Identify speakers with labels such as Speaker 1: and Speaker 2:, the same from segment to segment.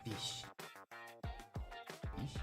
Speaker 1: Fish. Fish. Fish.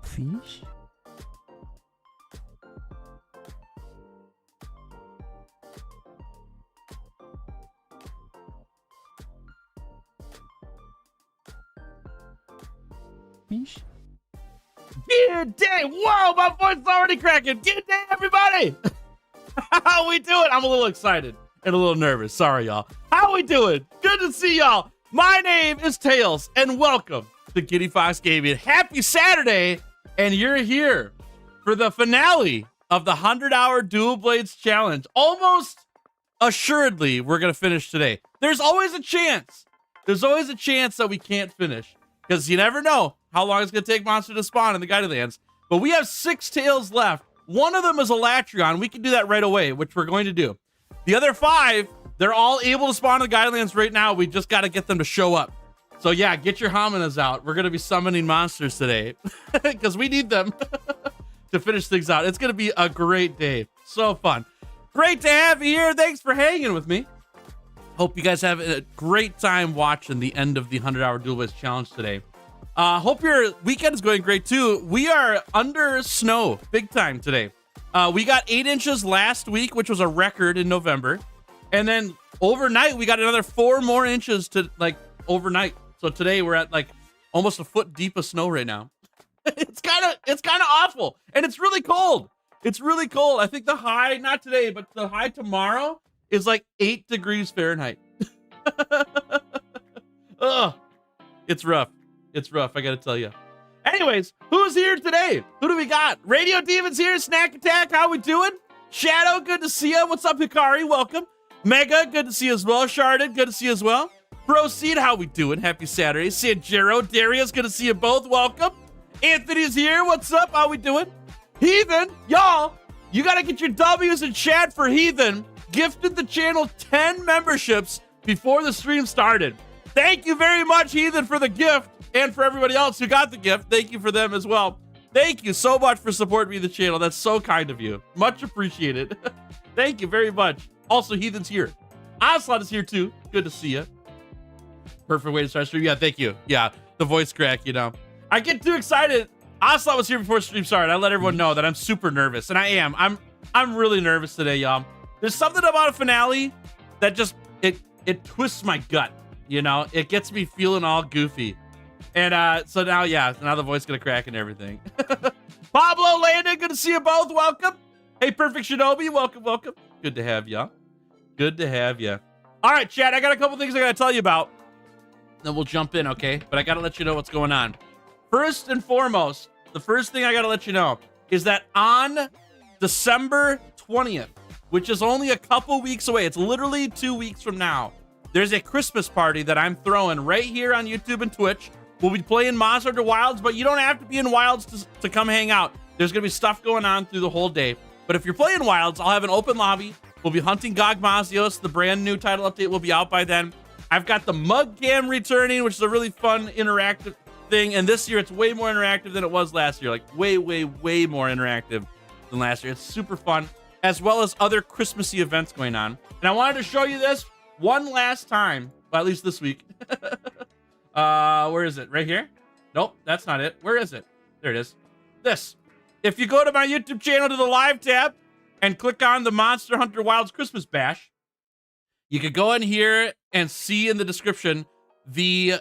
Speaker 1: Fish. Fish. Fish.
Speaker 2: Good day. Whoa, my voice is already cracking. Good day, everybody. How we doing? I'm a little excited and a little nervous. Sorry, y'all. How we doing? Good to see y'all. My name is Tails, and welcome to Giddy Fox Gaming. Happy Saturday, and you're here for the finale of the 100-hour Dual Blades Challenge. Almost assuredly, we're going to finish today. There's always a chance. There's always a chance that we can't finish, because you never know how long it's going to take Monster to spawn in the Guided Lands. But we have 6 tails left. One of them is a Latreon. We can do that right away, which we're going to do. The other 5, they're all able to spawn in the Guided Lands right now. We just got to get them to show up. So yeah, get your Hominas out. We're going to be summoning monsters today because we need them to finish things out. It's going to be a great day. So fun. Great to have you here. Thanks for hanging with me. Hope you guys have a great time watching the end of the 100-hour Dual Blades Challenge today. Hope your weekend is going great too. We are under snow big time today. We got 8 inches last week, which was a record in November. And then overnight, we got another 4 more inches to overnight. So today we're at almost a foot deep of snow right now. It's kind of awful. And it's really cold. It's really cold. I think the high, not today, but the high tomorrow is 8 degrees Fahrenheit. Ugh. It's rough. It's rough, I gotta tell you. Anyways, who's here today? Who do we got? Radio Demon's here. Snack Attack, how we doing? Shadow, good to see you. What's up, Hikari? Welcome. Mega, good to see you as well. Sharded, good to see you as well. Proceed, how we doing? Happy Saturday. Sanjero, Darius, good to see you both. Welcome. Anthony's here. What's up? How we doing? Heathen, y'all, you gotta get your W's in chat for Heathen. Gifted the channel 10 memberships before the stream started. Thank you very much, Heathen, for the gift. And for everybody else who got the gift, thank you for them as well. Thank you so much for supporting me in the channel. That's so kind of you. Much appreciated. Thank you very much. Also, Heathen's here. Ocelot is here too. Good to see you. Perfect way to start stream. Yeah, thank you. Yeah, the voice crack, you know. I get too excited. Ocelot was here before stream started. I let everyone know that I'm super nervous, and I am. I'm really nervous today, y'all. There's something about a finale that just it twists my gut. You know, it gets me feeling all goofy. And so now, yeah, now the voice gonna crack and everything. Pablo, Landon, good to see you both. Welcome. Hey, Perfect Shinobi, welcome, welcome. Good to have ya. Good to have ya. All right, chat, I got a couple things I gotta tell you about. Then we'll jump in, okay? But I gotta let you know what's going on. First and foremost, the first thing I gotta let you know is that on December 20th, which is only a couple weeks away, it's literally 2 weeks from now, there's a Christmas party that I'm throwing right here on YouTube and Twitch. We'll be playing Monster Hunter Wilds, but you don't have to be in Wilds to come hang out. There's gonna be stuff going on through the whole day. But if you're playing Wilds, I'll have an open lobby. We'll be hunting Gogmazios. The brand new title update will be out by then. I've got the Mug Cam returning, which is a really fun interactive thing. And this year, it's way more interactive than it was last year. Like way, way, way more interactive than last year. It's super fun, as well as other Christmassy events going on. And I wanted to show you this one last time, well, at least this week. Where is it? Right here? Nope, that's not it. Where is it? There it is. This. If you go to my YouTube channel to the live tab and click on the Monster Hunter Wilds Christmas Bash, you could go in here and see in the description the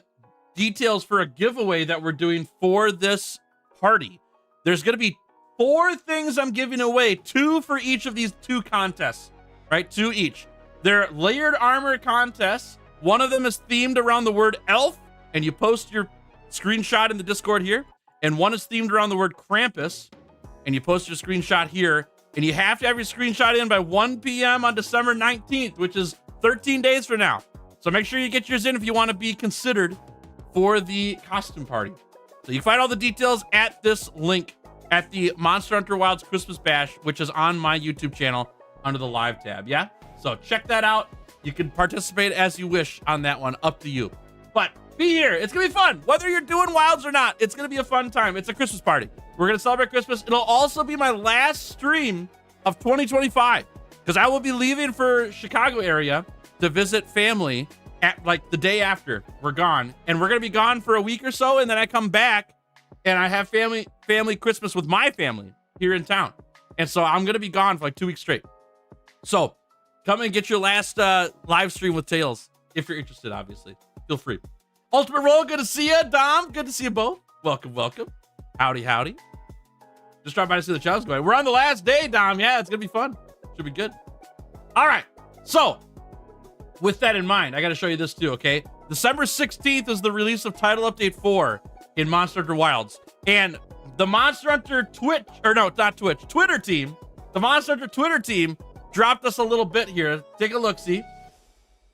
Speaker 2: details for a giveaway that we're doing for this party. There's going to be 4 things I'm giving away, 2 for each of these 2 contests, right? 2 each. They're layered armor contests. One of them is themed around the word elf, and you post your screenshot in the Discord here. And one is themed around the word Krampus, and you post your screenshot here. And you have to have your screenshot in by 1 p.m. on December 19th, which is 13 days from now. So make sure you get yours in if you want to be considered for the costume party. So you can find all the details at this link at the Monster Hunter Wilds Christmas Bash, which is on my YouTube channel under the live tab. Yeah? So check that out. You can participate as you wish on that one, up to you. But be here. It's going to be fun. Whether you're doing Wilds or not, it's going to be a fun time. It's a Christmas party. We're going to celebrate Christmas. It'll also be my last stream of 2025 because I will be leaving for Chicago area to visit family at like the day after we're gone. And we're going to be gone for a week or so. And then I come back and I have family Christmas with my family here in town. And so I'm going to be gone for like 2 weeks straight. So come and get your last live stream with Tails if you're interested, obviously. Feel free. Ultimate Roll, good to see you. Dom, good to see you both. Welcome, welcome. Howdy, howdy. Just dropped by to see the challenge going. We're on the last day, Dom. Yeah, it's going to be fun. Should be good. All right. So, with that in mind, I got to show you this too, okay? December 16th is the release of Title Update 4 in Monster Hunter Wilds. And the Monster Hunter Twitch, or no, not Twitch, Twitter team, the Monster Hunter Twitter team dropped us a little bit here. Take a look-see.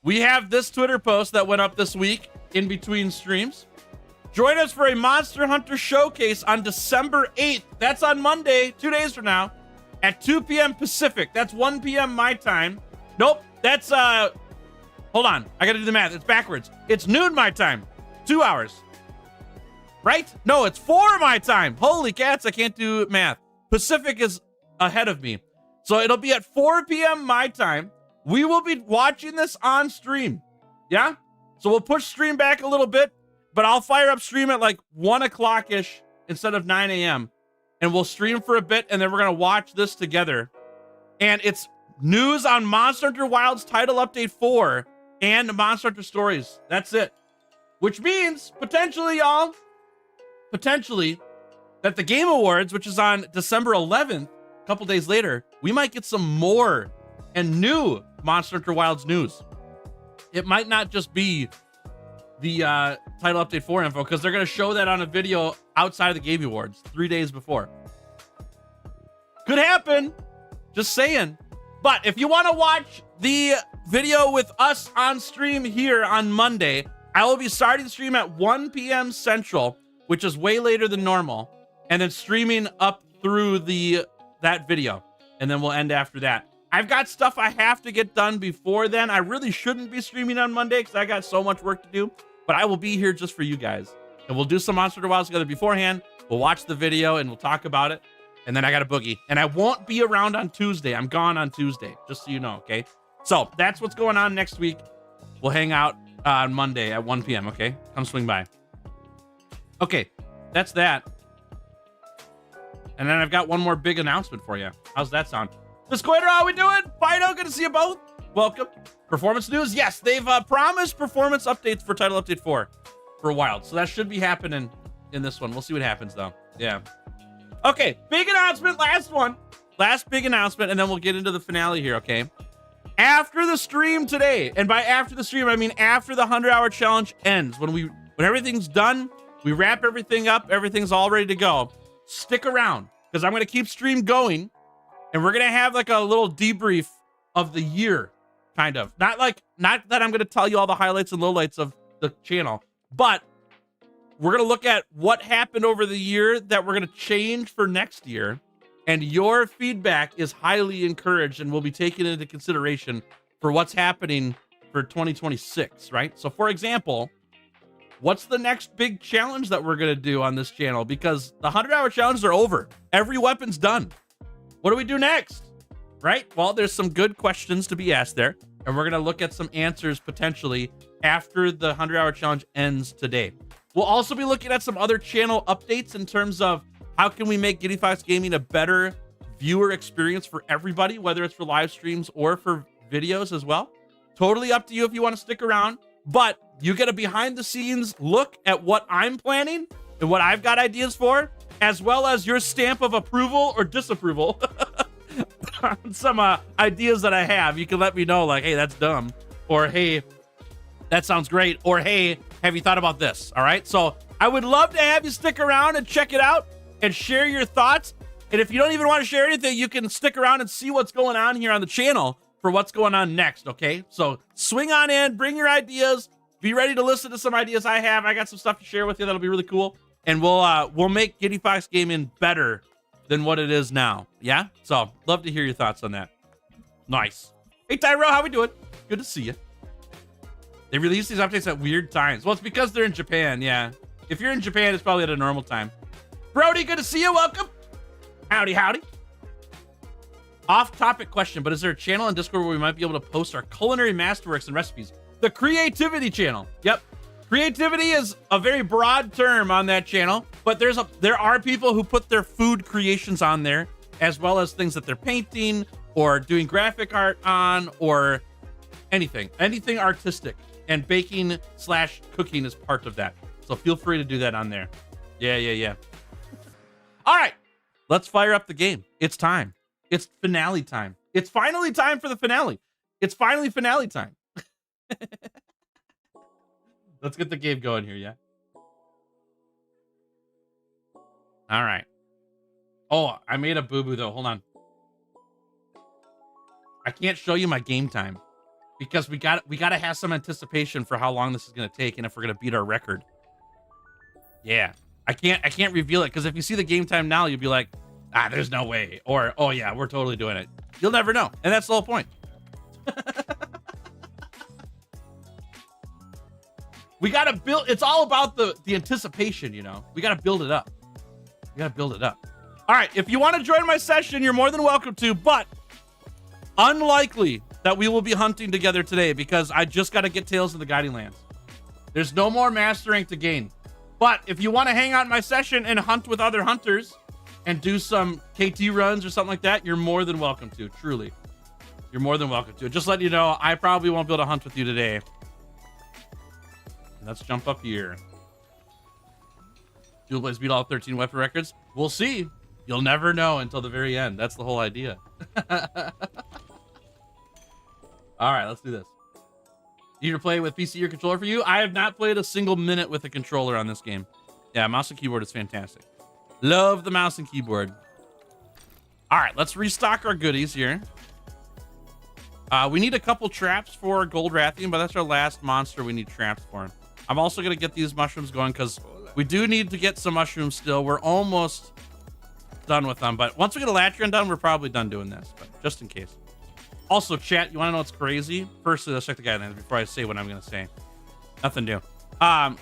Speaker 2: We have this Twitter post that went up this week in between streams. Join us for a Monster Hunter showcase on December 8th. That's on Monday, 2 days from now, at 2 p.m. Pacific. That's 1 p.m. my time. Nope, that's, hold on. I gotta do the math. It's backwards. It's noon my time. 2 hours. Right? No, it's 4 my time. Holy cats, I can't do math. Pacific is ahead of me. So it'll be at 4 p.m. my time. We will be watching this on stream. Yeah? So we'll push stream back a little bit, but I'll fire up stream at like 1 o'clock-ish instead of 9 a.m. And we'll stream for a bit, and then we're going to watch this together. And it's news on Monster Hunter Wilds Title Update 4 and Monster Hunter Stories. That's it. Which means, potentially, y'all, potentially, that the Game Awards, which is on December 11th, a couple days later, we might get some more and new Monster Hunter Wilds news. It might not just be the Title Update 4 info, because they're going to show that on a video outside of the Game Awards 3 days before. Could happen. Just saying. But if you want to watch the video with us on stream here on Monday, I will be starting the stream at 1 p.m. Central, which is way later than normal, and then streaming up through that video, and then we'll end after that. I've got stuff I have to get done before then. I really shouldn't be streaming on Monday because I got so much work to do, but I will be here just for you guys. And we'll do some Monster Hunter Wilds together beforehand. We'll watch the video and we'll talk about it. And then I got a boogie. And I won't be around on Tuesday. I'm gone on Tuesday, just so you know, okay? So that's what's going on next week. We'll hang out on Monday at 1 p.m., okay? Come swing by. Okay, that's that. And then I've got one more big announcement for you. How's that sound? Discoider, how we doing? Fido, good to see you both. Welcome. Performance news? Yes, they've promised performance updates for Title Update 4 for a while. So that should be happening in this one. We'll see what happens, though. Yeah. Okay, big announcement. Last one. Last big announcement, and then we'll get into the finale here, okay? After the stream today, and by after the stream, I mean after the 100-hour challenge ends, when everything's done, we wrap everything up, everything's all ready to go. Stick around, because I'm going to keep stream going, and we're going to have like a little debrief of the year, kind of. Not that I'm going to tell you all the highlights and lowlights of the channel, but we're going to look at what happened over the year that we're going to change for next year. And your feedback is highly encouraged and will be taken into consideration for what's happening for 2026, right? So for example, what's the next big challenge that we're going to do on this channel? Because the 100-hour challenges are over. Every weapon's done. What do we do next? Right? Well, there's some good questions to be asked there. And we're going to look at some answers potentially after the 100-hour challenge ends today. We'll also be looking at some other channel updates in terms of how can we make Giddy Fox Gaming a better viewer experience for everybody, whether it's for live streams or for videos as well. Totally up to you if you want to stick around, but you get a behind the scenes look at what I'm planning and what I've got ideas for, as well as your stamp of approval or disapproval on some ideas that I have. You can let me know like, hey, that's dumb, or hey, that sounds great, or hey, have you thought about this? All right. So I would love to have you stick around and check it out and share your thoughts. And if you don't even want to share anything, you can stick around and see what's going on here on the channel for what's going on next, okay? So swing on in, bring your ideas, be ready to listen to some ideas I have. I got some stuff to share with you that'll be really cool. And we'll make Giddy Fox Gaming better than what it is now, yeah? So love to hear your thoughts on that. Nice. Hey, Tyro, how we doing? Good to see you. They release these updates at weird times. Well, it's because they're in Japan, yeah. If you're in Japan, it's probably at a normal time. Brody, good to see you. Welcome. Howdy, howdy. Off-topic question, but is there a channel on Discord where we might be able to post our culinary masterworks and recipes? The Creativity channel. Yep. Creativity is a very broad term on that channel, but there are people who put their food creations on there, as well as things that they're painting or doing graphic art on, or anything artistic. And baking/cooking is part of that. So feel free to do that on there. Yeah. All right, let's fire up the game. It's time. It's finale time. It's finally time for the finale. It's finally finale time. Let's get the game going here, yeah? All right. Oh, I made a boo-boo, though. Hold on. I can't show you my game time because we got to have some anticipation for how long this is going to take and if we're going to beat our record. Yeah. I can't reveal it because if you see the game time now, you'll be like, there's no way. Or, oh yeah, we're totally doing it. You'll never know. And that's the whole point. We got to build. It's all about the anticipation, you know. We got to build it up. All right. If you want to join my session, you're more than welcome to, but unlikely that we will be hunting together today because I just got to get Tales of the Guiding Lands. There's no more master rank to gain. But if you want to hang out in my session and hunt with other hunters and do some KT runs or something like that, you're more than welcome to. Truly. You're more than welcome to. Just letting you know, I probably won't be able to hunt with you today. Let's jump up here. Dual Blades beat all 13 weapon records. We'll see. You'll never know until the very end. That's the whole idea. All right, let's do this. You to play with PC or controller for you? I have not played a single minute with a controller on this game. Yeah, mouse and keyboard is fantastic. Love the mouse and keyboard. All right, let's restock our goodies here. We need a couple traps for Gold Rathian, but that's our last monster we need traps for. I'm also going to get these mushrooms going because we do need to get some mushrooms still. We're almost done with them, but once we get a Latron done, we're probably done doing this, but just in case. Also, chat, you want to know what's crazy? Firstly, let's check the guidelines before I say what I'm going to say. Nothing new.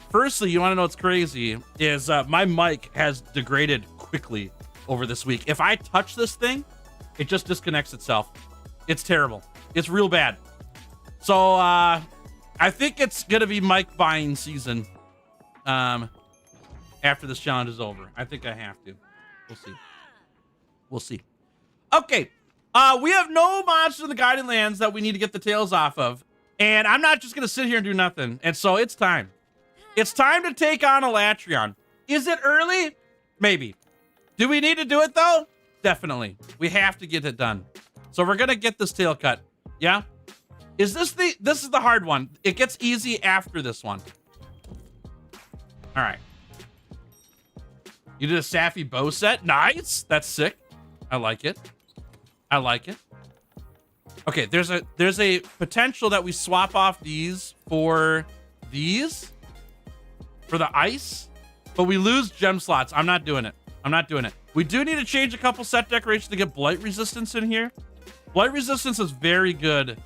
Speaker 2: Firstly, you want to know what's crazy is my mic has degraded quickly over this week. If I touch this thing, it just disconnects itself. It's terrible. It's real bad. So I think it's gonna be mic buying season after this challenge is over. I think I have to. We'll see. We'll see. Okay. We have no monsters in the Guiding Lands that we need to get the tails off of. And I'm not just gonna sit here and do nothing. And so it's time. It's time to take on Alatreon. Is it early? Maybe. Do we need to do it though? Definitely. We have to get it done. So we're gonna get this tail cut. Yeah? Is this is the hard one. It gets easy after this one. All right. You did a Safi bow set. Nice. That's sick. I like it. I like it. Okay, there's a potential that we swap off these for these for the ice, but we lose gem slots. I'm not doing it. I'm not doing it. We do need to change a couple set decorations to get blight resistance in here. Blight resistance is very good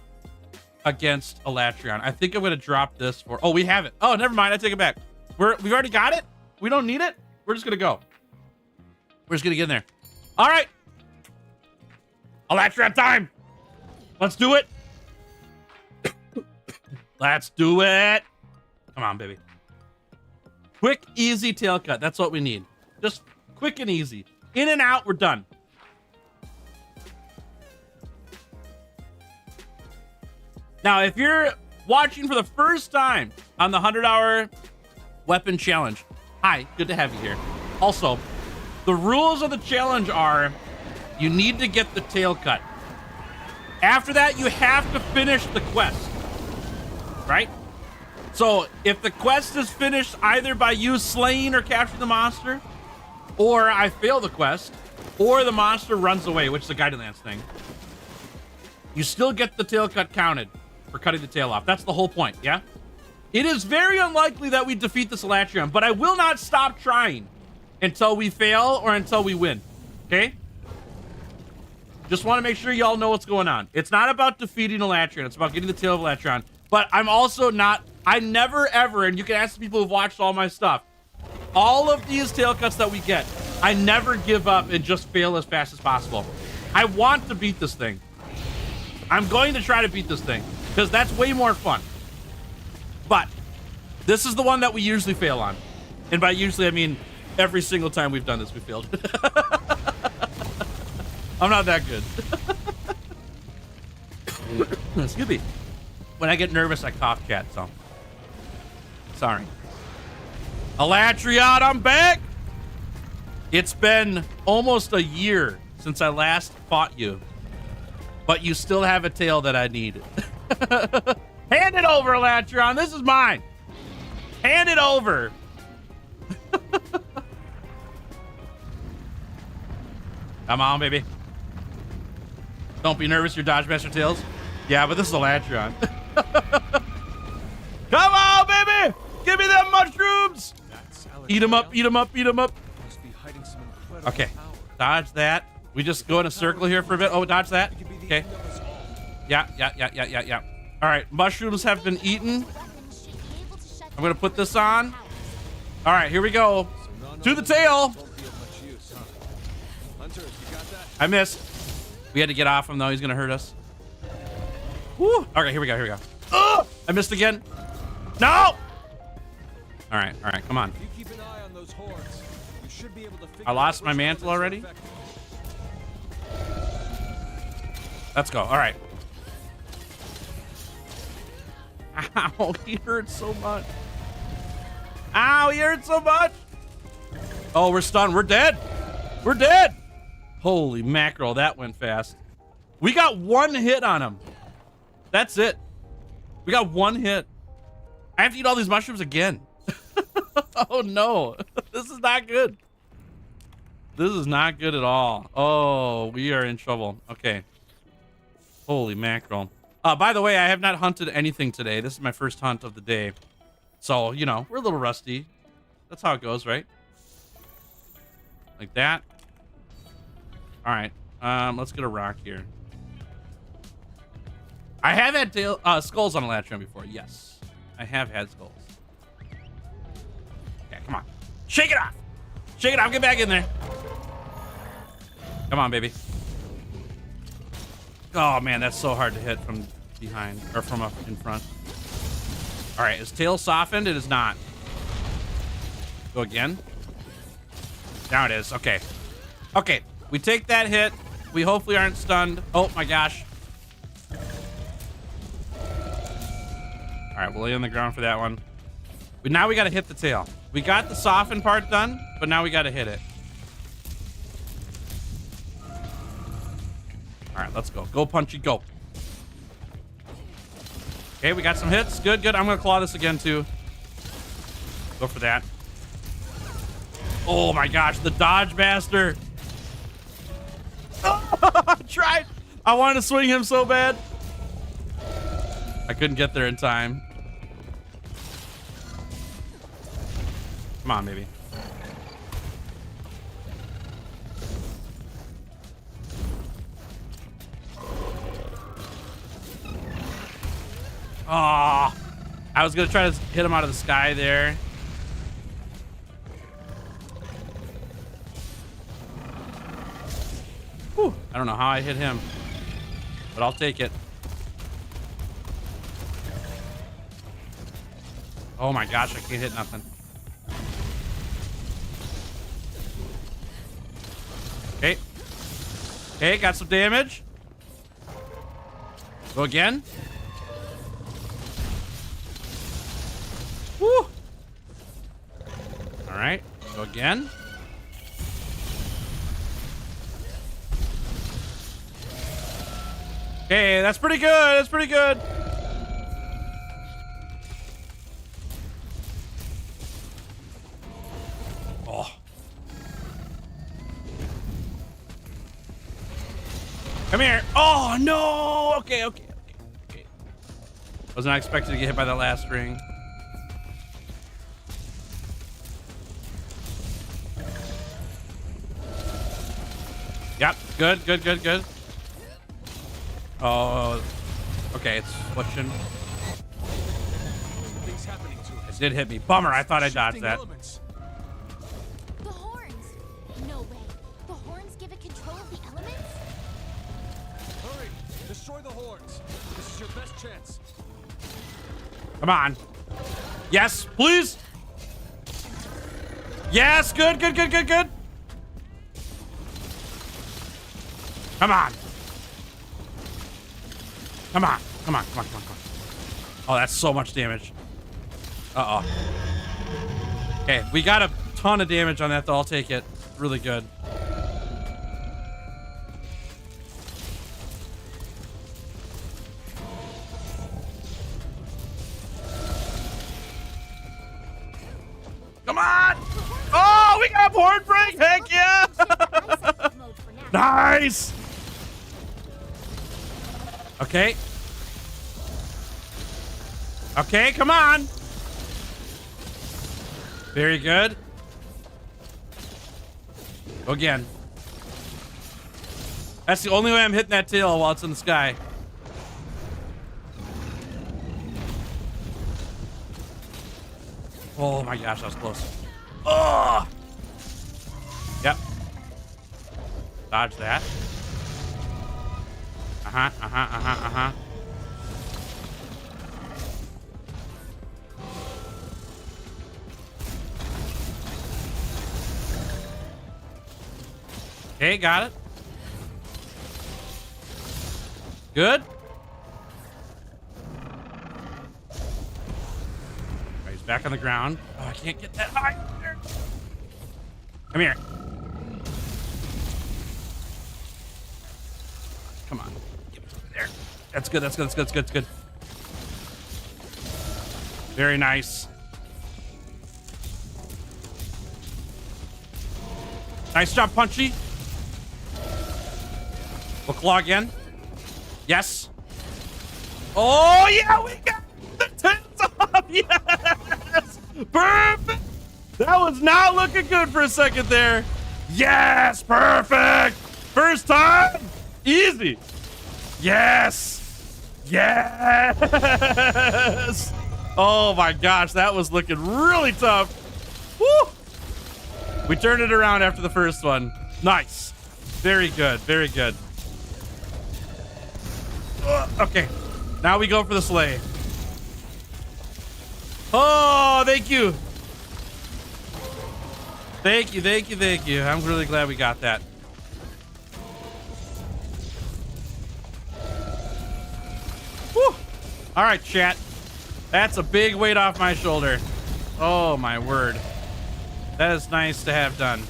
Speaker 2: against Alatreon. I think I'm gonna drop this for. Oh, we have it. Oh, never mind. I take it back. We've already got it. We don't need it. We're just gonna go. We're just gonna get in there. All right. Alatreon time. Let's do it. Let's do it. Come on, baby. Quick, easy tail cut. That's what we need. Just quick and easy. In and out, we're done. Now, if you're watching for the first time on the 100-hour weapon challenge, hi, good to have you here. Also, the rules of the challenge are you need to get the tail cut. After that, you have to finish the quest, right? So if the quest is finished either by you slaying or capturing the monster, or I fail the quest, or the monster runs away, which is a Guiding Lands thing, you still get the tail cut counted for cutting the tail off. That's the whole point, yeah? It is very unlikely that we defeat this Alatreon, but I will not stop trying until we fail or until we win, okay? Just want to make sure y'all know what's going on. It's not about defeating Alatreon. It's about getting the tail of Alatreon. But I'm also not... I never, ever, and you can ask the people who've watched all my stuff, all of these tail cuts that we get, I never give up and just fail as fast as possible. I want to beat this thing. I'm going to try to beat this thing because that's way more fun. But this is the one that we usually fail on. And by usually, I mean every single time we've done this, we failed. I'm not that good. Excuse me. When I get nervous, I cough, chat, so. Sorry. Alatreon, I'm back! It's been almost a year since I last fought you. But you still have a tail that I need. Hand it over, Alatreon. This is mine. Hand it over. Come on, baby. Don't be nervous, your Dodge Master Tails. Yeah, but this is Alatreon. Come on, baby! Give me them mushrooms! Eat them up, eat them up, eat them up. Okay, dodge that. We just go in a circle here for a bit. Oh, dodge that. Okay. Yeah. All right, mushrooms have been eaten. I'm gonna put this on. All right, here we go. To the tail. I missed. We had to get off him though. He's gonna hurt us. Woo. Okay, here we go. Oh, I missed again. No. All right, come on. I lost my mantle already. Let's go. All right. Ow, he hurts so much. Ow, he hurts so much. Oh, we're stunned. We're dead. We're dead. Holy mackerel, that went fast. We got one hit on him. That's it. We got one hit. I have to eat all these mushrooms again. Oh no, this is not good. This is not good at all. Oh, we are in trouble. Okay. Holy mackerel. By the way, I have not hunted anything today. This is my first hunt of the day. So, you know, we're a little rusty. That's how it goes, right? Like that. All right. Let's get a rock here. I have had skulls on Alatreon before. Yes, I have had skulls. Come on. Shake it off. Shake it off. Get back in there. Come on, baby. Oh, man, that's so hard to hit from behind or from up in front. All right, is tail softened? It is not. Go again. Now it is. Okay. Okay, we take that hit. We hopefully aren't stunned. Oh, my gosh. All right, we'll lay on the ground for that one. But now we got to hit the tail. We got the soften part done, but now we got to hit it. All right, let's go. Go, Punchy, go. Okay, we got some hits. Good, good. I'm going to claw this again, too. Go for that. Oh, my gosh. The dodge master. I tried. I wanted to swing him so bad. I couldn't get there in time. Come on, baby. Oh, I was gonna try to hit him out of the sky there. Whew, I don't know how I hit him, but I'll take it. Oh my gosh, I can't hit nothing. Okay. Okay, got some damage. Go again. Woo! All right, go again. Okay, that's pretty good. That's pretty good. Oh. Come here. Oh, no. Okay, okay, okay, okay. Was not expected to get hit by that last ring. Yep, good, good, good, good. Oh, okay, it's switching. It did hit me. Bummer, I thought I dodged that.
Speaker 3: The horns. No way. The horns give it control of the elements?
Speaker 4: Hurry! Destroy the horns. This is your best chance.
Speaker 2: Come on. Yes, please. Yes, good, good, good, good, good. Come on. Come on. Come on, come on, come on, come on. Oh, that's so much damage. Uh-oh. Okay, we got a ton of damage on that, though. I'll take it. Really good. Come on! Oh, we got Horn Break! Heck yeah!
Speaker 3: Mode for now.
Speaker 2: Nice! Okay. Okay, come on. Very good. Go again. That's the only way I'm hitting that tail while it's in the sky. Oh my gosh, that was close. Oh! Yep. Dodge that. Uh-huh, uh-huh, uh-huh, uh-huh. Okay, got it. Good. Right, he's back on the ground. Oh, I can't get that high. Come here. Come on. Get over there. That's good, that's good, that's good, that's good, that's good. Very nice. Nice job, Punchy. We'll claw again. Yes. Oh, yeah, we got the tits off. Yes. Perfect. That was not looking good for a second there. Yes, perfect. First time. Easy. Yes. Yes. Oh, my gosh. That was looking really tough. Woo! We turned it around after the first one. Nice. Very good. Very good. Okay. Now we go for the sleigh. Oh, thank you. Thank you, thank you, thank you. I'm really glad we got that. Woo! All right, chat. That's a big weight off my shoulder. Oh, my word. That is nice to have done.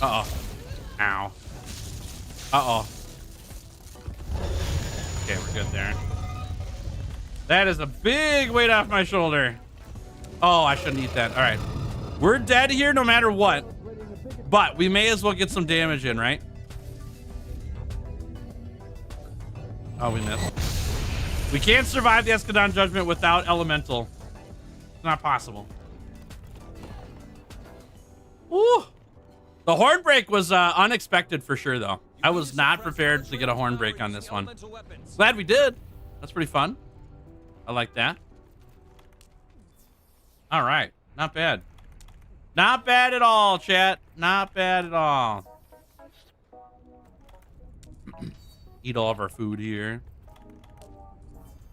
Speaker 2: Uh-oh. Ow. Uh-oh. Okay, we're good there. That is a big weight off my shoulder. Oh, I shouldn't eat that. All right. We're dead here no matter what. But we may as well get some damage in, right? Oh, we missed. We can't survive the Escadon Judgment without Elemental. It's not possible. Woo! The horn break was unexpected for sure, though. I was not prepared to get a horn break on this one. Glad we did. That's pretty fun. I like that. All right. Not bad. Not bad at all, chat. Not bad at all. Eat all of our food here.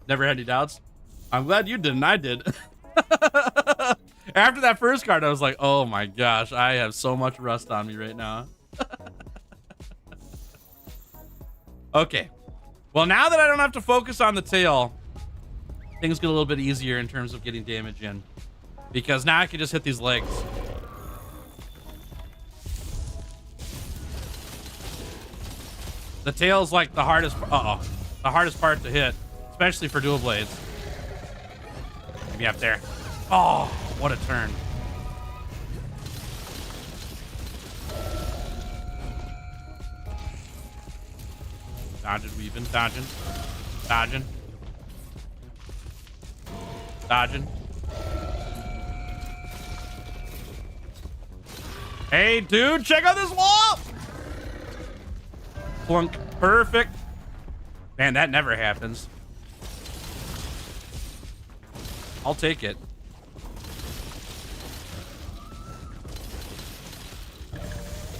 Speaker 2: Never had any doubts? I'm glad you didn't. I did. After that first card, I was like, oh my gosh, I have so much rust on me right now. Okay. Well, now that I don't have to focus on the tail, things get a little bit easier in terms of getting damage in. Because now I can just hit these legs. The tail's like the hardest, the hardest part to hit, especially for dual blades. Maybe up there. Oh, what a turn. Dodging, weaving, dodging, dodging, dodging. Hey, dude, check out this wall! Plunk. Perfect. Man, that never happens. I'll take it.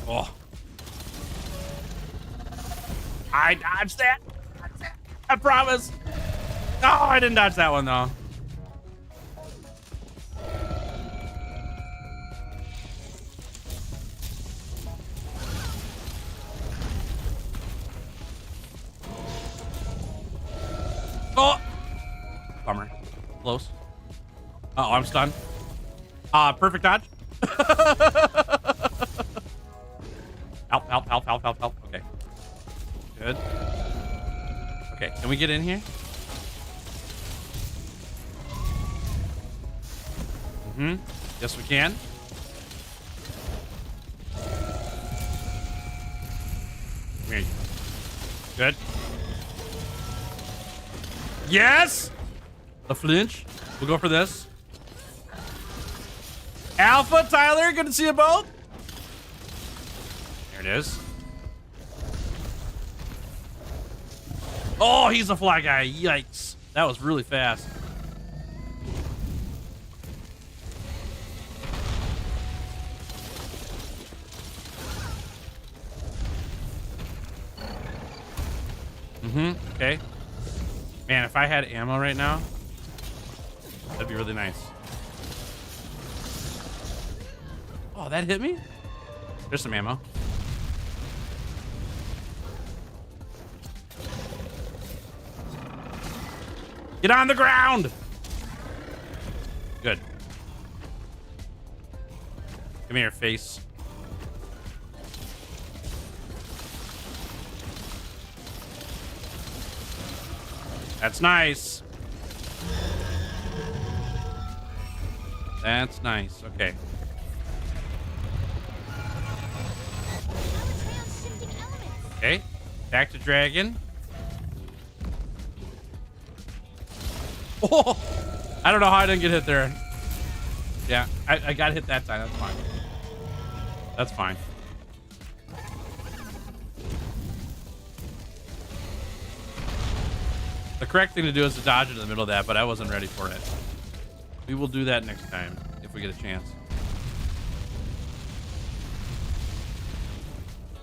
Speaker 2: Oh. I dodged that. I promise. Oh, I didn't dodge that one, though. Oh! Bummer. Close. Uh-oh, I'm stunned. Perfect dodge. Help, help, help, help, help, help. Okay. Good. Okay, can we get in here? Mm-hmm. Yes, we can. Here you go. Good. Yes! The flinch. We'll go for this. Alpha, Tyler, good to see you both. There it is. Oh, he's a fly guy. Yikes. That was really fast. Mm-hmm. Okay. Man, if I had ammo right now, that'd be really nice. Oh, that hit me? There's some ammo. Get on the ground! Good. Come here, face. That's nice. That's nice. Okay. Okay. Back to dragon. Oh! I don't know how I didn't get hit there. Yeah, I got hit that time. That's fine. That's fine. The correct thing to do is to dodge it in the middle of that, but I wasn't ready for it. We will do that next time if we get a chance.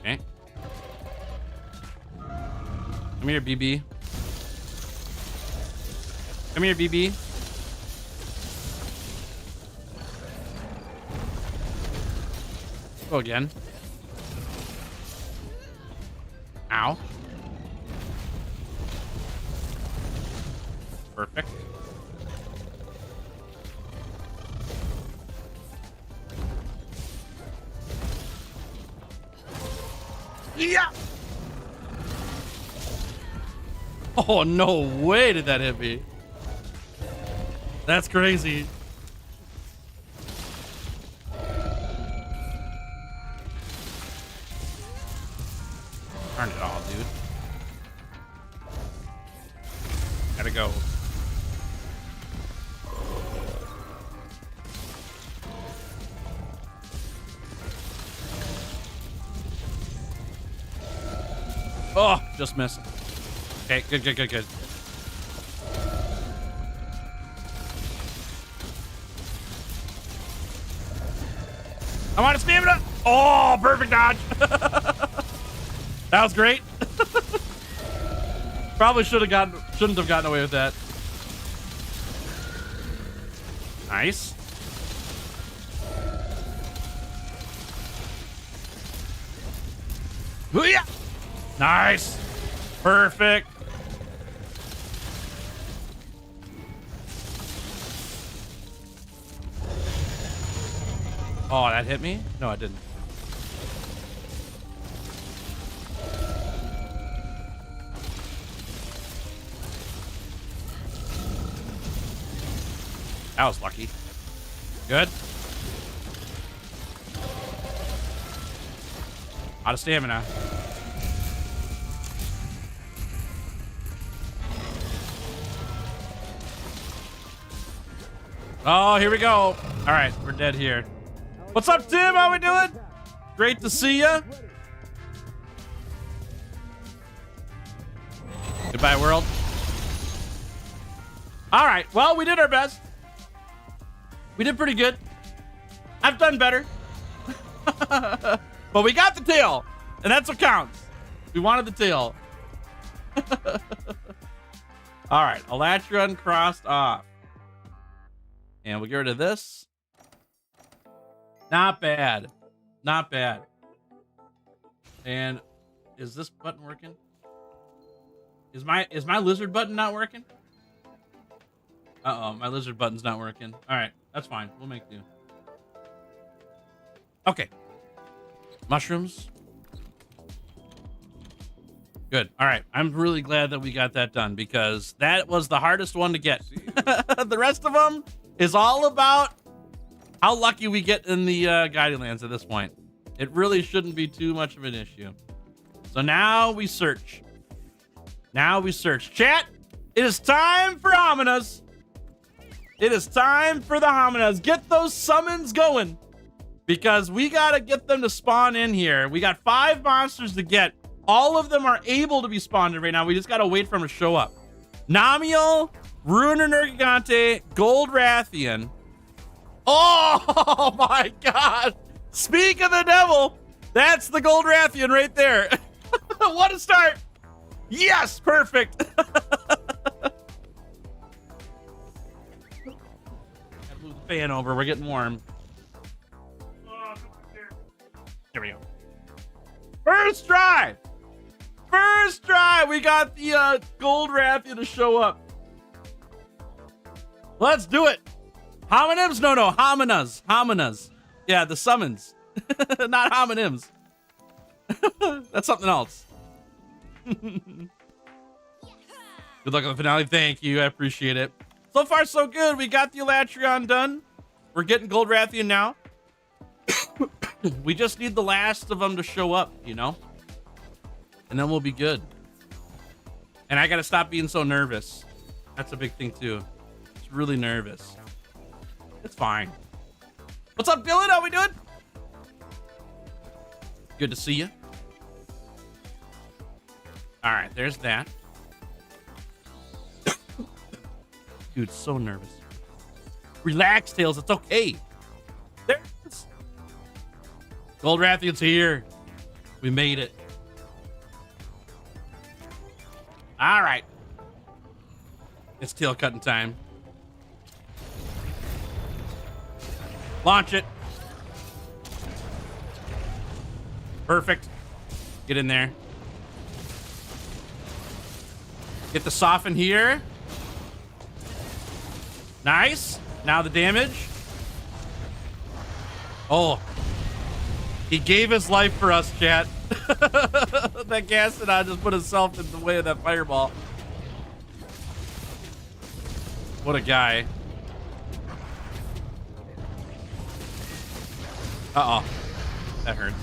Speaker 2: Okay. Come here, BB. Come here, BB. Go again. Ow. Perfect. Yeah. Oh, no way did that hit me. That's crazy. Darn it all, dude. Gotta go. Oh, just missed. Okay, good, good, good, good. I'm out of stamina. Oh, perfect dodge. That was great. Probably shouldn't have gotten away with that. Nice. Hoo-yah! Nice. Perfect. Oh, that hit me? No, it didn't. That was lucky. Good. Out of stamina. Oh, here we go. All right, we're dead here. What's up, Tim? How we doing? Great to see ya. Goodbye, world. All right, well, we did our best. We did pretty good. I've done better. But we got the tail, and that's what counts. We wanted the tail. All right, Elytron crossed off. And we'll get rid of this. Not bad. Not bad. And is this button working? Is my lizard button not working? Uh-oh, my lizard button's not working. All right, that's fine. We'll make do. Okay. Mushrooms. Good. All right. I'm really glad that we got that done because that was the hardest one to get. The rest of them is all about how lucky we get in the Guiding Lands at this point. It really shouldn't be too much of an issue. So now we search. Now we search. Chat, it is time for Hominas. It is time for the Hominas. Get those summons going because we got to get them to spawn in here. We got 5 monsters to get. All of them are able to be spawned in right now. We just got to wait for them to show up. Namiel, Ruiner Nergigante, Gold Rathian. Oh my God. Speak of the devil. That's the Gold Rathian right there. What a start. Yes, perfect. Gotta move the fan over. We're getting warm. There we go. First try. First try. We got the Gold Rathian to show up. Let's do it. Homonyms? No, Hominas. Hominas. Yeah, the summons. Not homonyms. That's something else. Good luck on the finale. Thank you. I appreciate it. So far, so good. We got the Elytron done. We're getting Gold Rathian now. We just need the last of them to show up, you know? And then we'll be good. And I got to stop being so nervous. That's a big thing, too. It's really nervous. It's fine. What's up, Dylan? How we doing? Good to see you. All right, there's that. Dude, so nervous. Relax, Tails. It's okay. There it is. Gold Rathian's here. We made it. All right. It's tail cutting time. Launch it. Perfect. Get in there. Get the soften here. Nice. Now the damage. Oh. He gave his life for us, chat. That Gastrodon just put himself in the way of that fireball. What a guy. Uh-oh. That hurts.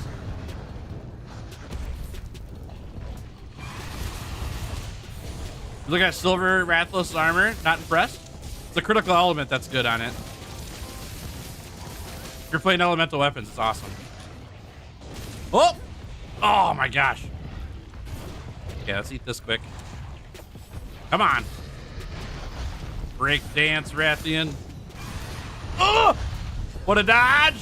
Speaker 2: Look at Silver Rathalos armor. Not impressed? It's a critical element that's good on it. If you're playing elemental weapons, it's awesome. Oh! Oh my gosh. Okay, let's eat this quick. Come on. Break dance, Rathian. Oh! What a dodge!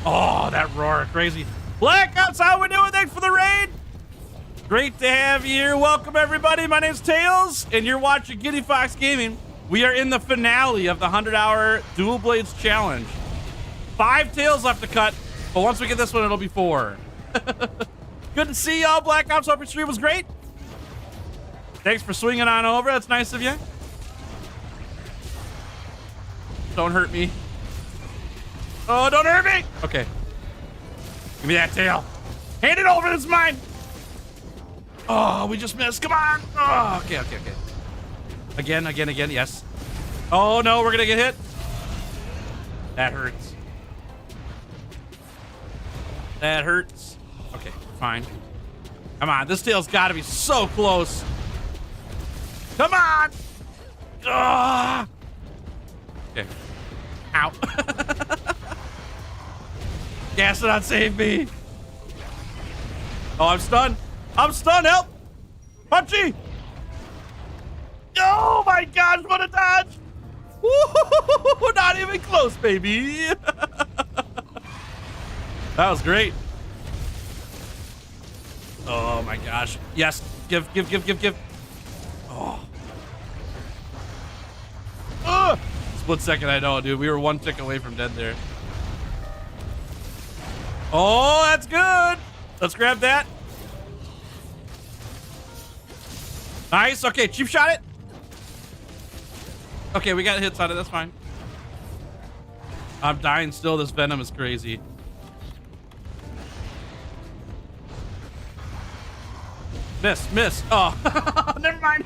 Speaker 2: Oh, that roar, crazy. Black Ops, how we doing? Thanks for the raid. Great to have you here. Welcome, everybody. My name's Tails, and you're watching Giddy Fox Gaming. We are in the finale of the 100-hour Dual Blades Challenge. 5 tails left to cut, but once we get this one, it'll be 4. Good to see y'all. Black Ops, hope your stream was great. Thanks for swinging on over. That's nice of you. Don't hurt me. Oh, don't hurt me. Okay. Give me that tail. Hand it over. It's mine. Oh, we just missed. Come on. Oh, okay. Again. Yes. Oh, no. We're going to get hit. That hurts. That hurts. Okay, fine. Come on. This tail's got to be so close. Come on. Ah. Okay. Ow. Gastrodon, save me. Oh, I'm stunned. I'm stunned. Help. Punchy. Oh my gosh, what a dodge. Woo, not even close, baby. That was great. Oh my gosh. Yes. Give. Oh. Split second, I know, dude. We were 1 tick away from dead there. Oh, that's good. Let's grab that. Nice. Okay, cheap shot it. Okay, we got hits on it. That's fine. I'm dying still. This venom is crazy. Miss. Oh, never mind.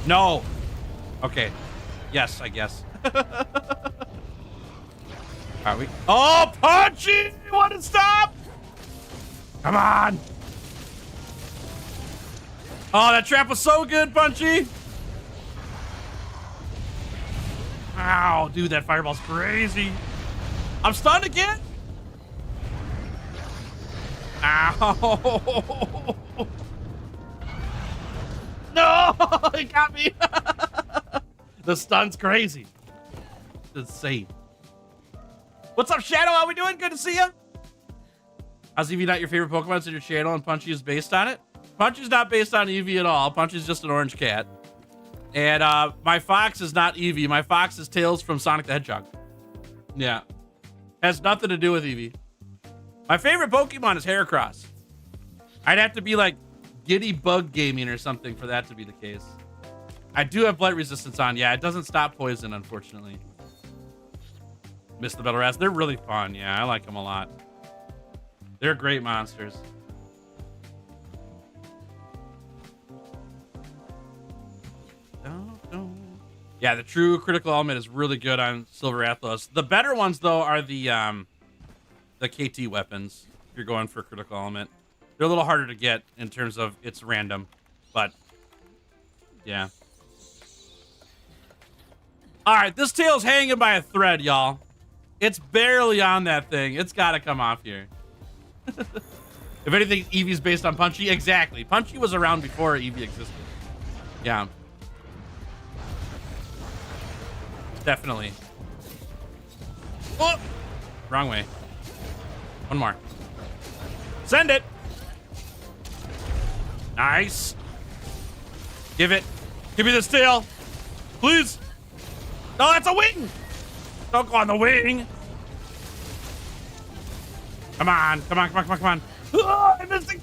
Speaker 2: No. Okay. Yes, I guess. Are we? Oh, Punchy! Want to stop? Come on. Oh, that trap was so good, Punchy. Ow, dude, that fireball's crazy. I'm stunned again. Ow. No, he got me. The stun's crazy. It's insane. What's up, Shadow? How we doing? Good to see you. How's Eevee not your favorite Pokemon? So your channel and Punchy is based on it? Punchy's not based on Eevee at all. Punchy's just an orange cat. And my fox is not Eevee. My fox is Tails from Sonic the Hedgehog. Yeah. Has nothing to do with Eevee. My favorite Pokemon is Heracross. I'd have to be like Giddy Bug Gaming or something for that to be the case. I do have Blight Resistance on. Yeah, it doesn't stop poison, unfortunately. Miss the Battle Rats. They're really fun. Yeah, I like them a lot. They're great monsters. Yeah, the true critical element is really good on Silver Rathalos. The better ones, though, are the KT weapons. If you're going for critical element, they're a little harder to get in terms of it's random, but yeah. All right, this tail's hanging by a thread, y'all. It's barely on that thing. It's got to come off here. If anything, Eevee's based on Punchy. Exactly. Punchy was around before Eevee existed. Yeah. Definitely. Oh! Wrong way. One more. Send it. Nice. Give it. Give me this tail. Please. No, that's a wing. Don't go on the wing. Come on. Come on, come on, come on, come on. Oh, I missed it.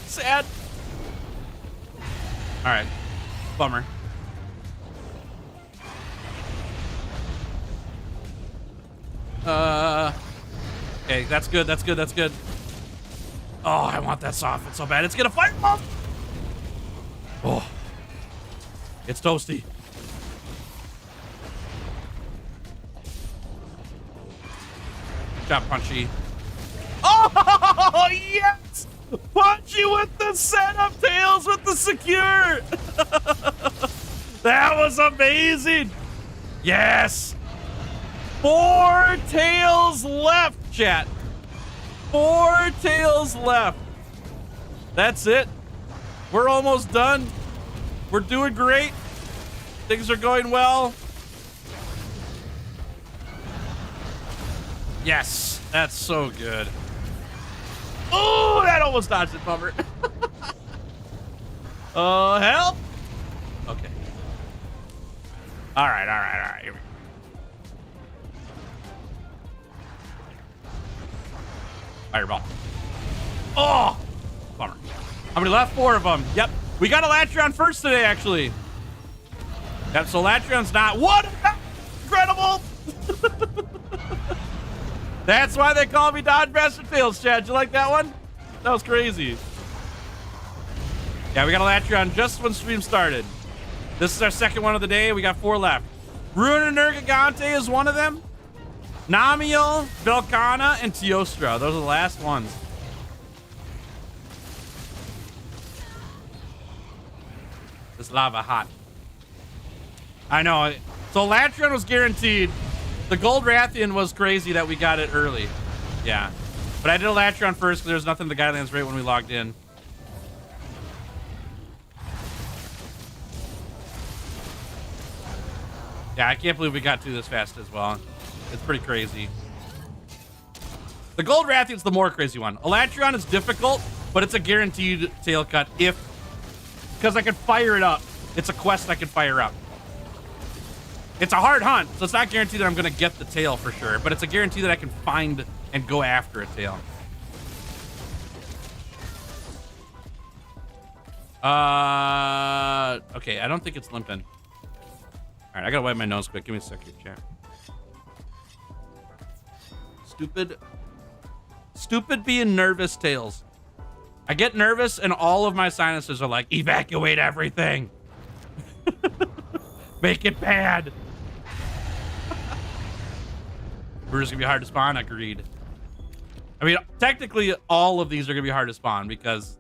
Speaker 2: Sad. All right. Bummer. Okay, that's good, that's good, that's good. Oh, I want that soft so bad. It's gonna fireball. Oh. It's toasty. Good job, Punchy. Oh, yes! Punchy with the setup, Tails with the secure. That was amazing. Yes. 4 tails left, chat. 4 tails left. That's it. We're almost done. We're doing great. Things are going well. Yes, that's so good. Oh, that almost dodged it, bummer. Oh, help. Okay. All right, all right, all right. Here we go. Fireball. Oh, bummer. How many left? 4 of them. Yep. We got a Latreon first today, actually. Yep, so Latreon's not. What? Incredible. That's why they call me Dodge Master Tails, Chad. You like that one? That was crazy. Yeah, we got a Latreon just when stream started. This is our second one of the day. We got 4 left. Ruiner Nergigante is one of them. Namiel, Velkhana, and Teostra. Those are the last ones. This lava hot. I know. So Latreon was guaranteed. The Gold Rathian was crazy that we got it early. Yeah. But I did a Latreon first because there was nothing in the guidelines right when we logged in. Yeah, I can't believe we got through this fast as well. It's pretty crazy. The Gold Rathian's the more crazy one. Latreon is difficult, but it's a guaranteed tail cut because I can fire it up. It's a quest I can fire up. It's a hard hunt, so it's not guaranteed that I'm gonna get the tail for sure, but it's a guarantee that I can find and go after a tail. Okay, I don't think it's limping. All right, I gotta wipe my nose quick. Give me a second, chat. Stupid being nervous, Tails. I get nervous and all of my sinuses are like, evacuate everything. Make it bad. Bruiser's gonna be hard to spawn, agreed. I mean, technically all of these are gonna be hard to spawn because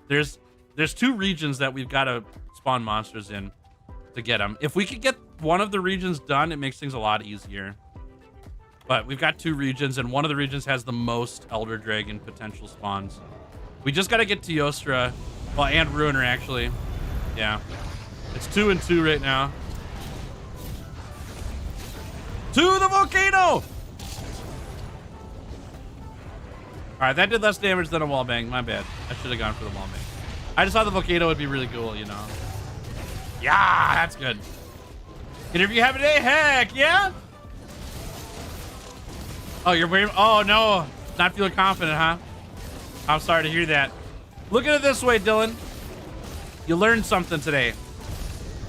Speaker 2: there's 2 regions that we've gotta spawn monsters in to get them. If we could get one of the regions done, it makes things a lot easier. But we've got 2 regions, and one of the regions has the most Elder Dragon potential spawns. We just got to get Teostra. Well, and Ruiner, actually. Yeah. It's 2 and 2 right now. To the volcano! All right, that did less damage than a wallbang. My bad. I should have gone for the wallbang. I just thought the volcano would be really cool, you know. Yeah, that's good. Interview have a day? Heck, yeah? Oh, you're waiting. Oh, no. Not feeling confident, huh? I'm sorry to hear that. Look at it this way, Dylan. You learned something today.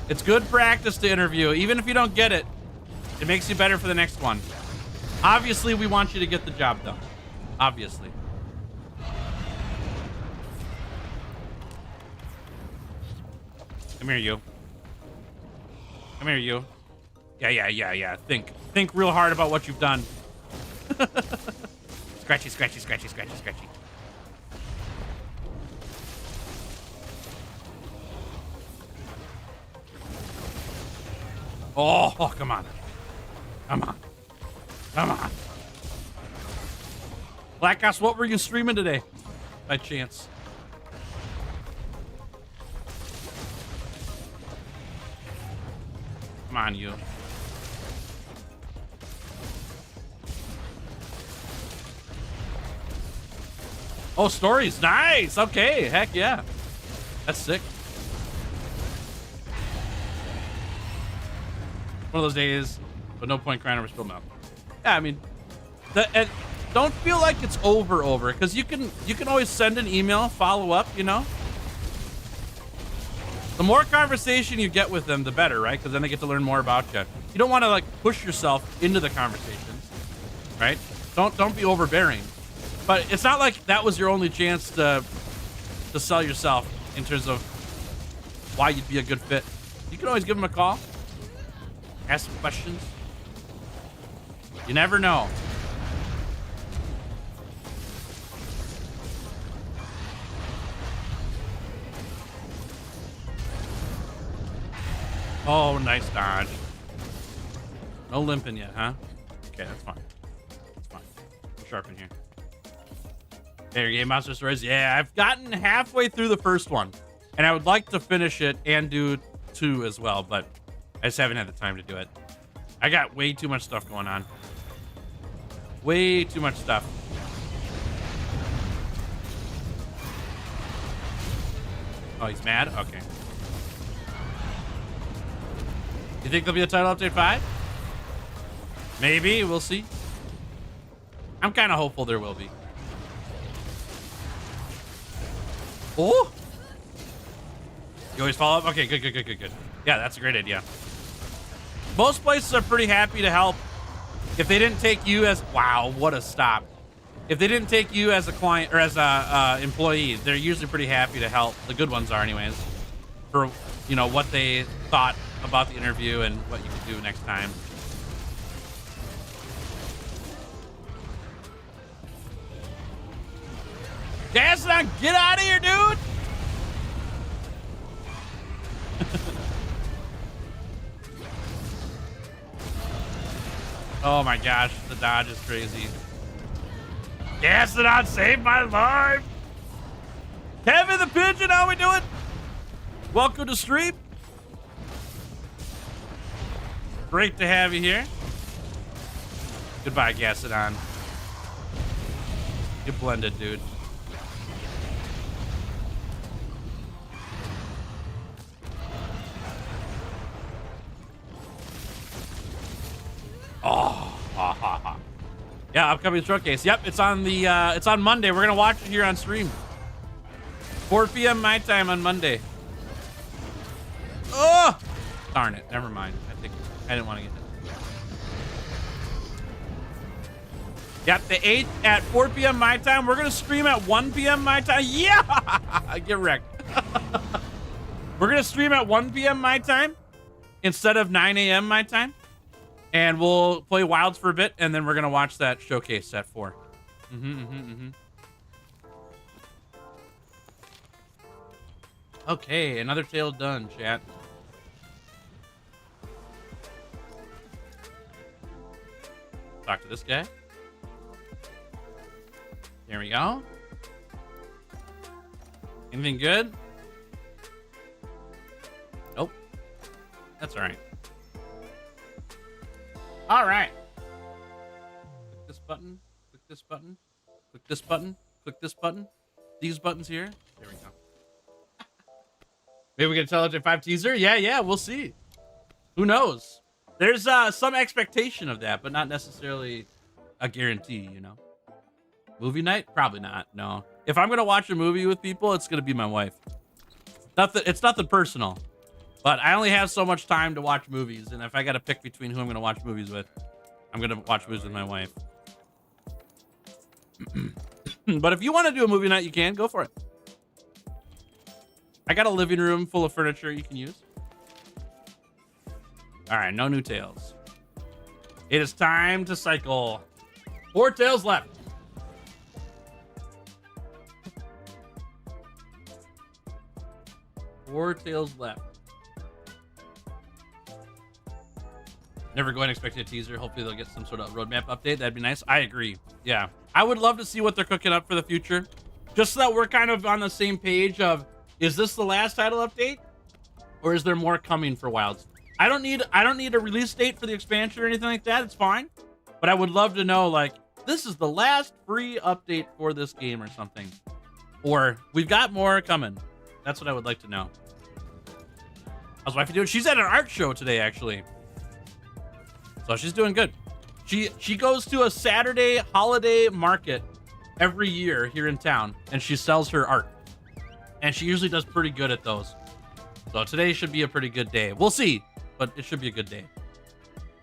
Speaker 2: It's good practice to interview. Even if you don't get it, it makes you better for the next one. Obviously, we want you to get the job done. Obviously. Come here, you. Come here, you. Yeah. Think real hard about what you've done. Scratchy. Oh, come on. Black Goss, what were you streaming today? by chance. Come on, you. Oh, stories. Nice. Okay. Heck yeah. That's sick. One of those days, but no point crying over spilled milk. Yeah, I mean, and don't feel like it's over, because you can always send an email, follow up, you know? The more conversation you get with them, the better, right? Because then they get to learn more about you. You don't want to like push yourself into the conversations, right? Don't be overbearing. But it's not like that was your only chance to sell yourself in terms of why you'd be a good fit. You can always give them a call, ask some questions. You never know. Oh, nice dodge. No limping yet, huh? Okay, that's fine. That's fine. We're sharp in here. There, Game Monster Stories. Yeah, I've gotten halfway through the first one, and I would like to finish it and do 2 as well, but I just haven't had the time to do it. I got way too much stuff going on. Way too much stuff. Oh, he's mad? Okay. You think there'll be a title update 5? Maybe. We'll see. I'm kind of hopeful there will be. Oh! You always follow up? Okay, good. Yeah, that's a great idea. Most places are pretty happy to help. If they didn't take you as... Wow, what a stop. If they didn't take you as a client or as a employee, they're usually pretty happy to help. The good ones are anyways. For, you know, what they thought about the interview and what you could do next time. Gaston, get out of here, dude! Oh my gosh, the dodge is crazy. Gaston, saved my life! Kevin the Pigeon, how we doing? Welcome to stream. Great to have you here. Goodbye, Gaston. You blended, dude. Oh, yeah, upcoming showcase. Yep, it's on the it's on Monday. We're gonna watch it here on stream. 4 p.m. my time on Monday. Oh, darn it. Never mind. I didn't want to get it. Yep, the 8th at 4 p.m. my time. We're gonna stream at 1 p.m. my time. Yeah, get wrecked. We're gonna stream at 1 p.m. my time instead of 9 a.m. my time. And we'll play Wilds for a bit, and then we're going to watch that showcase at 4. Okay, another tale done, chat. Talk to this guy. There we go. Anything good? Nope. That's all right. All right. Click this button. Click this button. Click this button. Click this button. These buttons here. There we go. Maybe we can tell it to 5 teaser. Yeah. We'll see. Who knows? There's some expectation of that, but not necessarily a guarantee. You know. Movie night? Probably not. No. If I'm gonna watch a movie with people, it's gonna be my wife. It's nothing personal. But I only have so much time to watch movies, and if I got to pick between who I'm going to watch movies with, I'm going to watch movies with my wife. But if you want to do a movie night, you can. Go for it. I got a living room full of furniture you can use. All right, no new tales. It is time to cycle. 4 tales left. Four tales left. Never going expecting a teaser. Hopefully they'll get some sort of roadmap update. That'd be nice. I agree. Yeah. I would love to see what they're cooking up for the future. Just so that we're kind of on the same page of, is this the last title update? Or is there more coming for Wilds? I don't need a release date for the expansion or anything like that. It's fine. But I would love to know, like, this is the last free update for this game or something. Or we've got more coming. That's what I would like to know. How's wifey doing? She's at an art show today, actually. So she's doing good. She goes to a Saturday holiday market every year here in town, and she sells her art. And she usually does pretty good at those. So today should be a pretty good day. We'll see, but it should be a good day.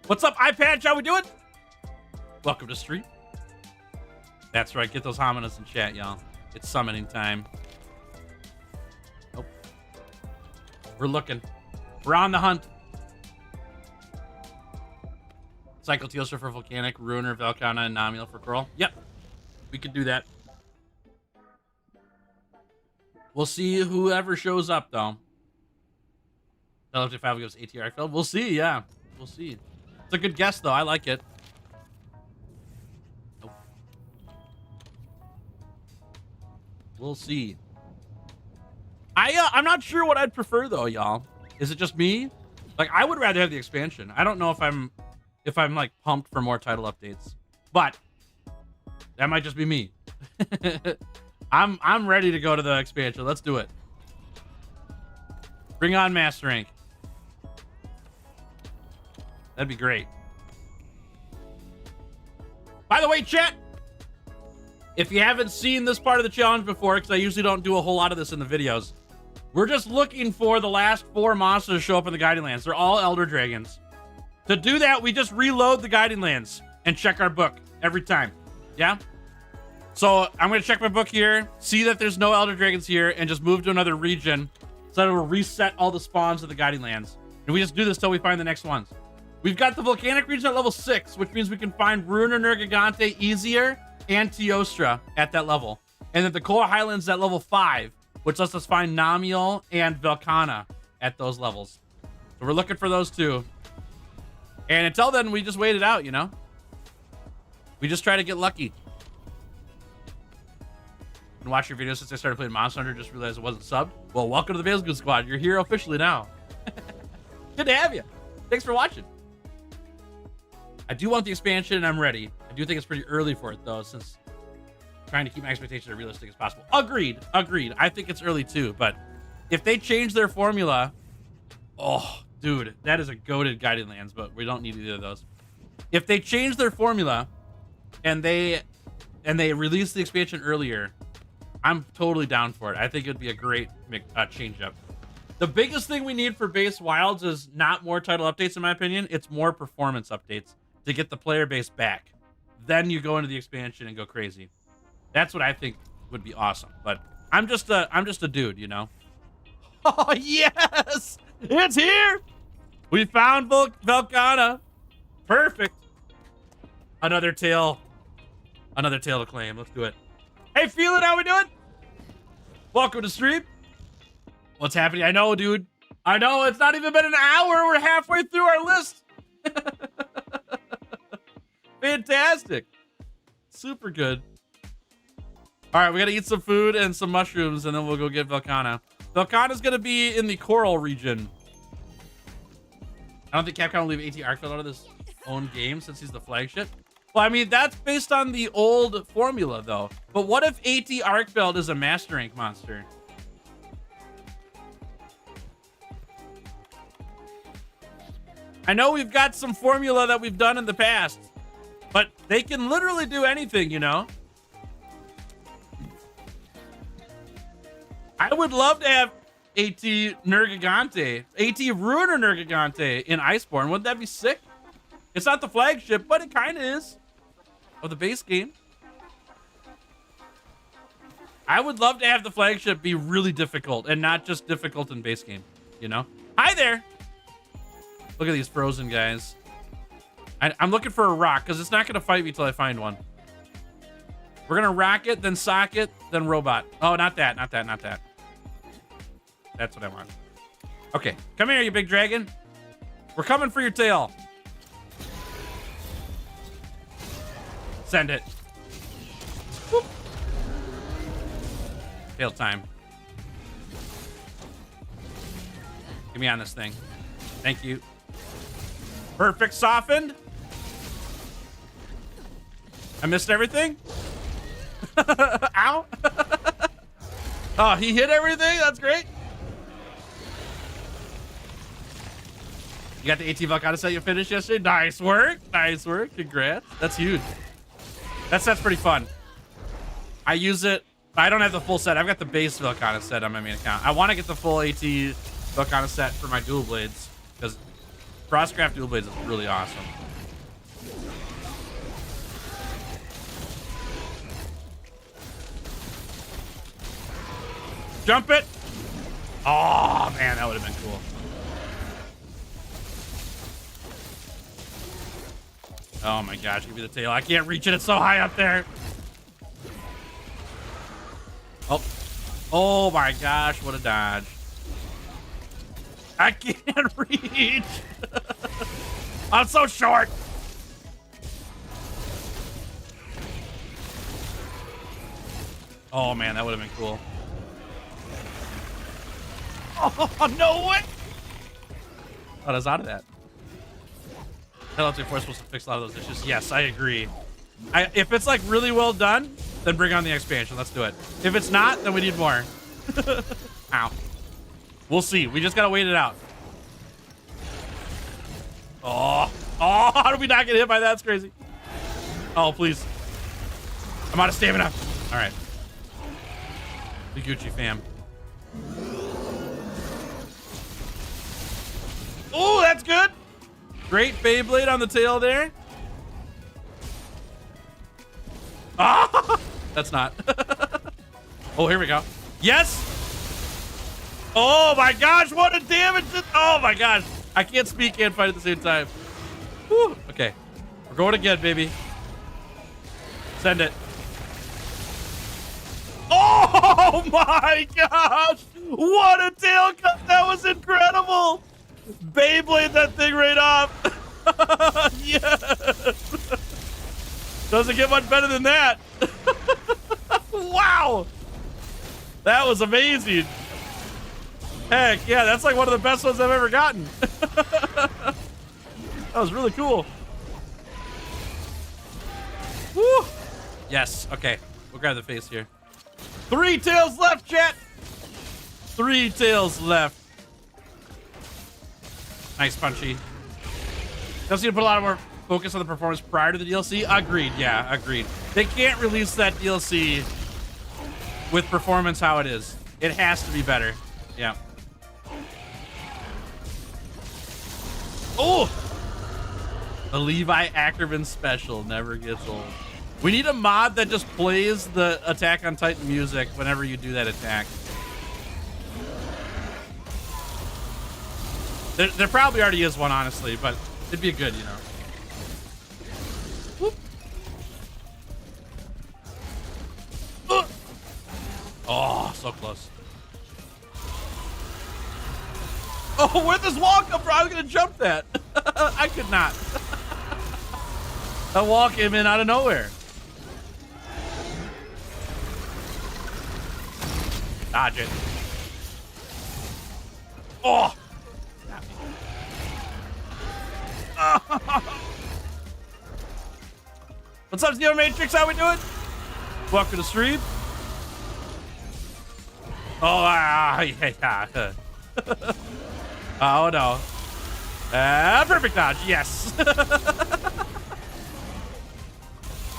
Speaker 2: What's up, iPad? How we doing? Welcome to stream. That's right. Get those hominids in chat, y'all. It's summoning time. Oh. We're looking. We're on the hunt. Cycle Tealstra for Volcanic, Ruiner, Velkhana, and Namiel for Coral. Yep. We could do that. We'll see whoever shows up, though. LFJ5 gives ATR field. We'll see, yeah. We'll see. It's a good guess, though. I like it. Nope. We'll see. I'm not sure what I'd prefer, though, y'all. Is it just me? Like, I would rather have the expansion. I don't know if I'm like pumped for more title updates, but that might just be me. I'm ready to go to the expansion. Let's do it. Bring on Master Rank. That'd be great. By the way, chat, if you haven't seen this part of the challenge before, because I usually don't do a whole lot of this in the videos, we're just looking for the last 4 monsters to show up in the Guiding Lands. They're all Elder Dragons. To do that, we just reload the Guiding Lands and check our book every time. Yeah? So I'm going to check my book here, see that there's no Elder Dragons here, and just move to another region so that it will reset all the spawns of the Guiding Lands. And we just do this till we find the next ones. We've got the Volcanic region at level 6, which means we can find Ruiner Nergigante easier and Teostra at that level. And then the Koa Highlands at level 5, which lets us find Namiel and Velkhana at those levels. So we're looking for those two. And until then, we just wait it out, you know? We just try to get lucky. Been watching your videos since I started playing Monster Hunter, just realized it wasn't subbed. Well, welcome to the Bales Good Squad. You're here officially now. Good to have you. Thanks for watching. I do want the expansion, and I'm ready. I do think it's pretty early for it, though, since I'm trying to keep my expectations as realistic as possible. Agreed. Agreed. I think it's early, too, but if they change their formula... Oh, dude, that is a goated Guiding Lands, but we don't need either of those. If they change their formula and they release the expansion earlier, I'm totally down for it. I think it'd be a great change up. The biggest thing we need for base Wilds is not more title updates, in my opinion. It's more performance updates to get the player base back. Then you go into the expansion and go crazy. That's what I think would be awesome. But I'm just a dude, you know. Oh yes, it's here. We found Velkhana. Perfect. Another tail to claim. Let's do it. Hey, Feel It, how we doing? Welcome to stream. What's happening? I know, dude. I know, it's not even been an hour. We're halfway through our list. Fantastic. Super good. All right, we got to eat some food and some mushrooms, and then we'll go get Velkhana. Velkhana's going to be in the Coral region. I don't think Capcom will leave AT Arkfeld out of this own game since he's the flagship. Well, I mean, that's based on the old formula, though. But what if AT Arkfeld is a Master Rank monster? I know we've got some formula that we've done in the past, but they can literally do anything, you know? I would love to have AT Nergigante, AT Ruiner Nergigante in Iceborne. Wouldn't that be sick? It's not the flagship, but it kind of is. Of the base game. I would love to have the flagship be really difficult and not just difficult in base game, you know? Hi there! Look at these frozen guys. I'm looking for a rock because it's not going to fight me till I find one. We're going to rock it, then sock it, then robot. Oh, not that, not that, not that. That's what I want. Okay, come here, you big dragon. We're coming for your tail. Send it. Whoop. Tail time. Get me on this thing. Thank you. Perfect softened. I missed everything. Ow. Oh, he hit everything? That's great. You got the AT Volcano set you finished yesterday? Nice work. Nice work. Congrats. That's huge. That set's pretty fun. I use it. I don't have the full set. I've got the base Volcano set on my main account. I want to get the full AT Volcano set for my dual blades because Frostcraft dual blades is really awesome. Jump it. Oh, man, that would have been cool. Oh, my gosh. Give me the tail. I can't reach it. It's so high up there. Oh. Oh, my gosh. What a dodge. I can't reach. I'm so short. Oh, man, that would have been cool. Oh, no way! Oh, I was out of that. Penalty 4 is supposed to fix a lot of those issues. Yes, I agree. If it's like really well done, then bring on the expansion. Let's do it. If it's not, then we need more. Ow. We'll see. We just gotta wait it out. Oh, how did we not get hit by that? That's crazy. Oh, please. I'm out of stamina. All right. The Gucci fam. Oh, that's good. Great Beyblade on the tail there. Ah, that's not. Oh, here we go. Yes. Oh my gosh, what a damage. Oh my gosh. I can't speak and fight at the same time. Whew. Okay. We're going again, baby. Send it. Oh my gosh. What a tail cut. That was incredible. Beyblade that thing right off. Yes. Doesn't get much better than that. Wow. That was amazing. Heck yeah, that's like one of the best ones I've ever gotten. That was really cool. Woo. Yes, okay. We'll grab the face here. 3 tails left, chat. 3 tails left. Nice, Punchy. Does need to put a lot more focus on the performance prior to the DLC. Agreed. Yeah, agreed. They can't release that DLC with performance how it is. It has to be better. Yeah. Oh! The Levi Ackerman special never gets old. We need a mod that just plays the Attack on Titan music whenever you do that attack. There probably already is one, honestly, but it'd be good, you know. Whoop. Oh, so close. Oh, where'd this wall come from? I was gonna jump that. I could not. That wall came in out of nowhere. Dodge it. Oh. What's up, Neo Matrix? How we doing? Welcome to the stream. Oh, yeah. Oh no. Perfect dodge. Yes.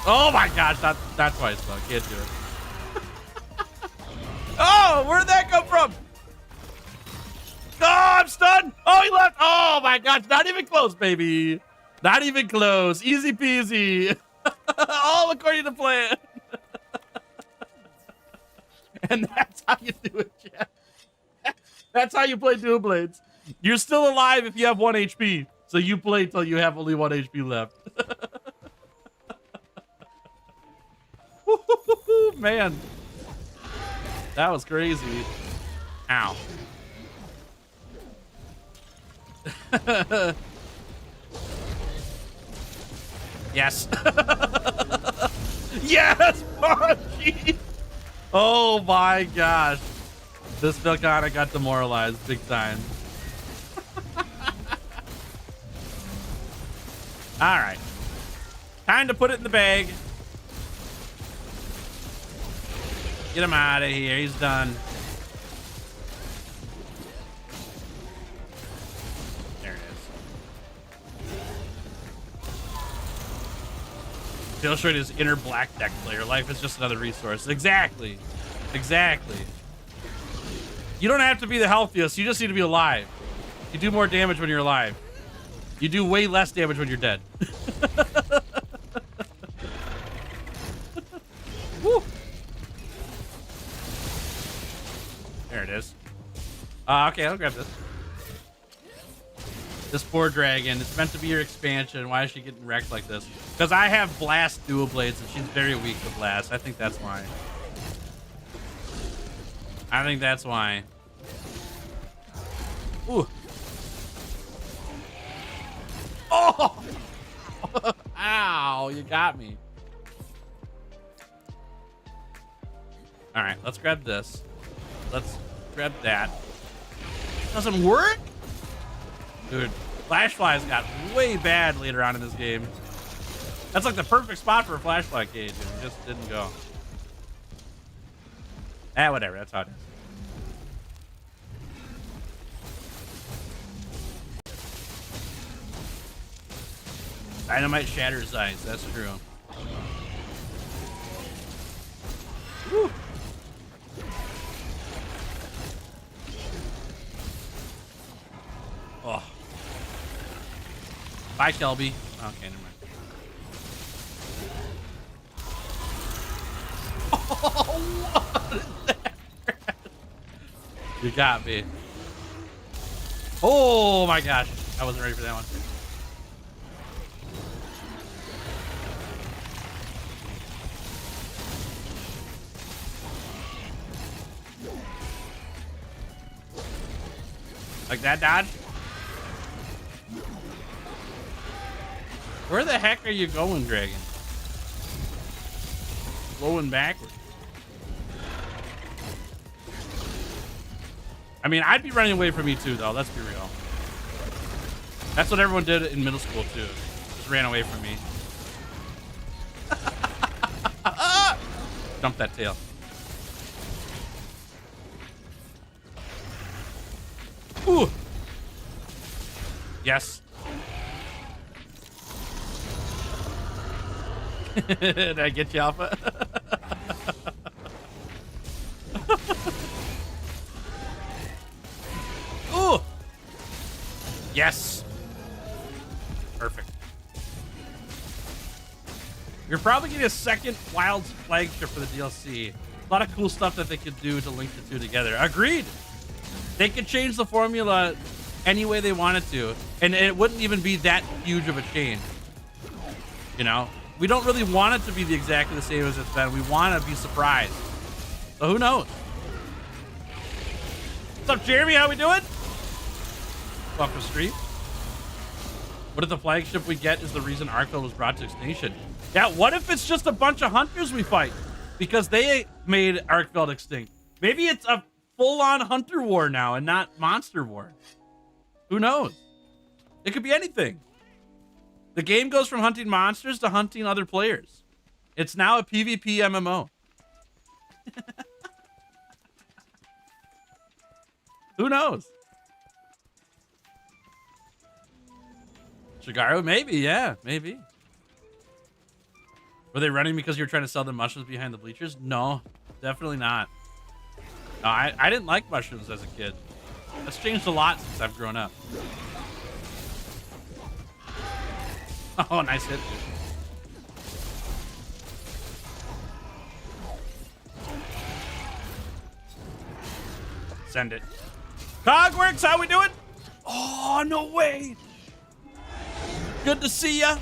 Speaker 2: Oh my gosh, not twice though. Can't do it. Oh, where'd that come from? Oh, I'm stunned. Oh, he left. Oh my gosh, not even close, baby. Not even close. Easy peasy. All according to plan. And that's how you do it, Jeff. That's how you play Dual Blades. You're still alive if you have 1 HP. So you play till you have only 1 HP left. Man. That was crazy. Ow. Yes. Yes, Punchy. Oh my gosh. This Velkhana got demoralized big time. All right. Time to put it in the bag. Get him out of here. He's done. There it is. Illustrate his inner black deck player. Life is just another resource. Exactly. Exactly. You don't have to be the healthiest. You just need to be alive. You do more damage when you're alive. You do way less damage when you're dead. Woo. There it is. Okay, I'll grab this. This poor dragon. It's meant to be your expansion. Why is she getting wrecked like this? Because I have blast dual blades and she's very weak to blast. I think that's why. I think that's why. Ooh. Oh! Ow, you got me. All right, let's grab this. Let's grab that. Doesn't work? Dude, Flashflies got way bad later on in this game. That's like the perfect spot for a Flashfly cage, and it just didn't go. Ah, whatever, that's how it is. Dynamite shatters ice, that's true. Woo. Oh. Bye, Kelby. Okay, never mind. Oh, what is that? You got me. Oh my gosh. I wasn't ready for that one. Like that dodge? Where the heck are you going, Dragon? Going backwards. I mean, I'd be running away from you too, though. Let's be real. That's what everyone did in middle school too. Just ran away from me. Dump that tail. Ooh. Yes. Did I get you, Alpha? Ooh. Yes. Perfect. You're probably getting a second Wilds flagship for the DLC. A lot of cool stuff that they could do to link the two together. Agreed. They could change the formula any way they wanted to, and it wouldn't even be that huge of a change. You know? We don't really want it to be exactly the same as it's been. We want to be surprised. So who knows? What's up, Jeremy? How we doing? Welcome to stream. What if the flagship we get is the reason Arkveld was brought to extinction? Yeah, what if it's just a bunch of hunters we fight? Because they made Arkveld extinct. Maybe it's a full-on hunter war now and not monster war. Who knows? It could be anything. The game goes from hunting monsters to hunting other players. It's now a PvP MMO. Who knows? Shigaru? Maybe, yeah, maybe. Were they running because you were trying to sell them mushrooms behind the bleachers? No, definitely not. No, I didn't like mushrooms as a kid. That's changed a lot since I've grown up. Oh, nice hit, dude. Send it. Cogworks, how we doing? Oh, no way. Good to see ya.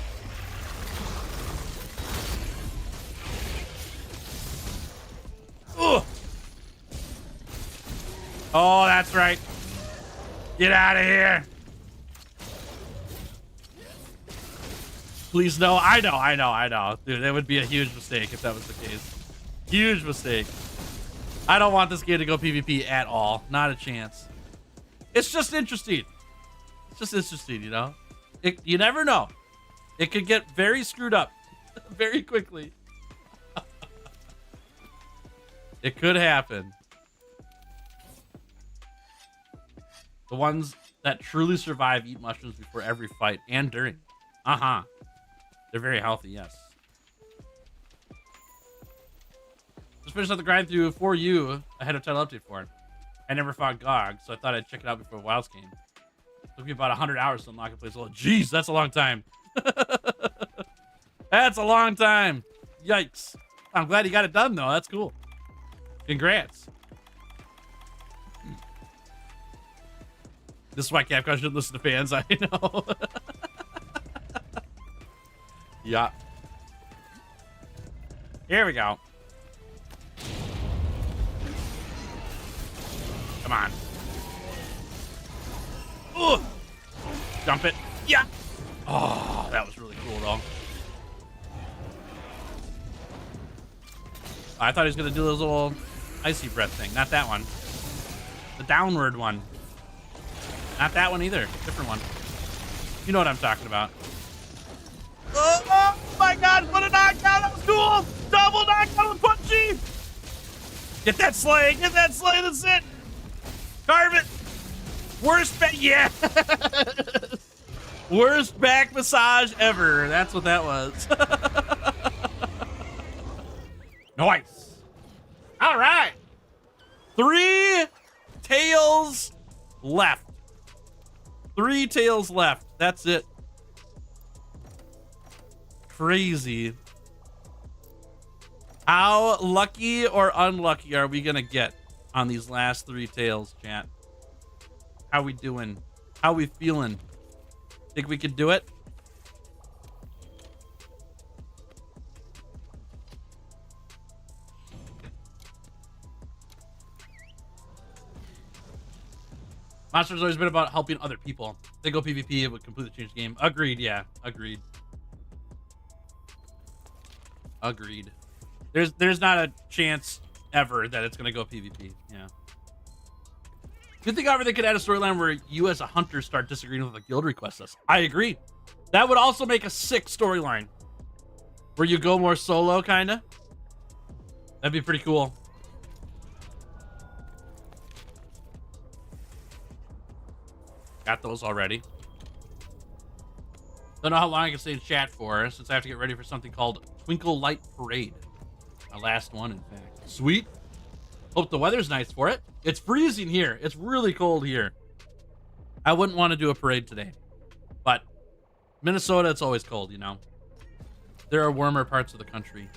Speaker 2: Ugh. Oh, that's right. Get out of here. Please no. I know. Dude, that would be a huge mistake if that was the case. Huge mistake. I don't want this game to go PvP at all. Not a chance. It's just interesting. It's just interesting, you know? You never know. It could get very screwed up very quickly. It could happen. The ones that truly survive eat mushrooms before every fight and during. Uh-huh. They're very healthy, yes. Just finished up the grind through For You ahead of title update for it. I never fought GOG, so I thought I'd check it out before Wilds came. It took me about 100 hours to unlock a place. Oh, jeez, that's a long time. That's a long time. Yikes. I'm glad you got it done, though. That's cool. Congrats. This is why Capcom shouldn't listen to fans, I know. Yeah. Here we go. Come on. Ooh. Jump it. Yeah. Oh, that was really cool, though. I thought he was going to do this little icy breath thing. Not that one. The downward one. Not that one either. Different one. You know what I'm talking about. Oh my god, what a knockdown. That was cool. Double knockdown with Punchy. Get that slay. Get that slay. That's it. Carve it. Worst back. Yeah. Worst back massage ever. That's what that was. Nice. All right. 3 tails left. 3 tails left. That's it. Crazy. How lucky or unlucky are we gonna get on these last 3 tails, chat? How we doing? How we feeling? Think we could do it? Monster's always been about helping other people. They go PvP, it would completely change the game. Agreed, yeah. Agreed. Agreed. There's not a chance ever that it's gonna go PvP. Yeah. Good thing, however, they could add a storyline where you as a hunter start disagreeing with a guild request us. I agree. That would also make a sick storyline. Where you go more solo, kinda. That'd be pretty cool. Got those already. Don't know how long I can stay in chat for, since I have to get ready for something called Twinkle Light Parade. My last one, in fact. Sweet. Hope the weather's nice for it. It's freezing here. It's really cold here. I wouldn't want to do a parade today. But Minnesota, it's always cold, you know. There are warmer parts of the country.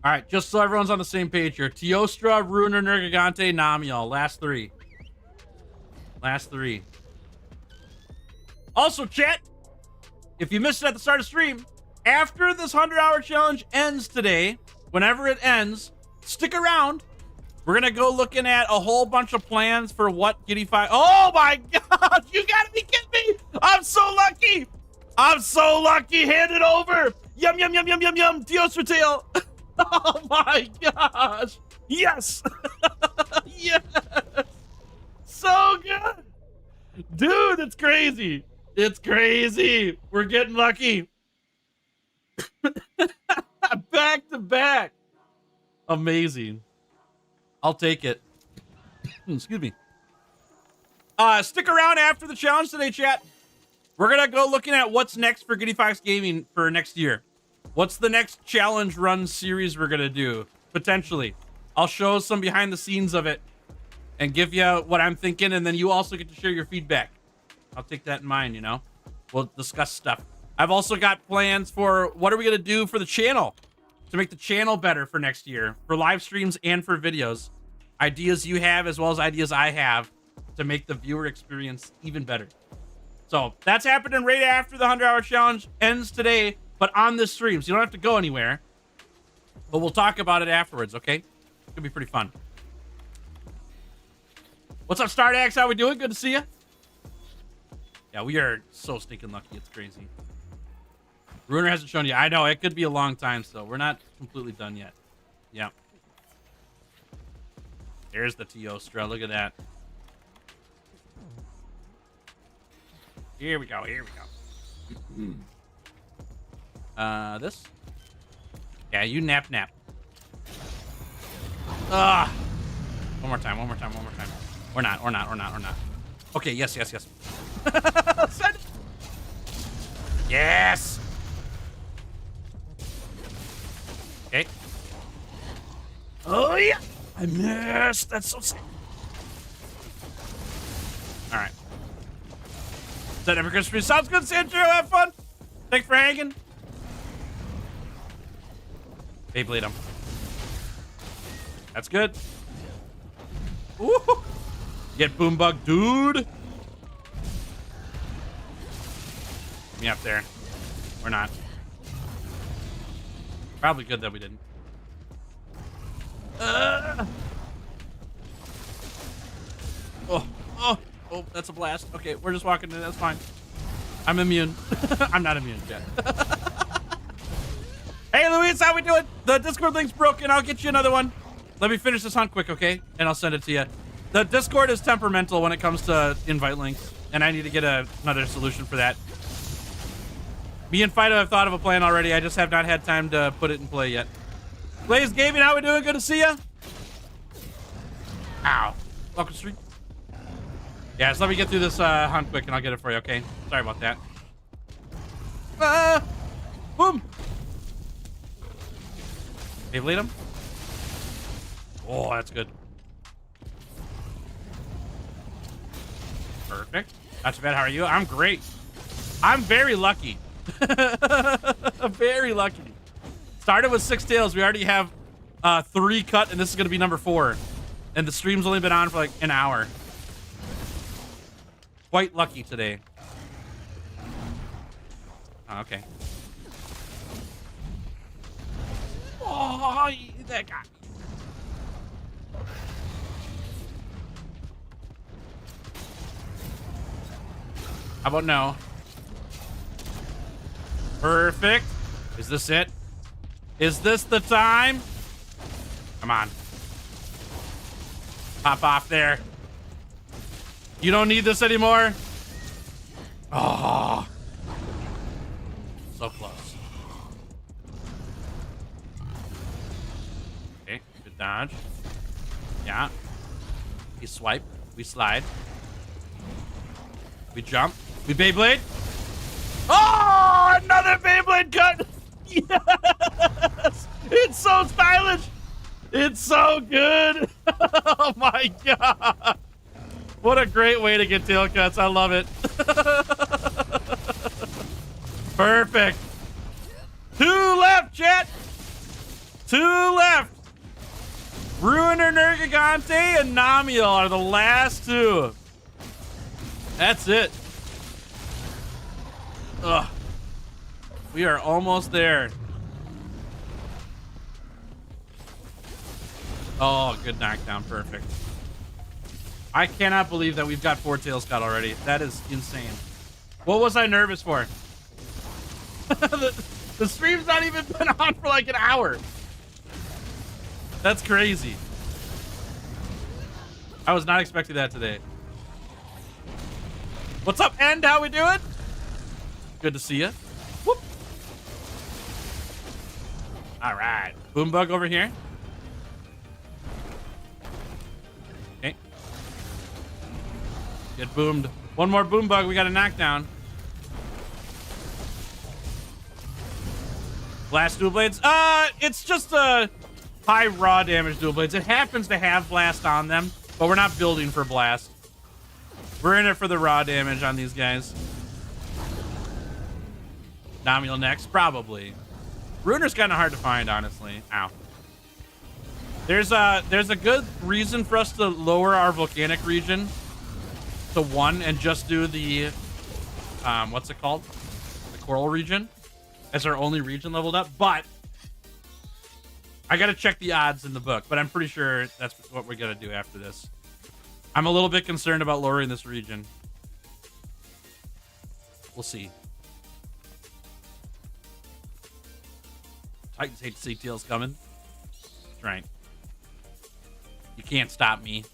Speaker 2: All right, just so everyone's on the same page here. Teostra, Ruiner, Nergigante, Namiel. Last 3. Last 3. Also, chat, if you missed it at the start of stream, after this 100-hour challenge ends today, whenever it ends, stick around. We're going to go looking at a whole bunch of plans for what Giddy 5... Oh, my God! You got to be kidding me! I'm so lucky! I'm so lucky! Hand it over! Yum, yum, yum, yum, yum, yum! Teostra tail! Oh my gosh! Yes! Yes! So good! Dude, it's crazy! It's crazy! We're getting lucky! Back to back! Amazing. I'll take it. Excuse me. Stick around after the challenge today, chat. We're gonna go looking at what's next for Giddy Fox Gaming for next year. What's the next challenge run series we're gonna do? Potentially. I'll show some behind the scenes of it and give you what I'm thinking, and then you also get to share your feedback. I'll take that in mind, you know? We'll discuss stuff. I've also got plans for what are we gonna do for the channel to make the channel better for next year, for live streams and for videos. Ideas you have as well as ideas I have to make the viewer experience even better. So that's happening right after the 100-hour challenge ends today, but on this stream, so you don't have to go anywhere. But we'll talk about it afterwards, okay? It's gonna be pretty fun. What's up, Stardax? How we doing? Good to see you. Yeah, we are so stinking lucky. It's crazy. Ruiner hasn't shown you. I know, it could be a long time still. We're not completely done yet. Yeah. There's the Teostra. Look at that. Here we go. Here we go. This? Yeah, you nap. One more time. Or not. Okay, yes. Send it. Yes! Okay. Oh, yeah! I missed! That's so sick. Alright. Is that ever Christmas? Sounds good, Sandro. Have fun. Thanks for hanging. Beyblade him. That's good. Ooh. Get Boombug, dude. Me up there. We're not. Probably good that we didn't. Oh, that's a blast. Okay, we're just walking in. That's fine. I'm immune. I'm not immune yet. Hey, Luis, how we doing? The Discord link's broken. I'll get you another one. Let me finish this hunt quick, okay? And I'll send it to you. The Discord is temperamental when it comes to invite links, and I need to get another solution for that. Me and Fido have thought of a plan already. I just have not had time to put it in play yet. Blaze Gaming, how we doing? Good to see ya. Ow. Welcome street. Yeah, just let me get through this hunt quick, and I'll get it for you, okay? Sorry about that. Boom. Beyblade him. Oh, that's good. Perfect. Not too bad. How are you? I'm great. I'm very lucky. Very lucky. Started with 6 tails. We already have 3 cut, and this is going to be number 4. And the stream's only been on for like an hour. Quite lucky today. Oh, okay. Oh, that guy. How about no? Perfect. Is this it? Is this the time? Come on. Pop off there. You don't need this anymore? Oh. So close. Okay, good dodge. Yeah. We swipe. We slide. We jump. We Beyblade. Oh, another Beyblade cut. Yes. It's so stylish. It's so good. Oh my god. What a great way to get tail cuts. I love it. Perfect. 2 left, chat. 2 left. Ruiner, Nergigante, and Namiel are the last 2. That's it. Ugh. We are almost there. Oh, good knockdown. Perfect. I cannot believe that we've got 4 tails cut already. That is insane. What was I nervous for? The stream's not even been on for like an hour. That's crazy. I was not expecting that today. What's up, End? How we doing? Good to see you. Whoop. All right. Boombug over here. Okay. Get boomed. One more Boombug. We got a knockdown. Blast dual blades. It's just a high raw damage dual blades. It happens to have blast on them, but we're not building for blast. We're in it for the raw damage on these guys. Namiel next, probably. Runer's kind of hard to find, honestly. Ow. There's a good reason for us to lower our volcanic region to 1 and just do the what's it called? The coral region as our only region leveled up, but I gotta check the odds in the book, but I'm pretty sure that's what we're gonna do after this. I'm a little bit concerned about lowering this region. We'll see. Titans hate to see Tails coming. That's right. You can't stop me.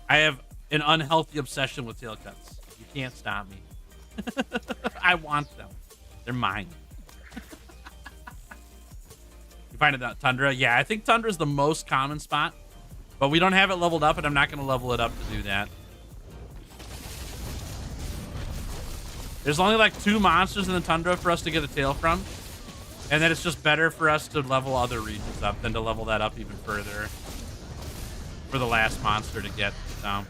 Speaker 2: I have an unhealthy obsession with tail cuts. You can't stop me. I want them. They're mine. You find it out Tundra? Yeah, I think Tundra is the most common spot. But we don't have it leveled up, and I'm not going to level it up to do that. There's only like 2 monsters in the Tundra for us to get a tail from. And then it's just better for us to level other regions up than to level that up even further for the last monster to get. So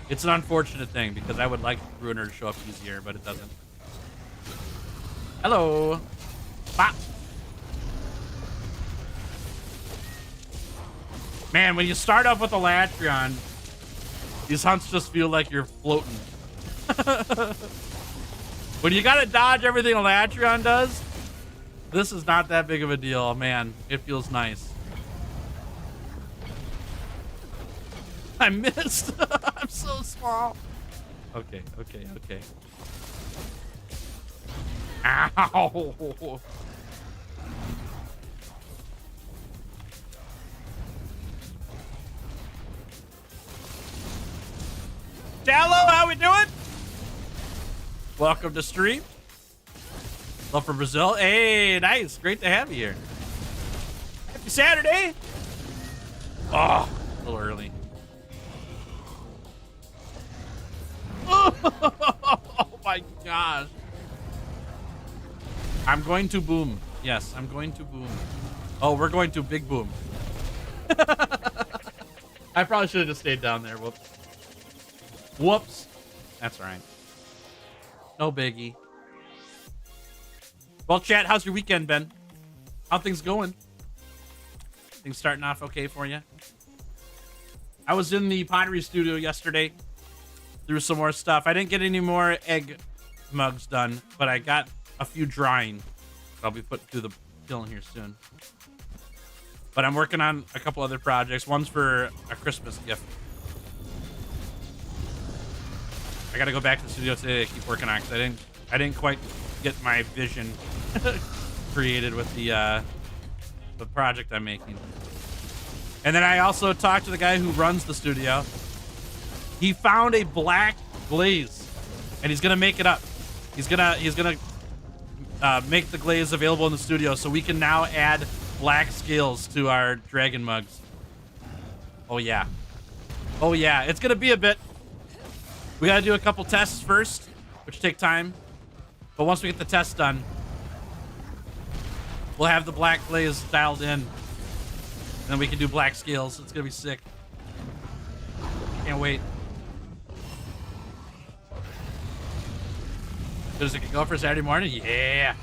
Speaker 2: it's an unfortunate thing because I would like Ruiner to show up easier, but it doesn't. Hello. Bop. Man, when you start off with a Latreon, these hunts just feel like you're floating. When you gotta dodge everything a Latreon does, this is not that big of a deal. Man, it feels nice. I missed. I'm so small. Okay. Ow. Shallow, how we doing? Welcome to stream. Love from Brazil. Hey, nice. Great to have you here. Happy Saturday. Oh, a little early. Oh my gosh. I'm going to boom. Yes, I'm going to boom. Oh, we're going to big boom. I probably should have just stayed down there. Whoops. Whoops. That's all right. No biggie. Well, chat, how's your weekend been? How things going? Things starting off okay for you? I was in the pottery studio yesterday. Threw some more stuff. I didn't get any more egg mugs done, but I got a few drying. I'll be putting through the kiln here soon. But I'm working on a couple other projects. One's for a Christmas gift. I gotta go back to the studio today to keep working on because I didn't quite get my vision created with the project I'm making. And then I also talked to the guy who runs the studio. He found a black glaze, and he's gonna make it up. He's gonna make the glaze available in the studio, so we can now add black scales to our dragon mugs. Oh yeah, it's gonna be a bit. We gotta do a couple tests first, which take time. But once we get the test done, we'll have the black glaze dialed in, and then we can do black scales. It's gonna be sick. Can't wait. Does it go for Saturday morning? Yeah.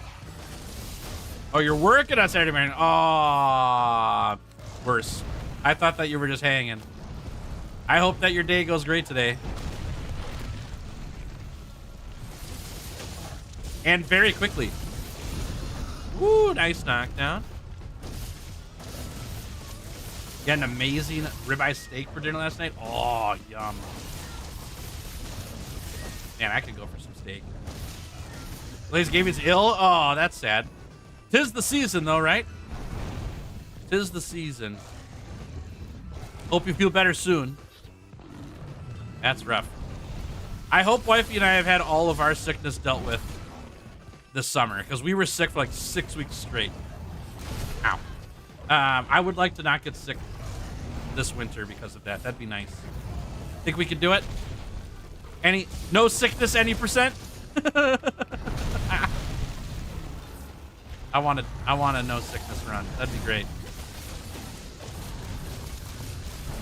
Speaker 2: Oh, you're working on Saturday morning. Oh, worse. I thought that you were just hanging. I hope that your day goes great today. And very quickly. Woo, nice knockdown. You had an amazing ribeye steak for dinner last night. Oh, yum. Man, I could go for some steak. Blaze Gaming's ill. Oh, that's sad. 'Tis the season, though, right? 'Tis the season. Hope you feel better soon. That's rough. I hope Wifey and I have had all of our sickness dealt with this summer, because we were sick for like 6 weeks straight. Ow. I would like to not get sick this winter because of that. That'd be nice. Think we could do it? No sickness, any percent? I want a no sickness run. That'd be great.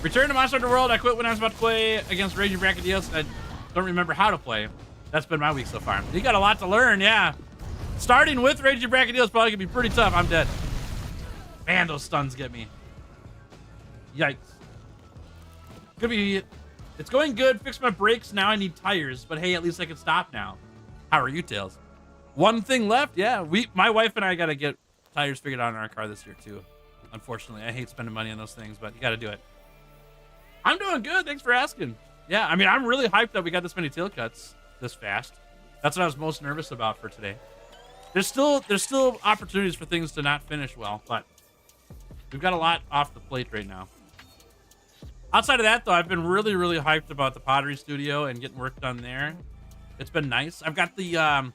Speaker 2: Return to Monster Hunter World. I quit when I was about to play against Raging Brachydios. I don't remember how to play. That's been my week so far. You got a lot to learn, yeah. Starting with Raging Brachydios probably gonna be pretty tough. I'm dead. Man, those stuns get me. Yikes. It's going good. Fixed my brakes. Now I need tires. But hey, at least I can stop now. How are you, Tails? One thing left. Yeah, my wife and I gotta get tires figured out in our car this year too. Unfortunately, I hate spending money on those things, but you gotta do it. I'm doing good. Thanks for asking. Yeah, I mean, I'm really hyped that we got this many tail cuts this fast. That's what I was most nervous about for today. There's still opportunities for things to not finish well, but we've got a lot off the plate right now. Outside of that, though, I've been really, really hyped about the pottery studio and getting work done there. It's been nice. I've got the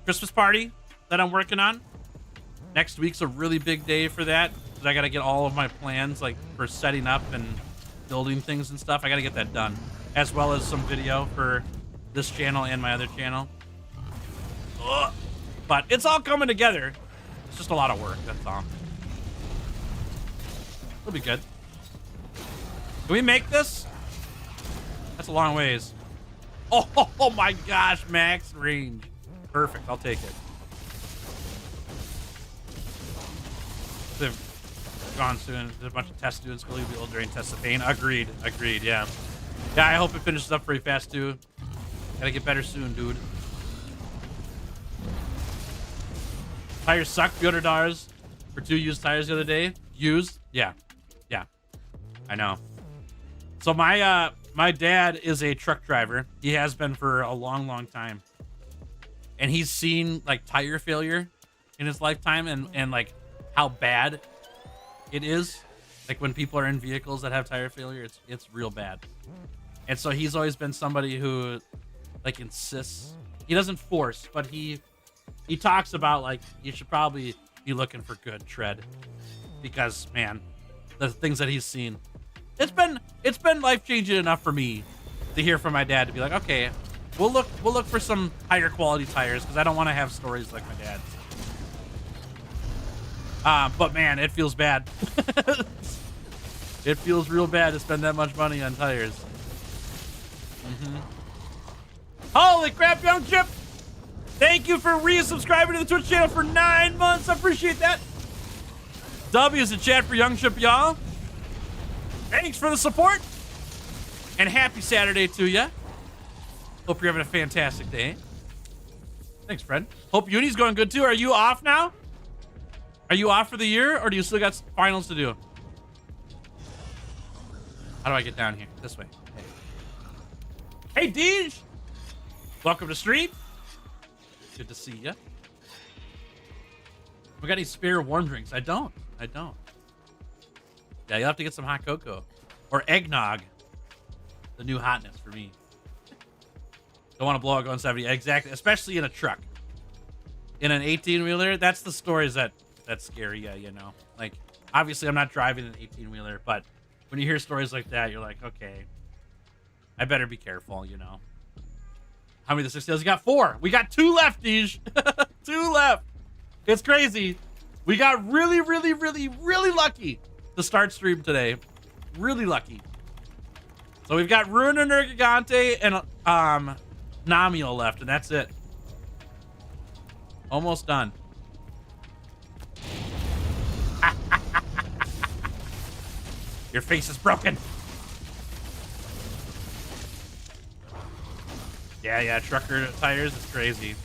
Speaker 2: Christmas party that I'm working on. Next week's a really big day for that, because I got to get all of my plans, like, for setting up and building things and stuff. I got to get that done, as well as some video for this channel and my other channel. Ugh. But it's all coming together. It's just a lot of work, that's all. It'll be good. Can we make this? That's a long ways. Oh my gosh, max range. Perfect, I'll take it. They've gone soon. There's a bunch of tests doing Scully Wheel during Tests of Pain. Agreed, yeah. Yeah, I hope it finishes up pretty fast too. Gotta get better soon, dude. Tires suck, $200 for 2 used tires the other day. Used? Yeah. I know. So my dad is a truck driver. He has been for a long time. And he's seen like tire failure in his lifetime and like how bad it is. Like when people are in vehicles that have tire failure, it's real bad. And so he's always been somebody who like insists. He doesn't force, but he talks about like you should probably be looking for good tread, because man, the things that he's seen, it's been life-changing enough for me to hear from my dad to be like, okay, we'll look for some higher quality tires, because I don't want to have stories like my dad's. But man, it feels bad. It feels real bad to spend that much money on tires. Holy crap, Young Chip! Thank you for resubscribing to the Twitch channel for 9 months. I appreciate that. W is the chat for Young Chip, y'all. Thanks for the support. And happy Saturday to ya. Hope you're having a fantastic day. Thanks, Fred. Hope Uni's going good too. Are you off now? Are you off for the year, or do you still got finals to do? How do I get down here? This way. Hey, Deej. Welcome to stream. Good to see ya. We got any spare warm drinks? I don't. Yeah, you'll have to get some hot cocoa. Or eggnog. The new hotness for me. Don't want to blow out going 70. Exactly. Especially in a truck. In an 18-wheeler, that's the stories that's scary. Yeah, you know. Like, obviously, I'm not driving an 18-wheeler, but when you hear stories like that, you're like, okay, I better be careful, you know. How many of the 6 deals? You got 4. We got 2 left, Deej. 2 left. It's crazy. We got really lucky to start stream today. Really lucky. So we've got Ruiner Nergigante and Namio left, and that's it. Almost done. Your face is broken. Yeah, trucker tires is crazy.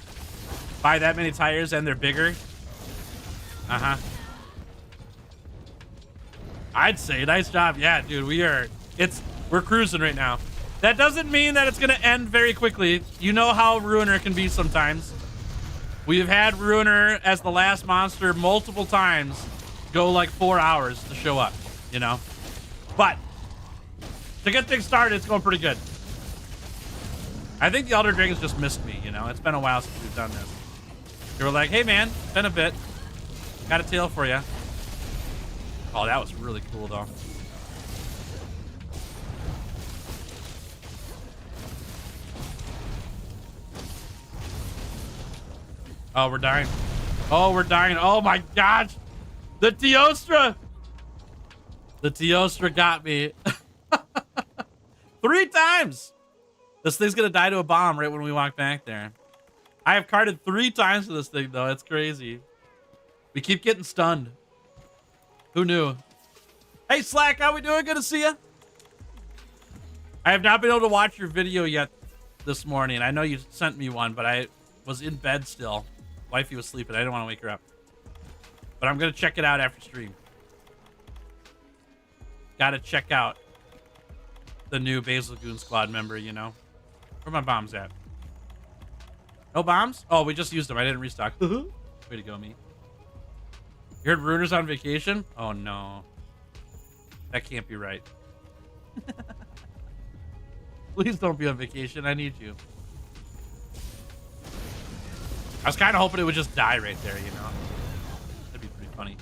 Speaker 2: Buy that many tires and they're bigger. I'd say nice job. Yeah, dude, we're cruising right now. That doesn't mean that it's gonna end very quickly. You know how Ruiner can be sometimes. We've had Ruiner as the last monster multiple times go like 4 hours to show up, you know? But to get things started, it's going pretty good. I think the Elder Dragons just missed me, you know? It's been a while since we've done this. They were like, hey man, it's been a bit. Got a tail for you. Oh, that was really cool though. Oh, we're dying. Oh, we're dying. Oh my gosh. The Teostra. The Teostra got me. 3 times. This thing's gonna die to a bomb right when we walk back there. I have carded 3 times for this thing though. It's crazy. We keep getting stunned. Who knew? Hey Slack, how we doing? Good to see you. I have not been able to watch your video yet this morning. I know you sent me one, but I was in bed still. Wifey was sleeping. I didn't want to wake her up. But I'm gonna check it out after stream. Gotta check out the new Basil Goon Squad member, you know. Where my bombs at? No bombs? Oh, we just used them. I didn't restock. Way to go, me. You heard Runer's on vacation? Oh, no. That can't be right. Please don't be on vacation. I need you. I was kind of hoping it would just die right there, you know? That'd be pretty funny.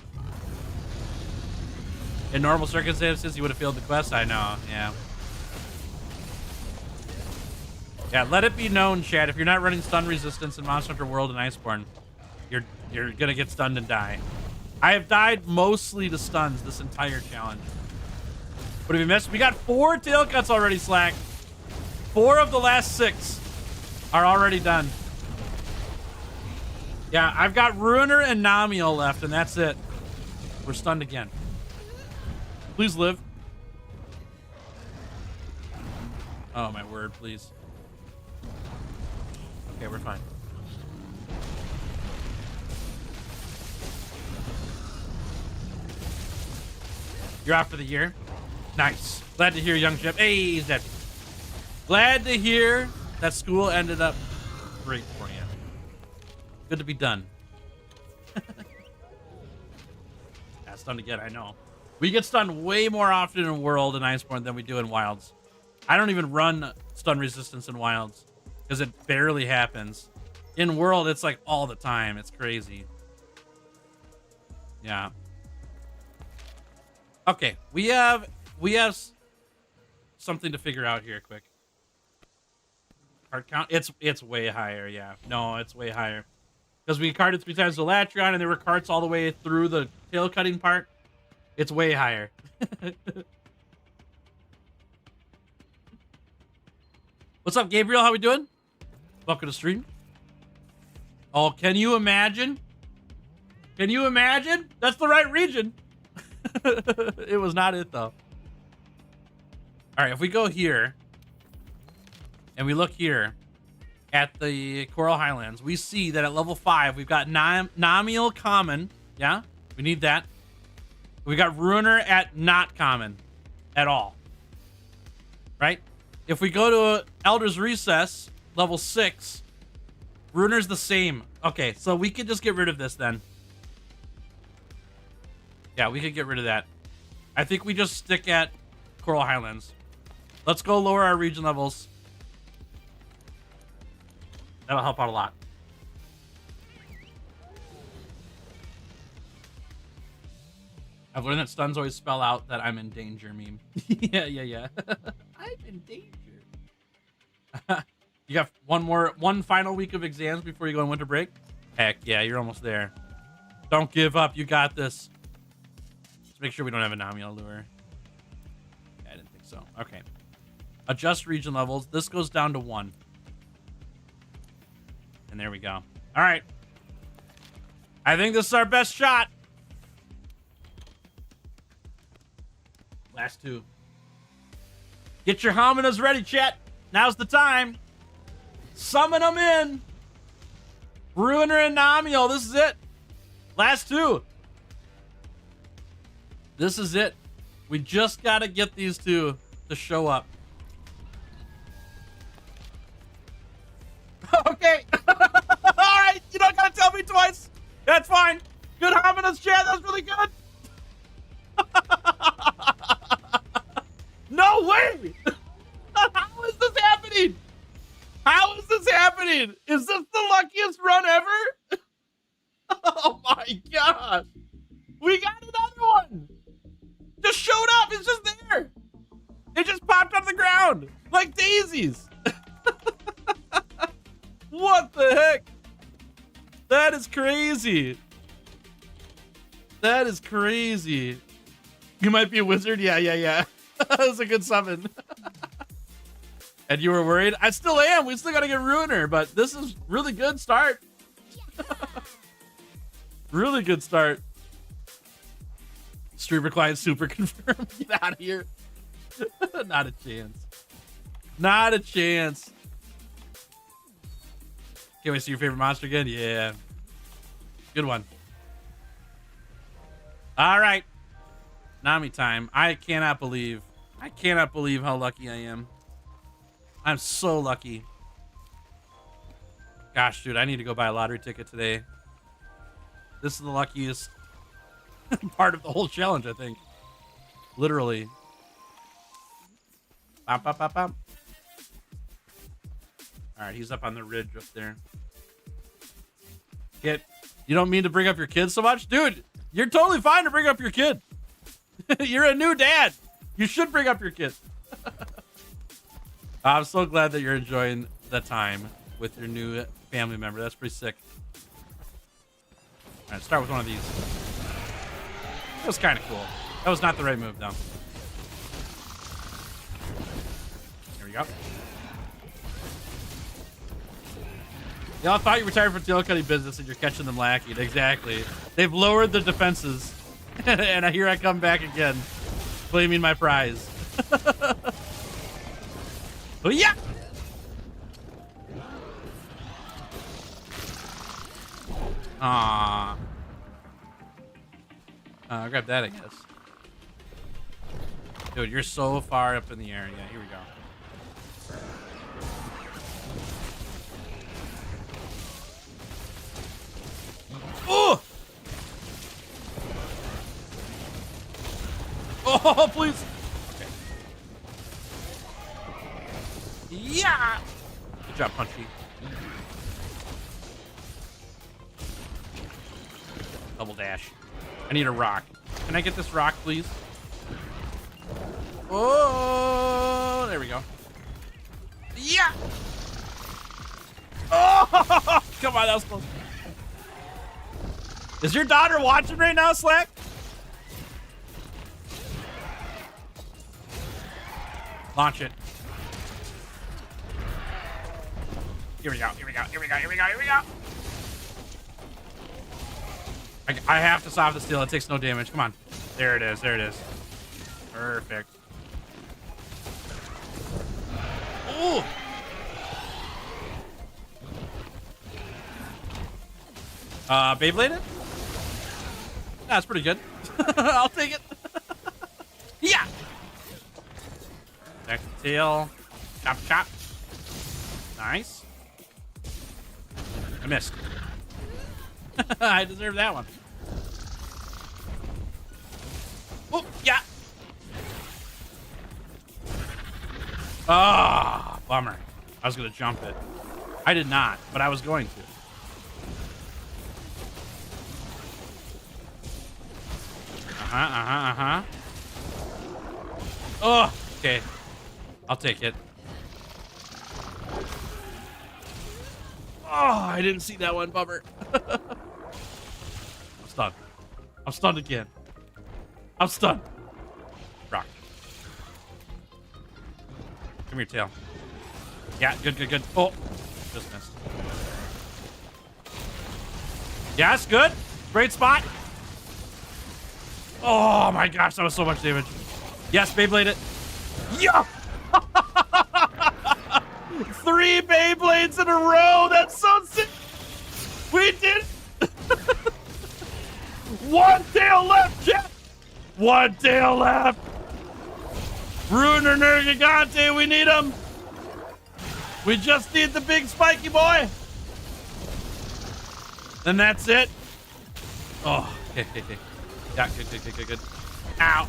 Speaker 2: In normal circumstances, you would have failed the quest. I know, yeah. Yeah, let it be known, Chad. If you're not running stun resistance in Monster Hunter World and Iceborne, you're gonna get stunned and die. I have died mostly to stuns this entire challenge. What have we missed? We got 4 tail cuts already, Slack. 4 of the last 6 are already done. Yeah, I've got Ruiner and Namiel left, and that's it. We're stunned again. Please live. Oh, my word, please. Okay, we're fine. You're out for the year? Nice. Glad to hear, young Jeff. Hey, he's dead. Glad to hear that school ended up great for you. Good to be done. Yeah, stunned again, I know. We get stunned way more often in World and Iceborne than we do in Wilds. I don't even run stun resistance in Wilds because it barely happens. In World, it's like all the time. It's crazy. Yeah. Okay, we have something to figure out here quick. Card count, it's way higher, yeah. No, it's way higher. Because we carded 3 times the Latreon and there were carts all the way through the tail cutting part. It's way higher. What's up, Gabriel? How we doing? Welcome to stream. Oh, can you imagine? Can you imagine? That's the right region. It was not it, though. All right, if we go here and we look here at the Coral Highlands, we see that at level 5, we've got Namiel common. Yeah, we need that. We got Ruiner at not common at all. Right? If we go to Elder's Recess, level 6, Ruiner's the same. Okay, so we could just get rid of this then. Yeah, we could get rid of that. I think we just stick at Coral Highlands. Let's go lower our region levels. That'll help out a lot. I've learned that stuns always spell out that I'm in danger meme. Yeah. I'm in danger. You got one final week of exams before you go on winter break? Heck yeah, you're almost there. Don't give up. You got this. Just make sure we don't have a Namiel lure. Yeah, I didn't think so. Okay. Adjust region levels. This goes down to 1. And there we go. All right. I think this is our best shot. Last 2. Get your hominas ready, chat. Now's the time. Summon them in. Ruiner and Namiel. This is it. Last 2. This is it. We just got to get these 2 to show up. Okay. All right. You don't got to tell me twice. That's fine. Good hominas, chat. That's really good. No way! How is this happening? How is this happening? Is this the luckiest run ever? Oh my gosh. We got another one. Just showed up. It's just there. It just popped off the ground like daisies. What the heck? That is crazy. That is crazy. You might be a wizard. Yeah. That was a good summon. And you were worried? I still am. We still got to get Ruiner, but this is really good start. Really good start. Streamer client super confirmed. Get out of here. Not a chance. Not a chance. Can't wait to see your favorite monster again? Yeah. Good one. All right. Nami time. I cannot believe how lucky I am. I'm so lucky. Gosh, dude, I need to go buy a lottery ticket today. This is the luckiest part of the whole challenge, I think. Literally. Bop, bop, bop, bop. All right, he's up on the ridge up there. You don't mean to bring up your kid so much? Dude, you're totally fine to bring up your kid. You're a new dad. You should bring up your kid. I'm so glad that you're enjoying the time with your new family member. That's pretty sick. All right, start with one of these. That was kind of cool. That was not the right move, though. Here we go. Y'all thought you retired from tail cutting business and you're catching them lacking. Exactly. They've lowered the defenses. And here I come back again, claiming my prize. Oh, yeah! Aww. I'll grab that, I guess. Dude, you're so far up in the air. Yeah, here we go. Oh! Oh, please. Okay. Yeah. Good job, Punchy. Double dash. I need a rock. Can I get this rock, please? Oh, there we go. Yeah. Oh, come on, that was close. Is your daughter watching right now, Slack? Launch it. Here we go, here we go, here we go, here we go, here we go. I have to stop the steal. It takes no damage. Come on. There it is, there it is. Perfect. Ooh. Beyblade it? That's pretty good. I'll take it. Yeah. Back to the tail. Chop, chop. Nice. I missed. I deserve that one. Oh, yeah. Ah, bummer. I was going to jump it. I did not, but I was going to. Oh, okay. I'll take it. Oh, I didn't see that one, bummer. I'm stunned. I'm stunned again. I'm stunned. Rock. Come here, tail. Yeah, good, good, good. Oh, just missed. Yes, good. Great spot. Oh my gosh, that was so much damage. Yes, Beyblade it. Yeah! 3 Beyblades in a row. That's so sick. We did. One tail left, chat. One tail left. Ruiner Nergigante, we need him. We just need the big spiky boy. And that's it. Oh, okay, okay, okay. Yeah, good, good, good, good, good. Ow.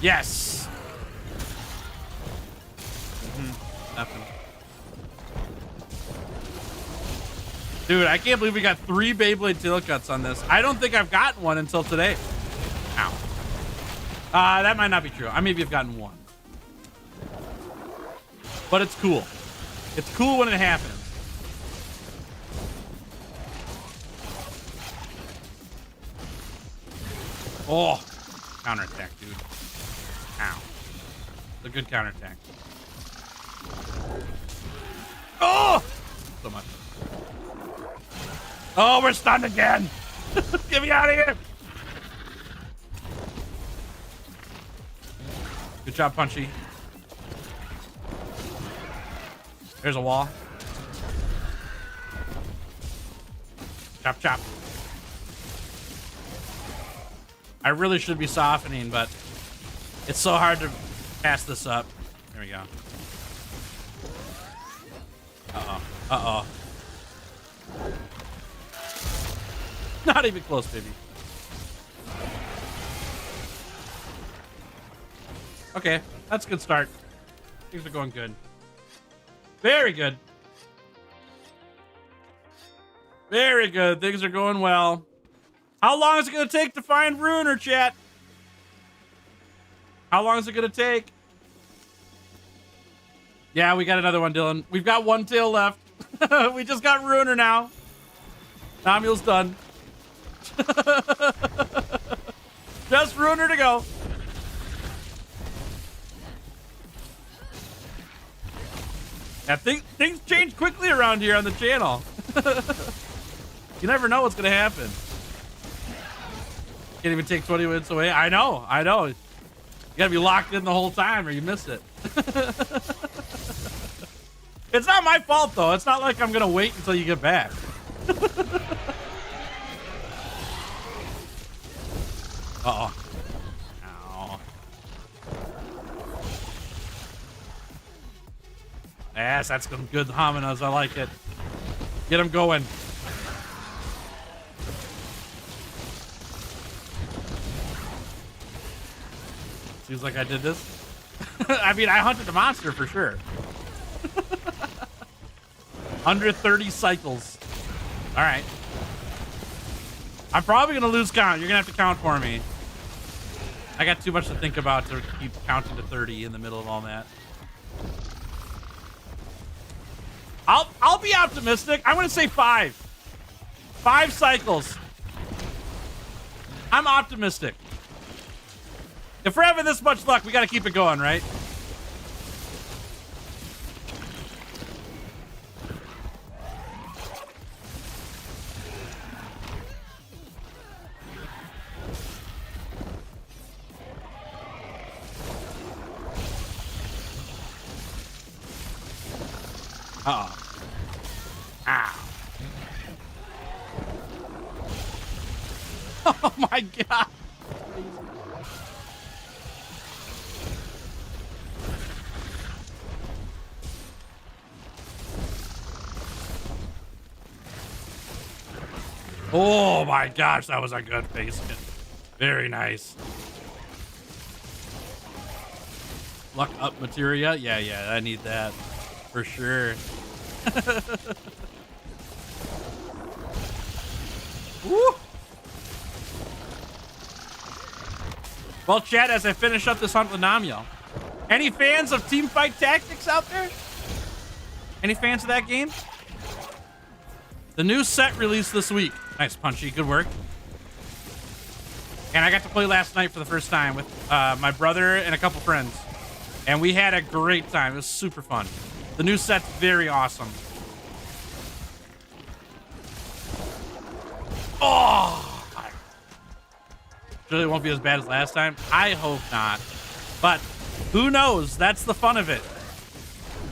Speaker 2: Yes. Nothing. Dude, I can't believe we got 3 Beyblade tail cuts on this. I don't think I've gotten one until today. Ow. That might not be true. I maybe have gotten one. But it's cool. It's cool when it happens. Oh, counterattack, dude. Ow. It's a good counterattack. Oh! So much. Oh, we're stunned again. Get me out of here. Good job, Punchy. There's a wall. Chop, chop. I really should be softening, but it's so hard to pass this up. There we go. Uh-oh. Uh-oh. Not even close, baby. Okay, that's a good start. Things are going good. Very good. Very good. Things are going well. How long is it going to take to find Ruiner, chat? How long is it going to take? Yeah, we got another one, Dylan. We've got one tail left. We just got Ruiner now. Namuel's done. Just Ruiner to go. Yeah, things change quickly around here on the channel. You never know what's gonna happen. Can't even take 20 minutes away. I know. You gotta be locked in the whole time or you miss it. It's not my fault though. It's not like I'm gonna wait until you get back. Uh-oh. Ow. Yes, that's some good hominos. I like it. Get him going. Seems like I did this. I mean, I hunted the monster for sure. 130 cycles. All right. I'm probably going to lose count. You're going to have to count for me. I got too much to think about to keep counting to 30 in the middle of all that. I'll be optimistic. I'm going to say 5. 5 cycles. I'm optimistic. If we're having this much luck, we got to keep it going, right? Uh-oh. Ow. Oh my god. Oh my gosh, that was a good face hit. Very nice. Luck up materia? Yeah, I need that. For sure. Woo! Well, chat, as I finish up this hunt with Namiel, any fans of Teamfight Tactics out there? Any fans of that game? The new set released this week. Nice, Punchy. Good work. And I got to play last night for the first time with my brother and a couple friends. And we had a great time. It was super fun. The new set's very awesome. Oh! Surely it won't be as bad as last time. I hope not. But who knows? That's the fun of it.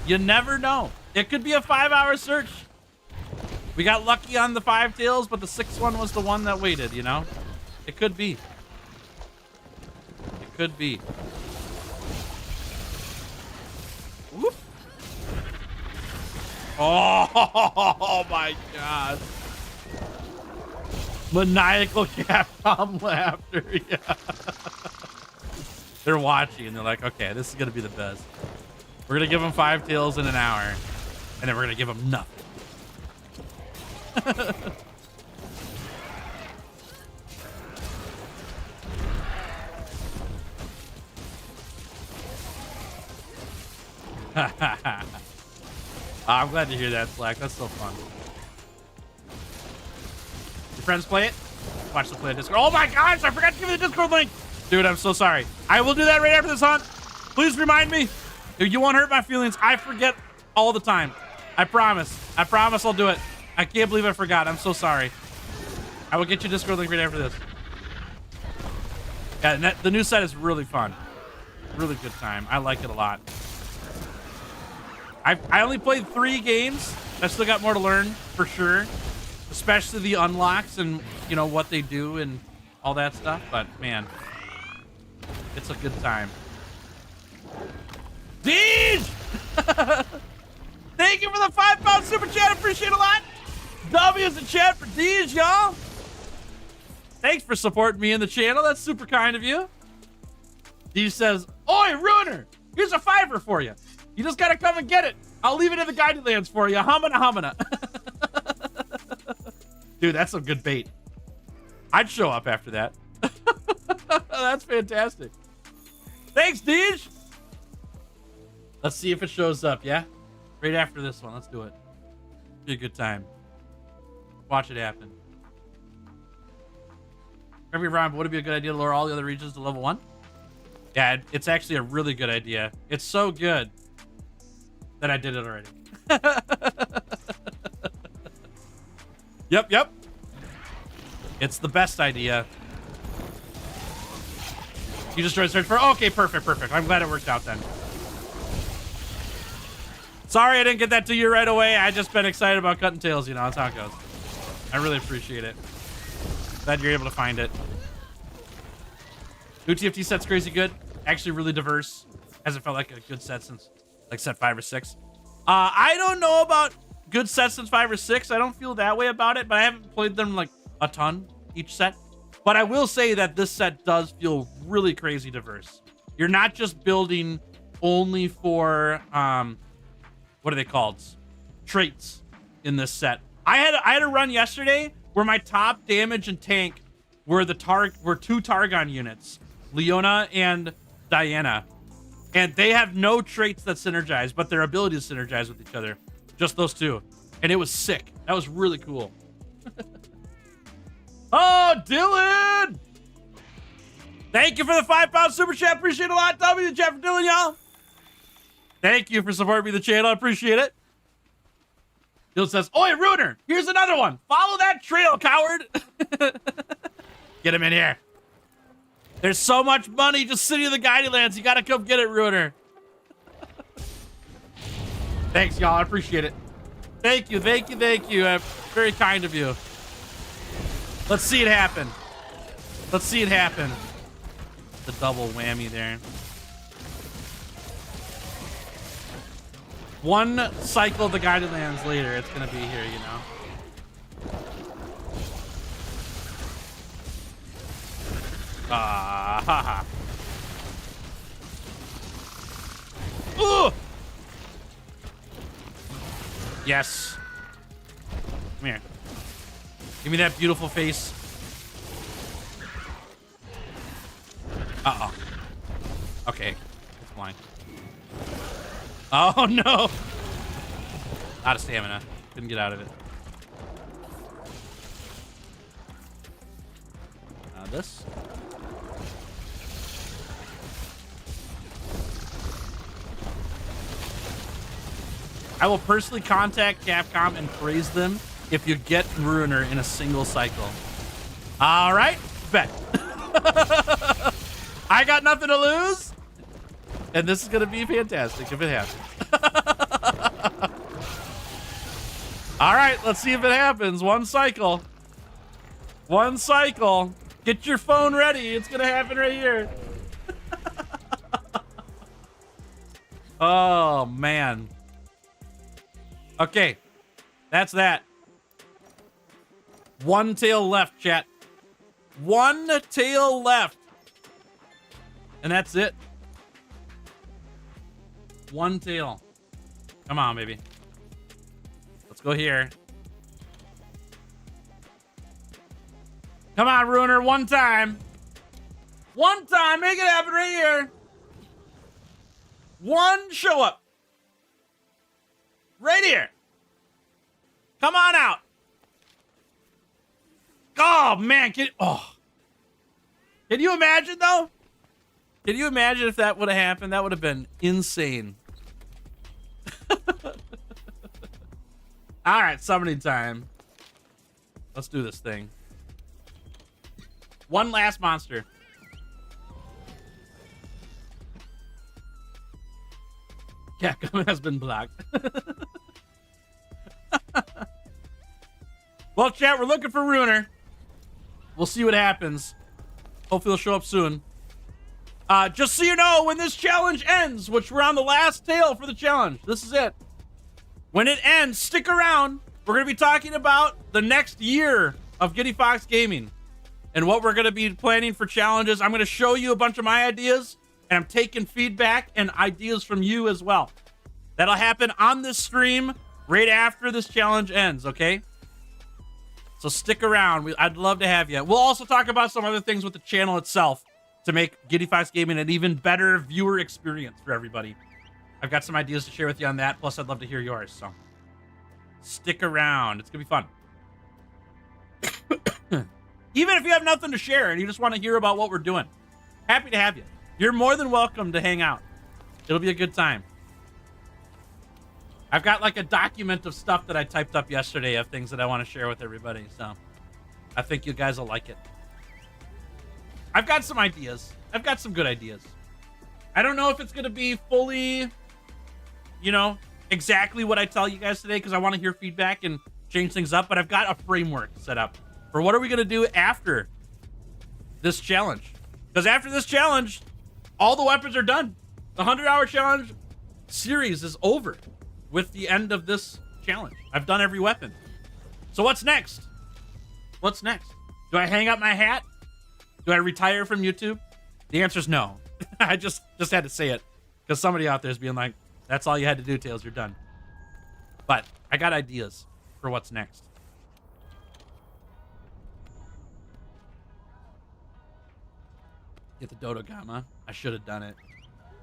Speaker 2: You never know. It could be a 5-hour search. We got lucky on the 5 tails, but the 6th one was the one that waited, you know? It could be. It could be. Whoop. Oh my god. Maniacal Capcom laughter. Yeah. They're watching and they're like, okay, this is going to be the best. We're going to give them 5 tails in an hour, and then we're going to give them nothing. I'm glad to hear that, Slack. That's so fun. Your friends play it? Watch them play on Discord. Oh my gosh, I forgot to give you the Discord link. Dude, I'm so sorry. I will do that right after this hunt. Please remind me. Dude, you won't hurt my feelings. I forget all the time. I promise. I promise I'll do it. I can't believe I forgot. I'm so sorry. I will get you a Discord link right after this. Yeah, the new set is really fun. Really good time. I like it a lot. I only played 3 games. I still got more to learn, for sure. Especially the unlocks and, you know, what they do and all that stuff. But, man, it's a good time. Deej! Thank you for the £5 super chat. Appreciate it a lot. W is the chat for Deej, y'all. Thanks for supporting me in the channel. That's super kind of you. He says, "Oi, Ruiner, here's a $5 for you. You just gotta come and get it. I'll leave it in the guided lands for you. Humana, humana." Dude, that's some good bait. I'd show up after that. That's fantastic. Thanks, Deej. Let's see if it shows up, yeah? Right after this one. Let's do it. Be a good time. Watch it happen. Every round, would it be a good idea to lower all the other regions to level 1? Yeah, it's actually a really good idea. It's so good that I did it already. Yep. It's the best idea. You destroyed search for. Okay, perfect. I'm glad it worked out then. Sorry I didn't get that to you right away. I just been excited about cutting tails, you know. That's how it goes. I really appreciate it. Glad you're able to find it. New TFT set's crazy good. Actually really diverse. Hasn't felt like a good set since like set 5 or 6. I don't know about good sets since 5 or 6. I don't feel that way about it, but I haven't played them like a ton each set. But I will say that this set does feel really crazy diverse. You're not just building only for what are they called? Traits in this set. I had a run yesterday where my top damage and tank were two Targon units, Leona and Diana. And they have no traits that synergize, but their abilities synergize with each other. Just those two. And it was sick. That was really cool. Oh, Dylan! Thank you for the £5 super chat. Appreciate it a lot. W the chat for Dylan, y'all. Thank you for supporting me the channel. I appreciate it. Dylan says, "Oi, Ruiner, here's another one. Follow that trail, coward." Get him in here. There's so much money just sitting in the guided lands. You gotta come get it, Ruiner. Thanks, y'all. I appreciate it. Thank you. Very kind of you. Let's see it happen. The double whammy there. One cycle of the guided lands later, it's gonna be here, you know. Haha. Ooh! Yes. Come here. Give me that beautiful face. Uh-oh. Okay. It's blind. Oh, no. Out of stamina. Couldn't get out of it. This. I will personally contact Capcom and praise them if you get Ruiner in a single cycle. All right, bet. I got nothing to lose, and this is gonna be fantastic if it happens. All right, let's see if it happens. One cycle. Get your phone ready. It's gonna happen right here. Oh man. Okay, that's that. One tail left, chat. One tail left. And that's it. One tail. Come on, baby. Let's go here. Come on, Ruiner. One time. One time. Make it happen right here. One show up. Right here. Come on out. Oh, man. Can you imagine, though? Can you imagine if that would have happened? That would have been insane. All right, summoning time. Let's do this thing. One last monster. Capcom has been blocked. Well, chat, we're looking for Ruiner. We'll see what happens. Hopefully he'll show up soon. Just so you know, when this challenge ends, which we're on the last tail for the challenge, this is it. When it ends, stick around. We're going to be talking about the next year of Giddy Fox Gaming. and what we're going to be planning for challenges. I'm going to show you a bunch of my ideas, and I'm taking feedback and ideas from you as well. That'll happen on this stream right after this challenge ends, okay? So stick around. I'd love to have you. We'll also talk about some other things with the channel itself to make Giddy Fox Gaming an even better viewer experience for everybody. I've got some ideas to share with you on that. Plus, I'd love to hear yours. So stick around. It's going to be fun. Even if you have nothing to share and you just want to hear about what we're doing, happy to have you. You're more than welcome to hang out. It'll be a good time. I've got like a document of stuff that I typed up yesterday of things that I want to share with everybody. So I think you guys will like it. I've got some ideas. I've got some good ideas. I don't know if it's going to be fully, you know, exactly what I tell you guys today because I want to hear feedback and change things up. But I've got a framework set up for what are we going to do after this challenge. Because after this challenge, all the weapons are done. The 100-hour challenge series is over with the end of this challenge. I've done every weapon. So what's next? What's next? Do I hang up my hat? Do I retire from YouTube? The answer is no. I just had to say it because somebody out there is being like, that's all you had to do, Tails, you're done. But I got ideas for what's next. Get the Dodogama. I should have done it.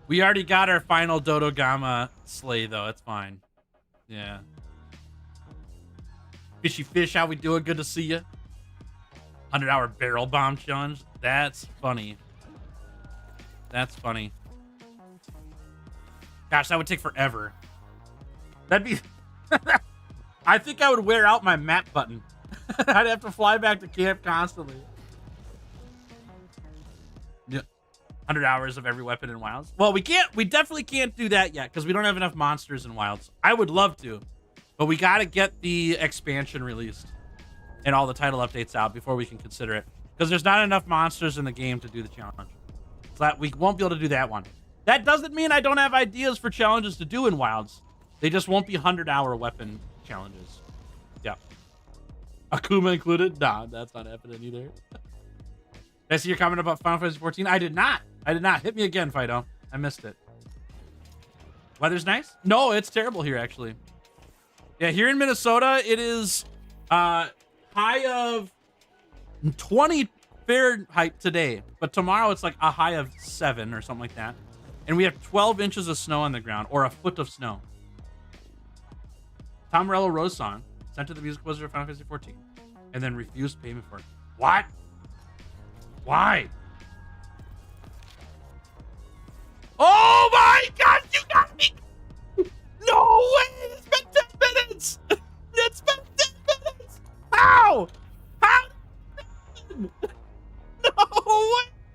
Speaker 2: We already got our final Dodogama sleigh, though. It's fine. Yeah. Fishy Fish, how we doing? Good to see you. 100-hour barrel bomb challenge. That's funny. That's funny. Gosh, that would take forever. That'd be... I think I would wear out my map button. I'd have to fly back to camp constantly. Yeah. 100 hours of every weapon in Wilds. Well, we definitely can't do that yet because we don't have enough monsters in Wilds. I would love to, but we got to get the expansion released and all the title updates out before we can consider it because there's not enough monsters in the game to do the challenge. So that we won't be able to do that one. That doesn't mean I don't have ideas for challenges to do in Wilds. They just won't be 100-hour weapon challenges. Yeah. Akuma included? Nah, that's not happening either. Did I see your comment about Final Fantasy 14? I did not. I did not. Hit me again, Fido. I missed it. Weather's nice? No, it's terrible here, actually. Yeah, here in Minnesota, it is high of 20 Fahrenheit today. But tomorrow, it's like a high of 7 or something like that. And we have 12 inches of snow on the ground, or a foot of snow. Tom Morello Rose song, sent to the music wizard of Final Fantasy 14, and then refused payment for it. What? Why? Oh my God, you got me! No way! It's been 10 minutes! It's been 10 minutes! How? How? No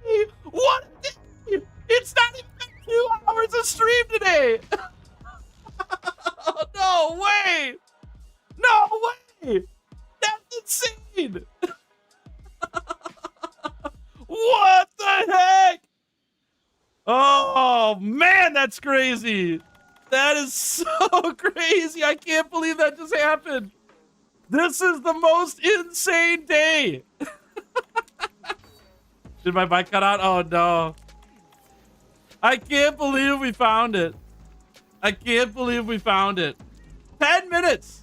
Speaker 2: way! What a day! It's not even been 2 hours of stream today! No way! No way! That's insane! What the heck? Oh man, that's crazy. That is so crazy. I can't believe that just happened. This is the most insane day. Did my bike cut out? Oh no. I can't believe we found it. I can't believe we found it. 10 minutes.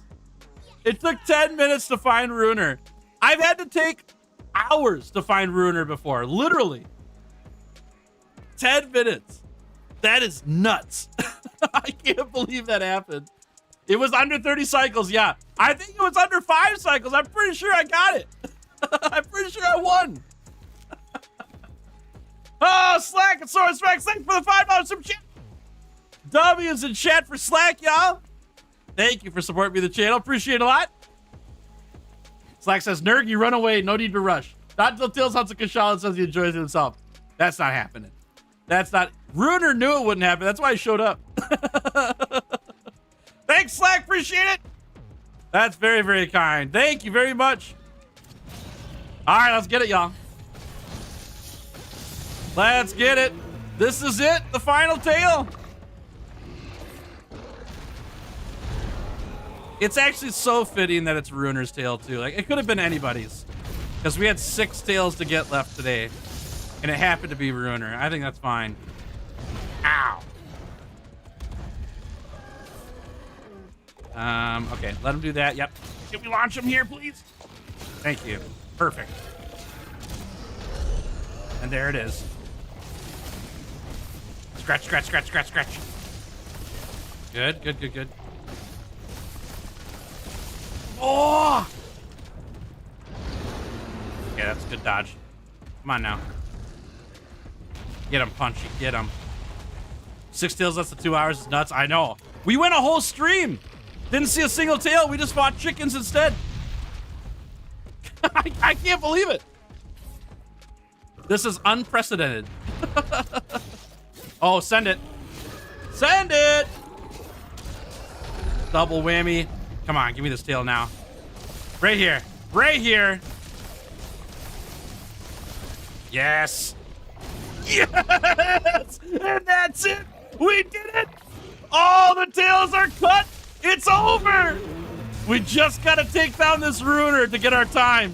Speaker 2: It took 10 minutes to find Ruiner. I've had to take hours to find Ruiner before. Literally. 10 minutes. That is nuts. I can't believe that happened. It was under 30 cycles. Yeah. I think it was under 5 cycles. I'm pretty sure I got it. I'm pretty sure I won. Oh, Slack and Source Rex. Thanks for the $5 super chat. W's in chat for Slack, y'all. Thank you for supporting me the channel. Appreciate it a lot. Slack says, Nerg, you run away. No need to rush. Not until Tails hunts a Kashala and says he enjoys it himself. That's not happening. That's not... Ruiner knew it wouldn't happen. That's why he showed up. Thanks, Slack. Appreciate it. That's very, very kind. Thank you very much. All right, let's get it, y'all. Let's get it. This is it. The final tail. It's actually so fitting that it's Ruiner's tail, too. Like, it could have been anybody's. Because we had 6 tails to get left today. And it happened to be Ruiner. I think that's fine. Ow. Okay, let him do that. Yep. Can we launch him here, please? Thank you. Perfect. And there it is. Scratch, scratch, scratch, scratch, scratch. Good, good, good, good. Oh! Okay, that's a good dodge. Come on now. Get him, Punchy. Get him. 6 tails less than 2 hours is nuts. I know. We went a whole stream. Didn't see a single tail. We just fought chickens instead. I can't believe it. This is unprecedented. Oh, send it. Send it. Double whammy. Come on, give me this tail now. Right here. Right here. Yes. Yes! And that's it! We did it! All the tails are cut! It's over! We just gotta take down this Ruiner to get our time.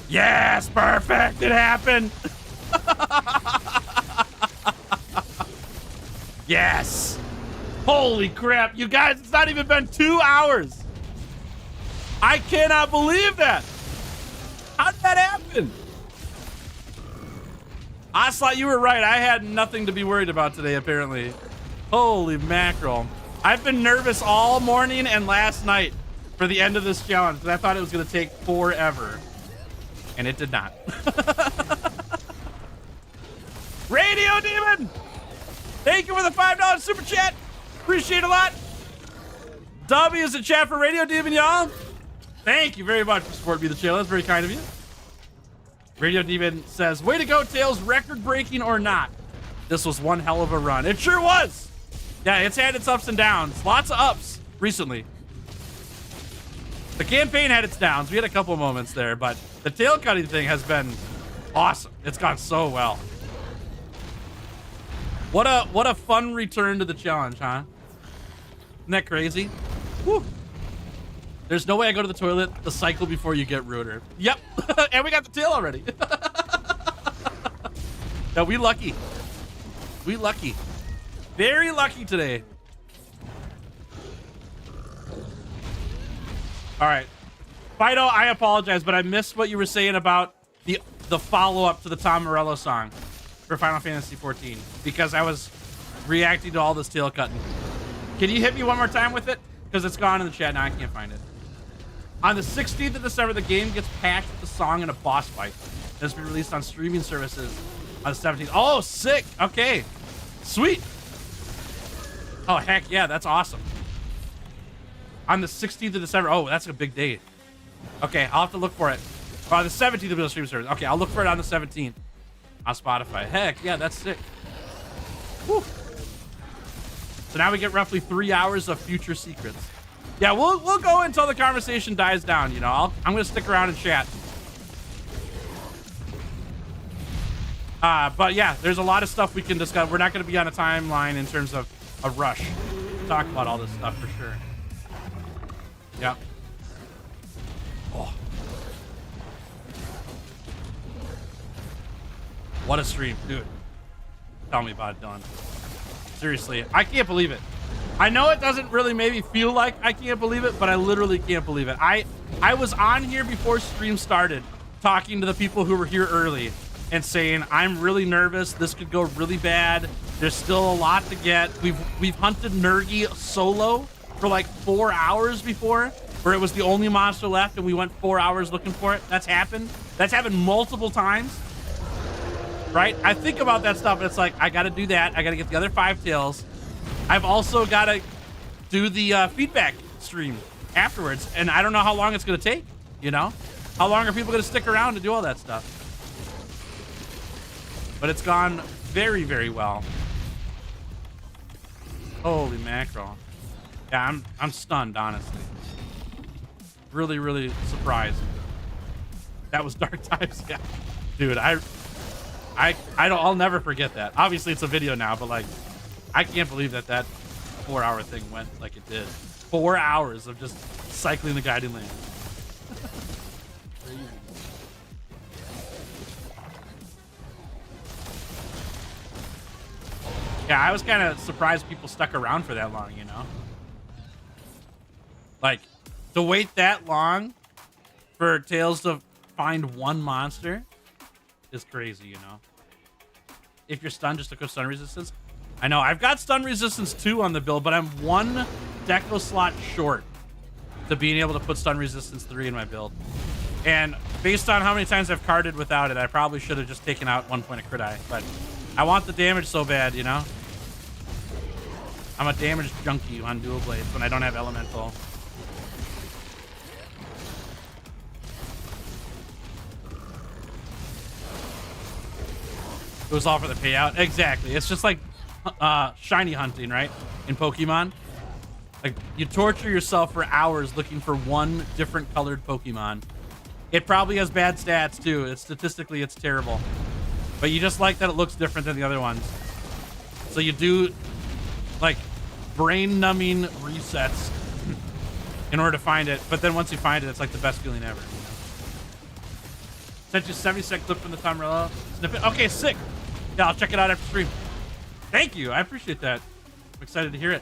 Speaker 2: Yes, perfect! It happened! Yes! Holy crap, you guys, it's not even been 2 hours! I cannot believe that! How did that happen? Ocelot, you were right. I had nothing to be worried about today, apparently. Holy mackerel. I've been nervous all morning and last night for the end of this challenge because I thought it was going to take forever. And it did not. Radio Demon! Thank you for the $5 super chat. Appreciate it a lot. W is the chat for Radio Demon, y'all. Thank you very much for supporting me, the channel. That's very kind of you. Radio Demon says, way to go, Tails, record-breaking or not. This was one hell of a run. It sure was. Yeah, it's had its ups and downs. Lots of ups recently. The campaign had its downs. We had a couple of moments there, but the tail cutting thing has been awesome. It's gone so well. What a fun return to the challenge, huh? Isn't that crazy? Whew. There's no way I go to the toilet the cycle before you get Ruiner. Yep. And we got the tail already. No, we lucky. We lucky. Very lucky today. All right. Fido, I apologize, but I missed what you were saying about the follow-up to the Tom Morello song for Final Fantasy XIV because I was reacting to all this tail cutting. Can you hit me one more time with it? Because it's gone in the chat now. I can't find it. On the 16th of December, the game gets patched with the song and a boss fight. It's been released on streaming services on the 17th. Oh, sick. Okay. Sweet. Oh, heck yeah. That's awesome. On the 16th of December. Oh, that's a big date. Okay, I'll have to look for it. Oh, the 17th of the streaming service. Okay, I'll look for it on the 17th on Spotify. Heck yeah, that's sick. Whew. So now we get roughly 3 hours of future secrets. Yeah, we'll go until the conversation dies down. You know, I'm gonna stick around and chat. But yeah, there's a lot of stuff we can discuss. We're not gonna be on a timeline in terms of a rush to talk about all this stuff for sure. Yeah. Oh. What a stream, dude. Tell me about it, Dylan. Seriously, I can't believe it. I know it doesn't really maybe feel like I can't believe it, but I literally can't believe it. I was on here before stream started talking to the people who were here early and saying, I'm really nervous. This could go really bad. There's still a lot to get. We've hunted Nergi solo for like 4 hours before, where it was the only monster left and we went 4 hours looking for it. That's happened. That's happened multiple times. Right? I think about that stuff and it's like, I gotta do that. I gotta get the other 5 tails. I've also gotta do the feedback stream afterwards. And I don't know how long it's gonna take, you know? How long are people gonna stick around to do all that stuff? But it's gone very, very well. Holy mackerel. Yeah, I'm stunned, honestly. Really, really surprised. That was Dark Times, yeah. Dude, I'll never forget that. Obviously, it's a video now, but like, I can't believe that 4 hour thing went like it did. 4 hours of just cycling the guiding lane. Yeah, I was kind of surprised people stuck around for that long, you know? Like, to wait that long for Tails to find one monster is crazy, you know? If you're stunned, just to go stun resistance. I know, I've got stun resistance 2 on the build, but I'm 1 deco slot short to being able to put stun resistance 3 in my build. And based on how many times I've carded without it, I probably should have just taken out 1 point of crit eye, but I want the damage so bad, you know? I'm a damage junkie on dual blades when I don't have elemental. It was all for the payout. Exactly. It's just like shiny hunting, right? In Pokemon. Like, you torture yourself for hours looking for one different colored Pokemon. It probably has bad stats too. Statistically, it's terrible. But you just like that it looks different than the other ones. So you do, like, brain-numbing resets in order to find it. But then once you find it, it's like the best feeling ever. You know? Sent you 70-second clip from the Tomarilla snippet. Okay, sick. Yeah, I'll check it out after stream. Thank you. I appreciate that. I'm excited to hear it.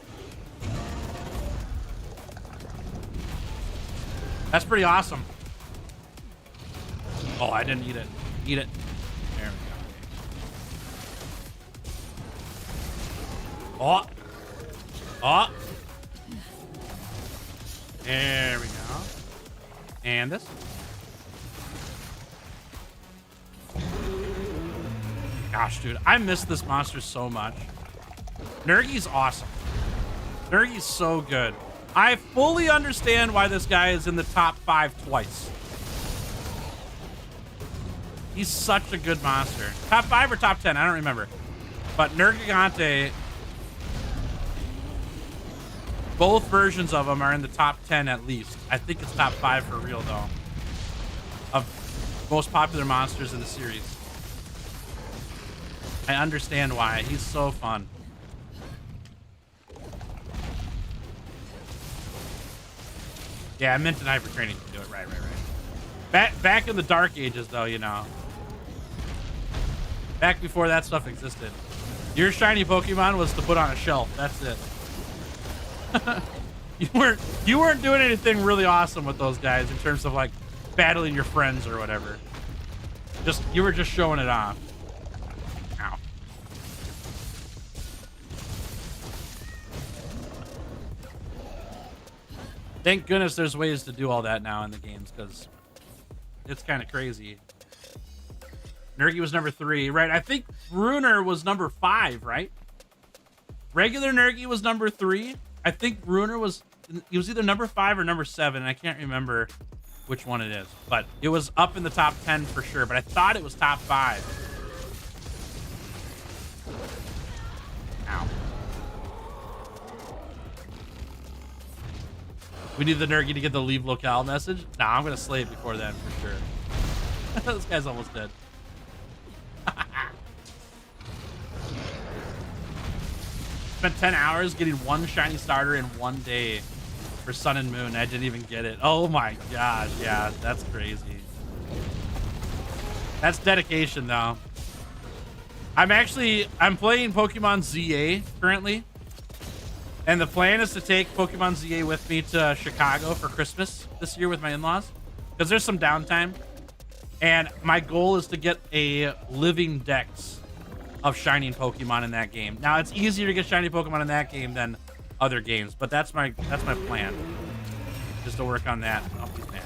Speaker 2: That's pretty awesome. Oh, I didn't eat it. Eat it. There we go. Oh. Oh. There we go. And this. Gosh, dude, I miss this monster so much. Nergy's awesome. Nergy's so good. I fully understand why this guy is in the top 5 twice. He's such a good monster. Top 5 or top 10? I don't remember. But Nergigante, both versions of them are in the top 10 at least. I think it's top 5 for real, though, of most popular monsters in the series. I understand why. He's so fun. Yeah, I meant an hyper training to do it. Right. Back in the dark ages, though, you know. Back before that stuff existed. Your shiny Pokemon was to put on a shelf. That's it. you weren't doing anything really awesome with those guys in terms of like battling your friends or whatever. You were just showing it off. Ow. Thank goodness there's ways to do all that now in the games, because it's kind of crazy. Nergy was number 3, right? I think Ruiner was number 5, right? Regular Nergy was number 3. I think Ruiner was either number 5 or number 7. I can't remember which one it is, but it was up in the top 10 for sure. But I thought it was top 5. Ow. We need the Nergy to get the leave locale message. Nah, I'm gonna slay it before then for sure. This guy's almost dead. Spent 10 hours getting 1 shiny starter in 1 day for Sun and Moon. I didn't even get it. Oh my gosh, yeah, that's crazy. That's dedication, though. I'm playing Pokemon ZA currently. And the plan is to take Pokemon ZA with me to Chicago for Christmas this year with my in-laws, because there's some downtime. And my goal is to get a living dex of shining Pokemon in that game. Now, it's easier to get shiny Pokemon in that game than other games, but that's my plan, just to work on that. Oh, man.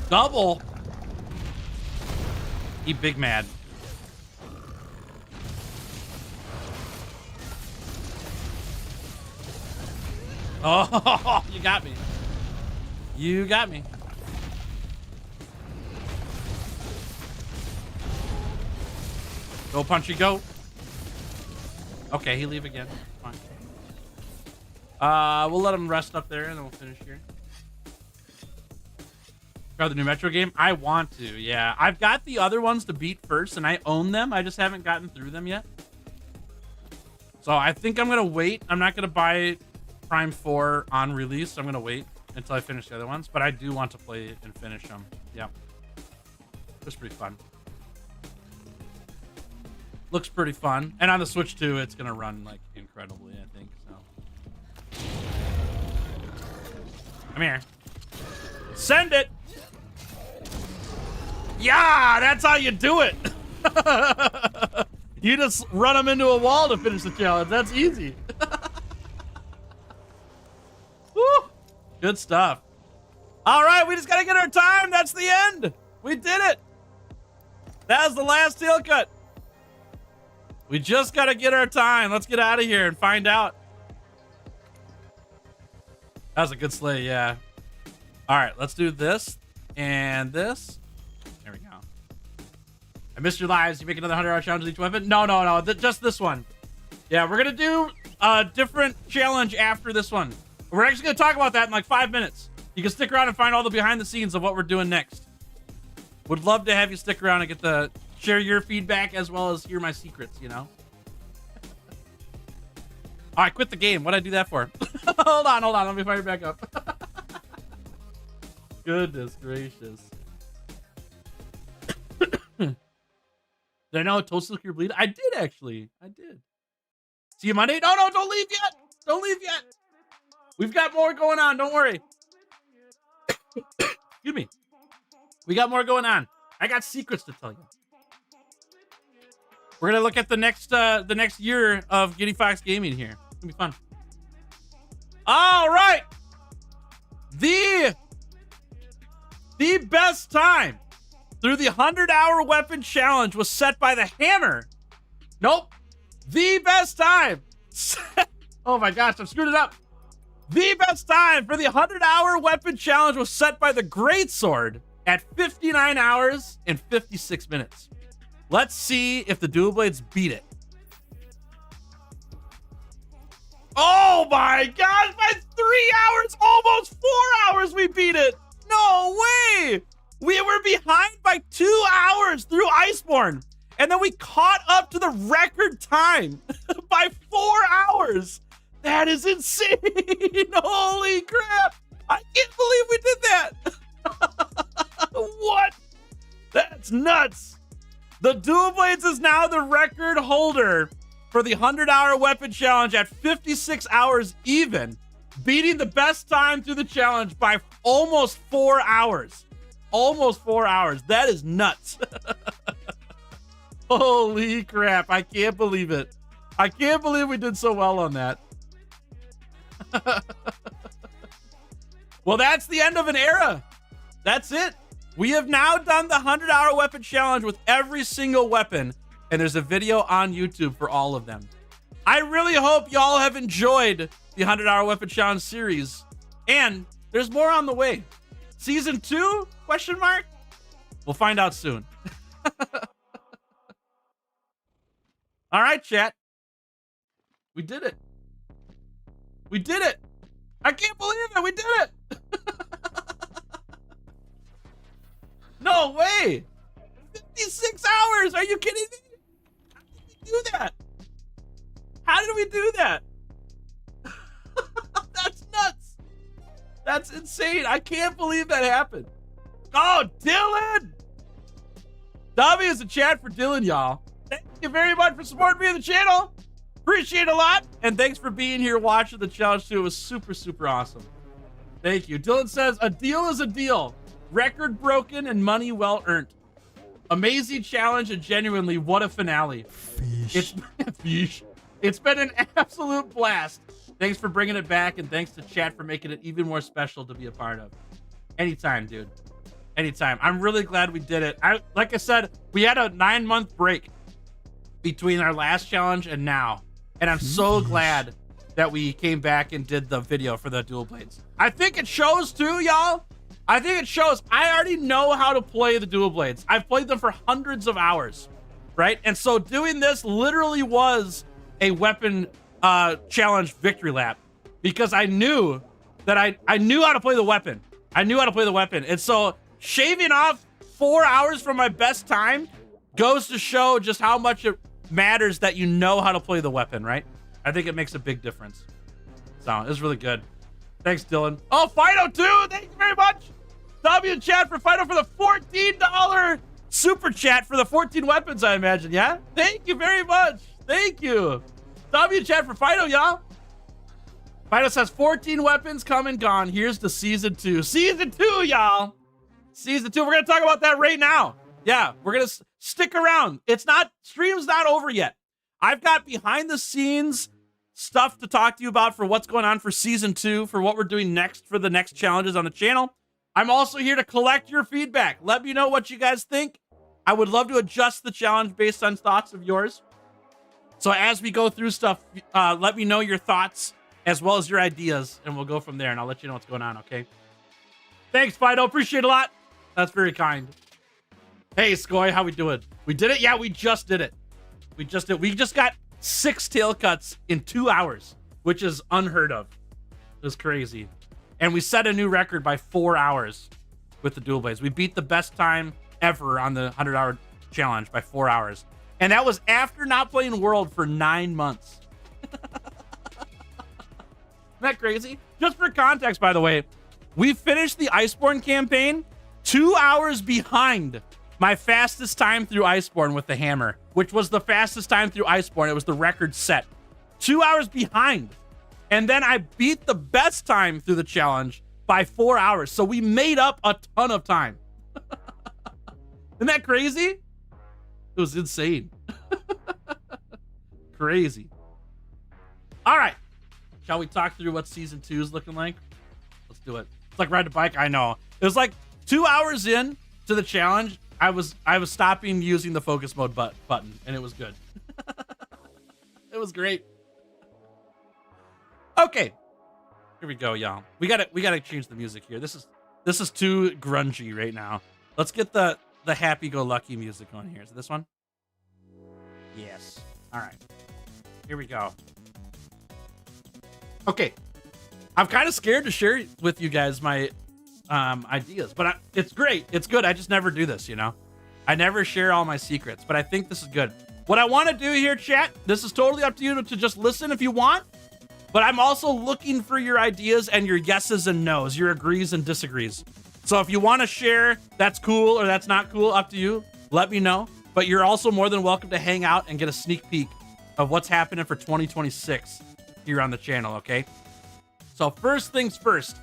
Speaker 2: Double. He big mad. Oh, you got me. You got me. Go punchy go. Okay, he leave again. Fine. We'll let him rest up there and then we'll finish here. Try the new Metro game? I want to, yeah. I've got the other ones to beat first, and I own them. I just haven't gotten through them yet. So I think I'm gonna wait. I'm not gonna buy Prime 4 on release. I'm gonna wait until I finish the other ones, but I do want to play and finish them. Yeah, it's pretty fun. Looks pretty fun, and on the Switch too, it's gonna run like incredibly. I think so. Come here. Send it. Yeah, that's how you do it. You just run them into a wall to finish the challenge. That's easy. Woo! Good stuff. All right, we just gotta get our time. That's the end. We did it. That was the last tail cut. We just gotta get our time. Let's get out of here and find out. That was a good slay, yeah. All right, let's do this and this. There we go. I missed your lives. You make another 100-hour challenge with each weapon? No, just this one. Yeah, we're gonna do a different challenge after this one. We're actually gonna talk about that in like 5 minutes. You can stick around and find all the behind the scenes of what we're doing next. Would love to have you stick around and get to share your feedback as well as hear my secrets, you know? Oh, I quit the game. What'd I do that for? Hold on. Let me fire back up. Goodness gracious. Did I know Toasted Clear Bleed? I did, actually. I did. See you Monday? No, don't leave yet. Don't leave yet. We've got more going on. Don't worry. Excuse me. We got more going on. I got secrets to tell you. We're gonna look at the next year of Giddy Fox Gaming here. It's gonna be fun. All right. The best time through the 100-hour weapon challenge was set by the Hammer. Nope. The best time. Oh my gosh, I've screwed it up. The best time for the 100-hour weapon challenge was set by the Greatsword at 59 hours and 56 minutes. Let's see if the Dual Blades beat it. Oh my gosh, by 3 hours, almost 4 hours, we beat it. No way. We were behind by 2 hours through Iceborne. And then we caught up to the record time by 4 hours. That is insane. Holy crap. I can't believe we did that. What? That's nuts. The Dual Blades is now the record holder for the 100-hour weapon challenge at 56 hours even, beating the best time through the challenge by almost 4 hours. Almost 4 hours. That is nuts. Holy crap. I can't believe it. I can't believe we did so well on that. Well, that's the end of an era. That's it. We have now done the 100-hour weapon challenge with every single weapon, and there's a video on YouTube for all of them. I really hope y'all have enjoyed the 100-hour weapon challenge series, and there's more on the way. Season 2? Question mark? We'll find out soon. All right, chat. We did it. We did it. I can't believe it. We did it. No way. 56 hours. Are you kidding me? How did we do that? How did we do that? That's nuts. That's insane. I can't believe that happened. Oh, Dylan. W is a chat for Dylan, y'all. Thank you very much for supporting me on the channel. Appreciate it a lot. And thanks for being here watching the challenge too. It was super, super awesome. Thank you. Dylan says, a deal is a deal. Record broken and money well earned. Amazing challenge and genuinely what a finale. It's been an absolute blast. Thanks for bringing it back, and thanks to chat for making it even more special to be a part of. Anytime, dude. Anytime. I'm really glad we did it. Like I said, we had a 9-month break between our last challenge and now. And I'm so glad that we came back and did the video for the Dual Blades. I think it shows too, y'all. I think it shows. I already know how to play the Dual Blades. I've played them for hundreds of hours, right? And so doing this literally was a weapon challenge victory lap, because I knew that I knew how to play the weapon. I knew how to play the weapon. And so shaving off 4 hours from my best time goes to show just how much it matters that you know how to play the weapon, right? I think it makes a big difference. So it was really good. Thanks, Dylan. Oh, Fido too. Thank you very much. W in chat for Fido for the $14 super chat for the 14 weapons, I imagine. Yeah. Thank you very much. Thank you. W in chat for Fido, y'all. Fido says 14 weapons come and gone. Here's the season 2. Season 2, y'all. Season 2. We're gonna talk about that right now. Yeah, we're gonna stick around. Stream's not over yet. I've got behind the scenes stuff to talk to you about for what's going on for season 2, for what we're doing next for the next challenges on the channel. I'm also here to collect your feedback. Let me know what you guys think. I would love to adjust the challenge based on thoughts of yours. So as we go through stuff, let me know your thoughts as well as your ideas, and we'll go from there, and I'll let you know what's going on, okay? Thanks, Fido. Appreciate it a lot. That's very kind. Hey, Skoy, how we doing? We did it? Yeah, we just did it. We just got 6 tail cuts in 2 hours, which is unheard of. It was crazy. And we set a new record by 4 hours with the dual blades. We beat the best time ever on the 100-hour challenge by 4 hours. And that was after not playing World for 9 months. Isn't that crazy? Just for context, by the way, we finished the Iceborne campaign 2 hours behind my fastest time through Iceborne with the hammer, which was the fastest time through Iceborne. It was the record set. 2 hours behind. And then I beat the best time through the challenge by 4 hours. So we made up a ton of time. Isn't that crazy? It was insane. Crazy. All right. Shall we talk through what season 2 is looking like? Let's do it. It's like riding a bike. I know. It was like 2 hours in to the challenge. I was stopping using the focus mode button, and it was good. It was great. Okay, here we go, y'all. We gotta change the music here. This is too grungy right now. Let's get the happy-go-lucky music on here. Is it this one? Yes. All right. Here we go. Okay, I'm kind of scared to share with you guys my ideas, but it's great. It's good. I just never do this, you know? I never share all my secrets, but I think this is good. What I want to do here, chat, this is totally up to you to just listen if you want, but I'm also looking for your ideas and your yeses and nos, your agrees and disagrees. So if you want to share, that's cool or that's not cool, up to you. Let me know. But you're also more than welcome to hang out and get a sneak peek of what's happening for 2026 here on the channel, okay? So first things first,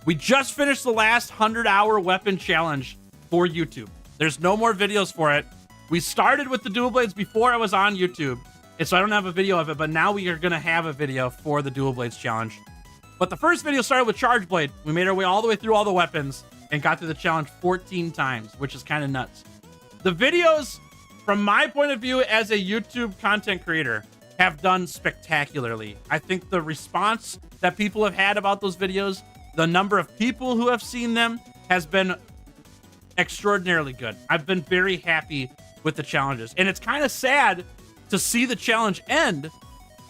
Speaker 2: we just finished the last 100-hour weapon challenge for YouTube. There's no more videos for it. We started with the dual blades before I was on YouTube, and so I don't have a video of it, but now we are going to have a video for the dual blades challenge. But the first video started with Charge Blade. We made our way all the way through all the weapons and got through the challenge 14 times, which is kind of nuts. The videos, from my point of view as a YouTube content creator, have done spectacularly. I think the response that people have had about those videos, the number of people who have seen them, has been extraordinarily good. I've been very happy with the challenges. And it's kind of sad to see the challenge end,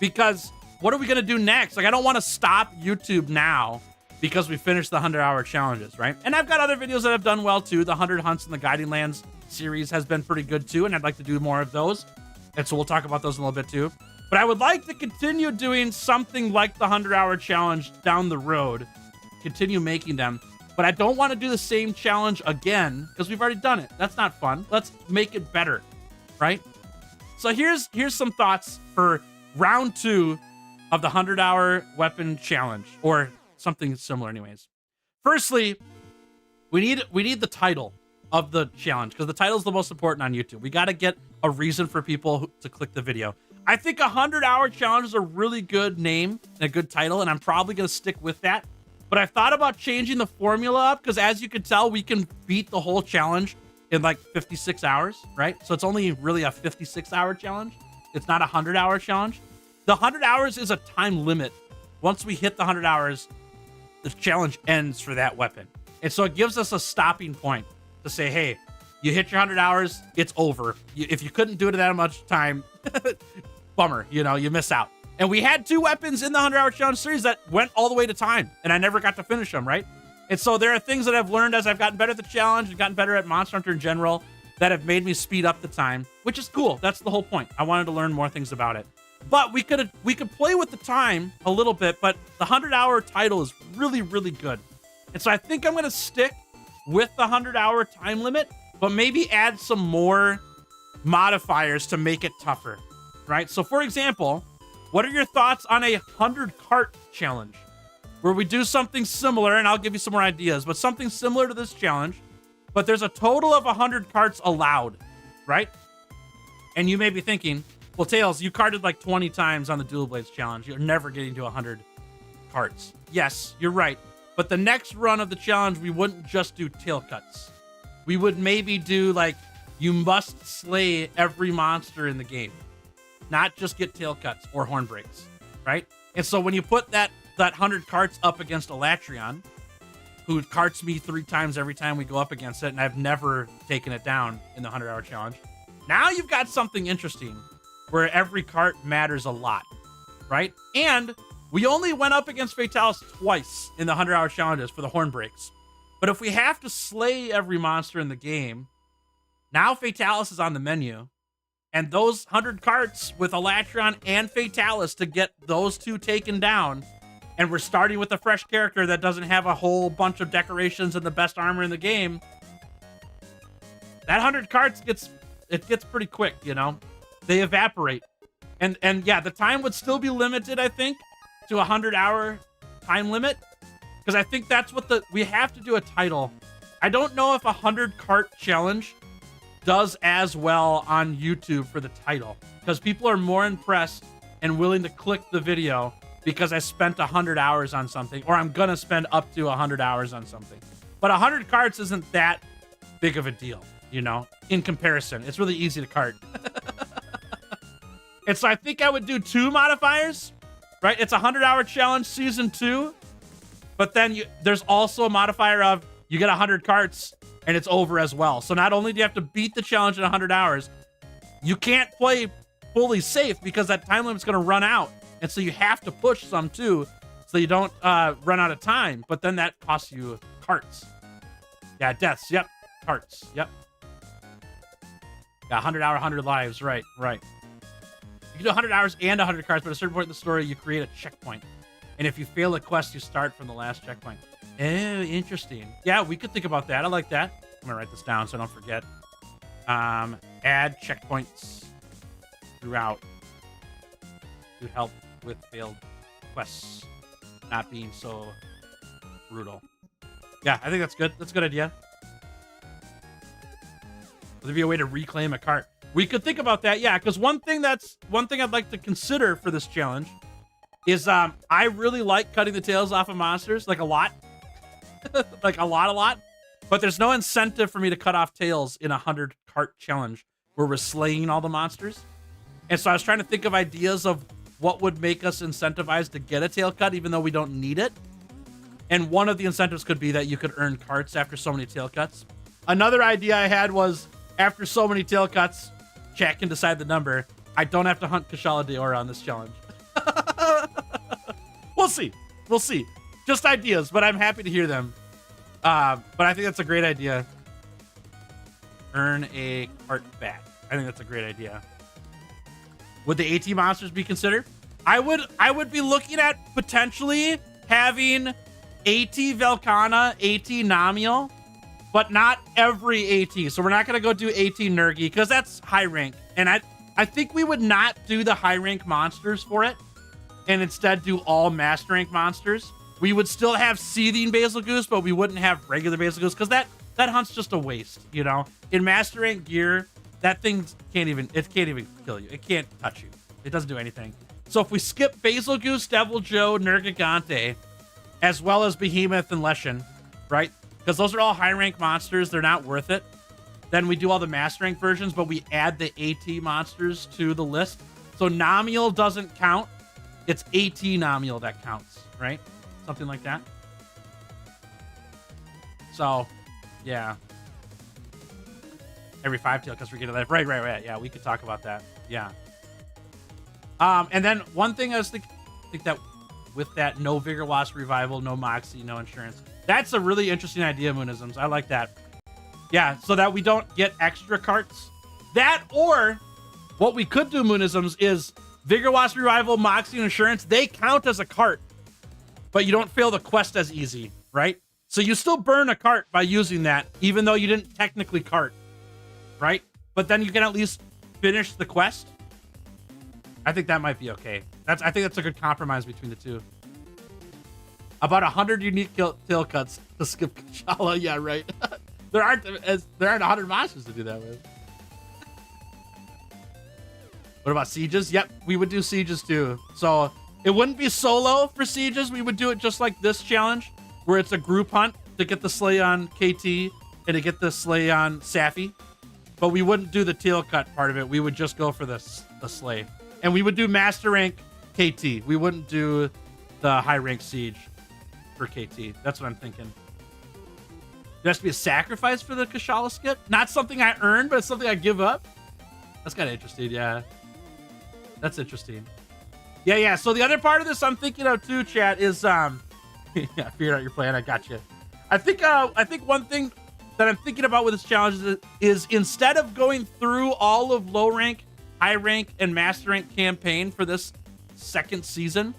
Speaker 2: because what are we going to do next? Like, I don't want to stop YouTube now because we finished the 100-hour challenges, right? And I've got other videos that have done well too. The 100 Hunts and the Guiding Lands series has been pretty good too, and I'd like to do more of those. And so we'll talk about those in a little bit too. But I would like to continue doing something like the 100-hour challenge down the road, continue making them. But I don't want to do the same challenge again because we've already done it. That's not fun. Let's make it better, right? So here's some thoughts for round 2 of the 100-hour weapon challenge, or something similar anyways. Firstly, we need the title of the challenge, because the title is the most important on YouTube. We got to get a reason for people to click the video. I think 100-hour challenge is a really good name and a good title, and I'm probably going to stick with that. But I've thought about changing the formula up, because as you can tell, we can beat the whole challenge in like 56 hours, right? So it's only really a 56-hour challenge. It's not a 100-hour challenge. The 100 hours is a time limit. Once we hit the 100 hours, the challenge ends for that weapon. And so it gives us a stopping point to say, hey, you hit your 100 hours, it's over. If you couldn't do it in that much time, bummer, you know, you miss out. And we had 2 weapons in the 100-hour challenge series that went all the way to time, and I never got to finish them, right? And so there are things that I've learned as I've gotten better at the challenge and gotten better at Monster Hunter in general that have made me speed up the time, which is cool. That's the whole point. I wanted to learn more things about it. But we could play with the time a little bit, but the 100-hour title is really, really good. And so I think I'm going to stick with the 100-hour time limit, but maybe add some more modifiers to make it tougher, right? So for example, what are your thoughts on a 100 cart challenge where we do something similar, and I'll give you some more ideas, but something similar to this challenge, but there's a total of 100 carts allowed, right? And you may be thinking, well, Tails, you carted like 20 times on the Dual Blades challenge. You're never getting to 100 carts. Yes, you're right. But the next run of the challenge, we wouldn't just do tail cuts. We would maybe do like, you must slay every monster in the game, not just get tail cuts or horn breaks, right? And so when you put that 100 carts up against Elatrion, who carts me 3 times every time we go up against it, and I've never taken it down in the 100-hour challenge, now you've got something interesting where every cart matters a lot, right? And we only went up against Fatalis twice in the 100-hour challenges for the horn breaks. But if we have to slay every monster in the game, now Fatalis is on the menu. And those 100 carts with Elatrion and Fatalis to get those 2 taken down, and we're starting with a fresh character that doesn't have a whole bunch of decorations and the best armor in the game, that 100 carts gets pretty quick, you know? They evaporate. And yeah, the time would still be limited, I think, to a 100-hour time limit. Because I think that's what we have to do a title. I don't know if a 100 cart challenge does as well on YouTube for the title. Because people are more impressed and willing to click the video because I spent 100 hours on something, or I'm gonna spend up to 100 hours on something. But 100 carts isn't that big of a deal, you know, in comparison. It's really easy to cart. And so I think I would do 2 modifiers, right? It's a 100-hour challenge season 2, but then there's also a modifier of you get 100 carts and it's over as well. So not only do you have to beat the challenge in 100 hours, you can't play fully safe because that time limit's going to run out. And so you have to push some too, so you don't run out of time. But then that costs you carts. Yeah, deaths. Yep. Carts. Yep. Yeah, 100 hour, 100 lives. Right. You can do 100 hours and 100 carts, but at a certain point in the story, you create a checkpoint. And if you fail a quest, you start from the last checkpoint. Oh, interesting. Yeah, we could think about that. I like that. I'm going to write this down so I don't forget. Add checkpoints throughout to help with failed quests not being so brutal. Yeah, I think that's good. That's a good idea. Would there be a way to reclaim a cart? We could think about that, yeah, because one thing I'd like to consider for this challenge is I really like cutting the tails off of monsters, like a lot. Like a lot. But there's no incentive for me to cut off tails in a 100 cart challenge where we're slaying all the monsters. And so I was trying to think of ideas of what would make us incentivized to get a tail cut even though we don't need it. And one of the incentives could be that you could earn carts after so many tail cuts. Another idea I had was after so many tail cuts, chat can decide the number. I don't have to hunt Kushala Daora on this challenge. We'll see. Just ideas, but I'm happy to hear them. But I think that's a great idea. Earn a cart back. I think that's a great idea. Would the AT monsters be considered? I would be looking at potentially having AT Velkhana, AT Namiel, but not every AT. So we're not going to go do AT Nergi because that's high rank. And I think we would not do the high rank monsters for it and instead do all master rank monsters. We would still have Seething Basil Goose, but we wouldn't have regular Basil Goose because that hunt's just a waste, you know? In master rank gear, that thing can't even kill you. It can't touch you. It doesn't do anything. So if we skip Basil Goose, Devil Joe, Nergigante, as well as Behemoth and Leshen, right? Because those are all high rank monsters. They're not worth it. Then we do all the master rank versions, but we add the AT monsters to the list. So Namiel doesn't count. It's AT Namiel that counts, right? Something like that. So, yeah. Every 5 tail because we get a life. Right. Yeah, we could talk about that. Yeah. And then one thing I was think that with that no Vigor Wasp revival, no Moxie, no insurance. That's a really interesting idea, Moonisms. I like that. Yeah, so that we don't get extra carts. That or what we could do, Moonisms, is Vigor Wasp Revival, Moxie, and Insurance, they count as a cart, but you don't fail the quest as easy, right? So you still burn a cart by using that, even though you didn't technically cart, right? But then you can at least finish the quest. I think that might be okay. I think that's a good compromise between the two. About 100 unique tail cuts to skip Kushala. Yeah, right. there aren't 100 monsters to do that with. What about sieges? Yep, we would do sieges too. So it wouldn't be solo for sieges. We would do it just like this challenge, where it's a group hunt to get the slay on KT and to get the slay on Safi. But we wouldn't do the tail cut part of it. We would just go for the slay. And we would do master rank KT. We wouldn't do the high rank siege for KT. That's what I'm thinking. There has to be a sacrifice for the Kushala skip. Not something I earn, but it's something I give up. That's kind of interesting, yeah. That's interesting. Yeah. So the other part of this I'm thinking of too, chat, is yeah, figure out your plan. I got you. I think one thing that I'm thinking about with this challenge is instead of going through all of low rank, high rank, and master rank campaign for this second season,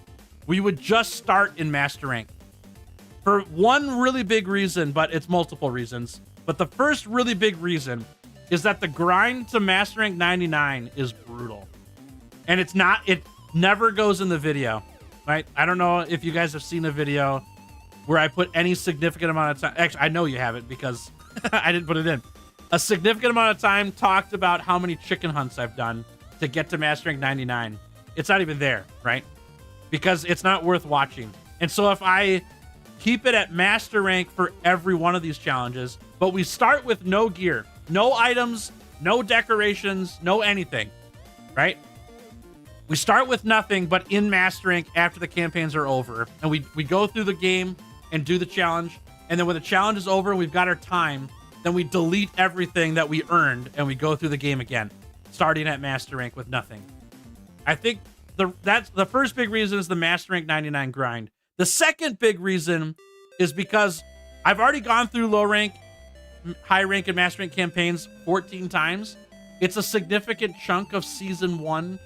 Speaker 2: we would just start in master rank. For one really big reason, but it's multiple reasons. But the first really big reason is that the grind to master rank 99 is brutal. And it never goes in the video, right? I don't know if you guys have seen a video where I put any significant amount of time. Actually, I know you haven't because I didn't put it in. A significant amount of time talked about how many chicken hunts I've done to get to master rank 99. It's not even there, right? Because it's not worth watching. And so if I keep it at master rank for every one of these challenges, but we start with no gear, no items, no decorations, no anything, right? We start with nothing, but in master rank after the campaigns are over, and we go through the game and do the challenge, and then when the challenge is over and we've got our time, then we delete everything that we earned and we go through the game again, starting at master rank with nothing. I think that's the first big reason is the master rank 99 grind. The second big reason is because I've already gone through low rank, high rank, and master rank campaigns 14 times. It's a significant chunk of season 1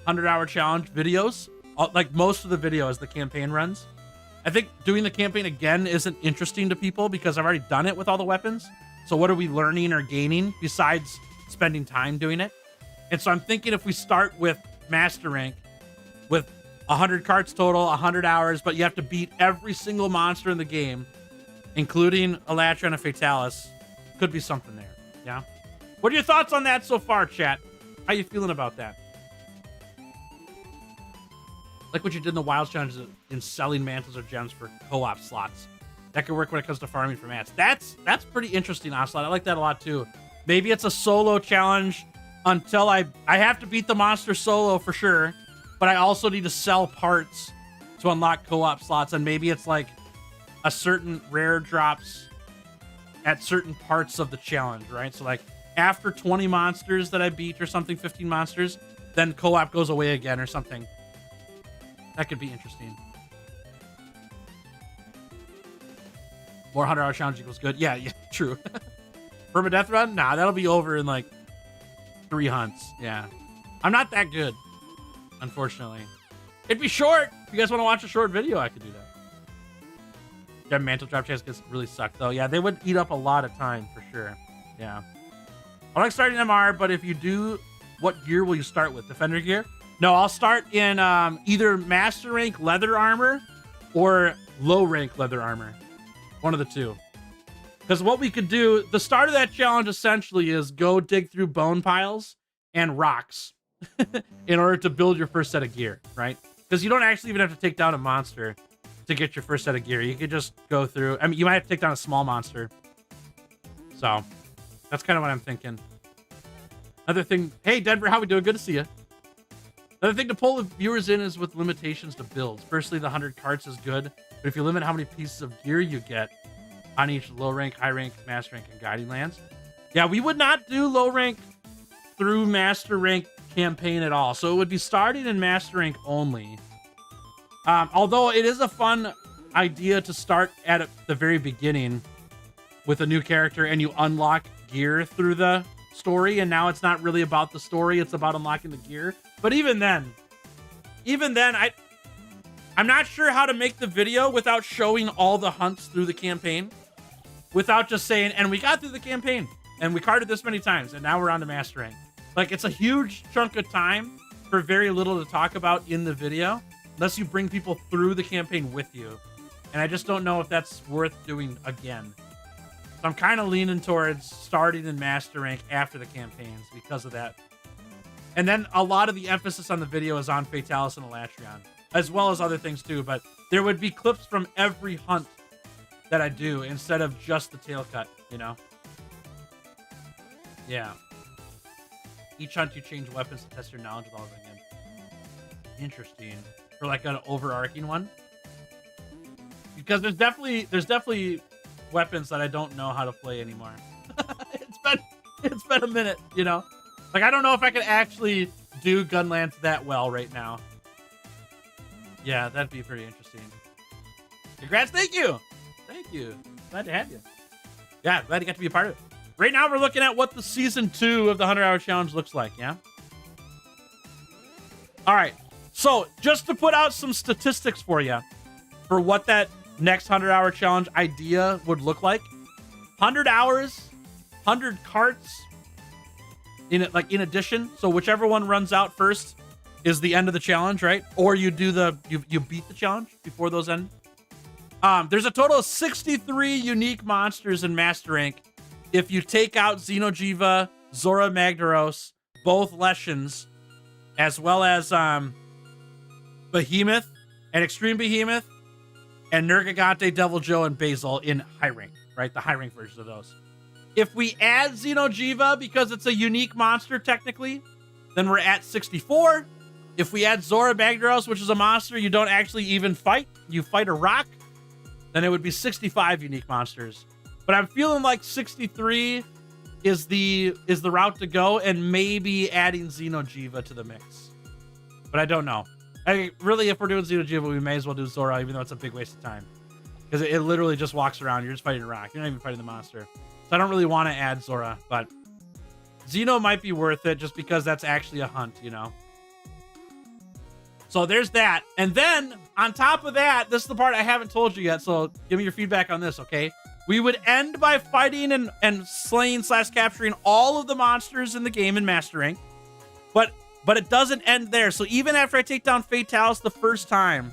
Speaker 2: 100-hour challenge videos. Like most of the video as the campaign runs. I think doing the campaign again isn't interesting to people because I've already done it with all the weapons. So what are we learning or gaining besides spending time doing it? And so I'm thinking if we start with master rank with 100 carts total, 100 hours, but you have to beat every single monster in the game, including Elytra and a Fatalis, could be something there. Yeah. What are your thoughts on that so far, chat? How you feeling about that? Like what you did in the Wilds Challenge in selling mantles or gems for co-op slots. That could work when it comes to farming for mats. That's pretty interesting, Ocelot. I like that a lot too. Maybe it's a solo challenge until I have to beat the monster solo for sure, but I also need to sell parts to unlock co-op slots, and maybe it's like a certain rare drops at certain parts of the challenge, right? So like after 20 monsters that I beat or something, 15 monsters, then co-op goes away again or something. That could be interesting. More 100-hour challenge equals good. Yeah, true. Permadeath run? Nah, that'll be over in like 3 hunts. Yeah. I'm not that good, unfortunately. It'd be short. If you guys want to watch a short video, I could do that. Yeah, mantle drop chance gets really suck though. Yeah, they would eat up a lot of time for sure. Yeah. I like starting MR, but if you do, what gear will you start with? Defender gear? No, I'll start in either master rank leather armor or low rank leather armor. One of the two. Because what we could do, the start of that challenge essentially is go dig through bone piles and rocks in order to build your first set of gear, right? Because you don't actually even have to take down a monster to get your first set of gear. You could just go through. I mean, you might have to take down a small monster. So that's kind of what I'm thinking. Another thing. Hey, Denver, how we doing? Good to see you. Another thing to pull the viewers in is with limitations to builds. Firstly, the 100 carts is good, but if you limit how many pieces of gear you get on each low rank, high rank, master rank, and guiding lands. Yeah, we would not do low rank through master rank campaign at all. So it would be starting in master rank only. Although it is a fun idea to start at the very beginning with a new character and you unlock gear through the story, and now it's not really about the story, it's about unlocking the gear. But even then, even then, I'm not sure how to make the video without showing all the hunts through the campaign, without just saying, and we got through the campaign, and we carded this many times, and now we're on to Master Rank. Like, it's a huge chunk of time for very little to talk about in the video, unless you bring people through the campaign with you. And I just don't know if that's worth doing again. So I'm kind of leaning towards starting in Master Rank after the campaigns because of that. And then a lot of the emphasis on the video is on Fatalis and Elatrion, as well as other things too. But there would be clips from every hunt that I do instead of just the tail cut, you know? Yeah. Each hunt you change weapons to test your knowledge with all of them again. Interesting. For like an overarching one. Because there's definitely weapons that I don't know how to play anymore. it's been a minute, you know? Like, I don't know if I could actually do Gunlance that well right now. Yeah, that'd be pretty interesting. Congrats, thank you! Thank you. Glad to have you. Yeah, glad you got to be a part of it. Right now, we're looking at what the Season 2 of the 100-Hour Challenge looks like, yeah? All right, so just to put out some statistics for you, for what that next 100-Hour Challenge idea would look like. 100 hours, 100 carts, in addition. So whichever one runs out first is the end of the challenge, right? Or you do you beat the challenge before those end. There's a total of 63 unique monsters in Master Rank. If you take out Xeno'jiiva, Zora Magdaros, both Leshens, as well as Behemoth and Extreme Behemoth, and Nergigante, Deviljho, and Basil in high rank, right? The high rank versions of those. If we add Xeno'jiiva, because it's a unique monster technically, then we're at 64. If we add Zora Magdaros, which is a monster you don't actually even fight, you fight a rock, then it would be 65 unique monsters. But I'm feeling like 63 is the route to go, and maybe adding Xeno'jiiva to the mix. But I don't know. Really, if we're doing Xeno'jiiva, we may as well do Zora, even though it's a big waste of time. Because it literally just walks around. You're just fighting a rock. You're not even fighting the monster. So I don't really want to add Zora, but Xeno might be worth it just because that's actually a hunt, you know? So there's that. And then, on top of that, this is the part I haven't told you yet, so give me your feedback on this, okay? We would end by fighting and slaying / capturing all of the monsters in the game in Master Rank. But it doesn't end there. So even after I take down Fatalis the first time,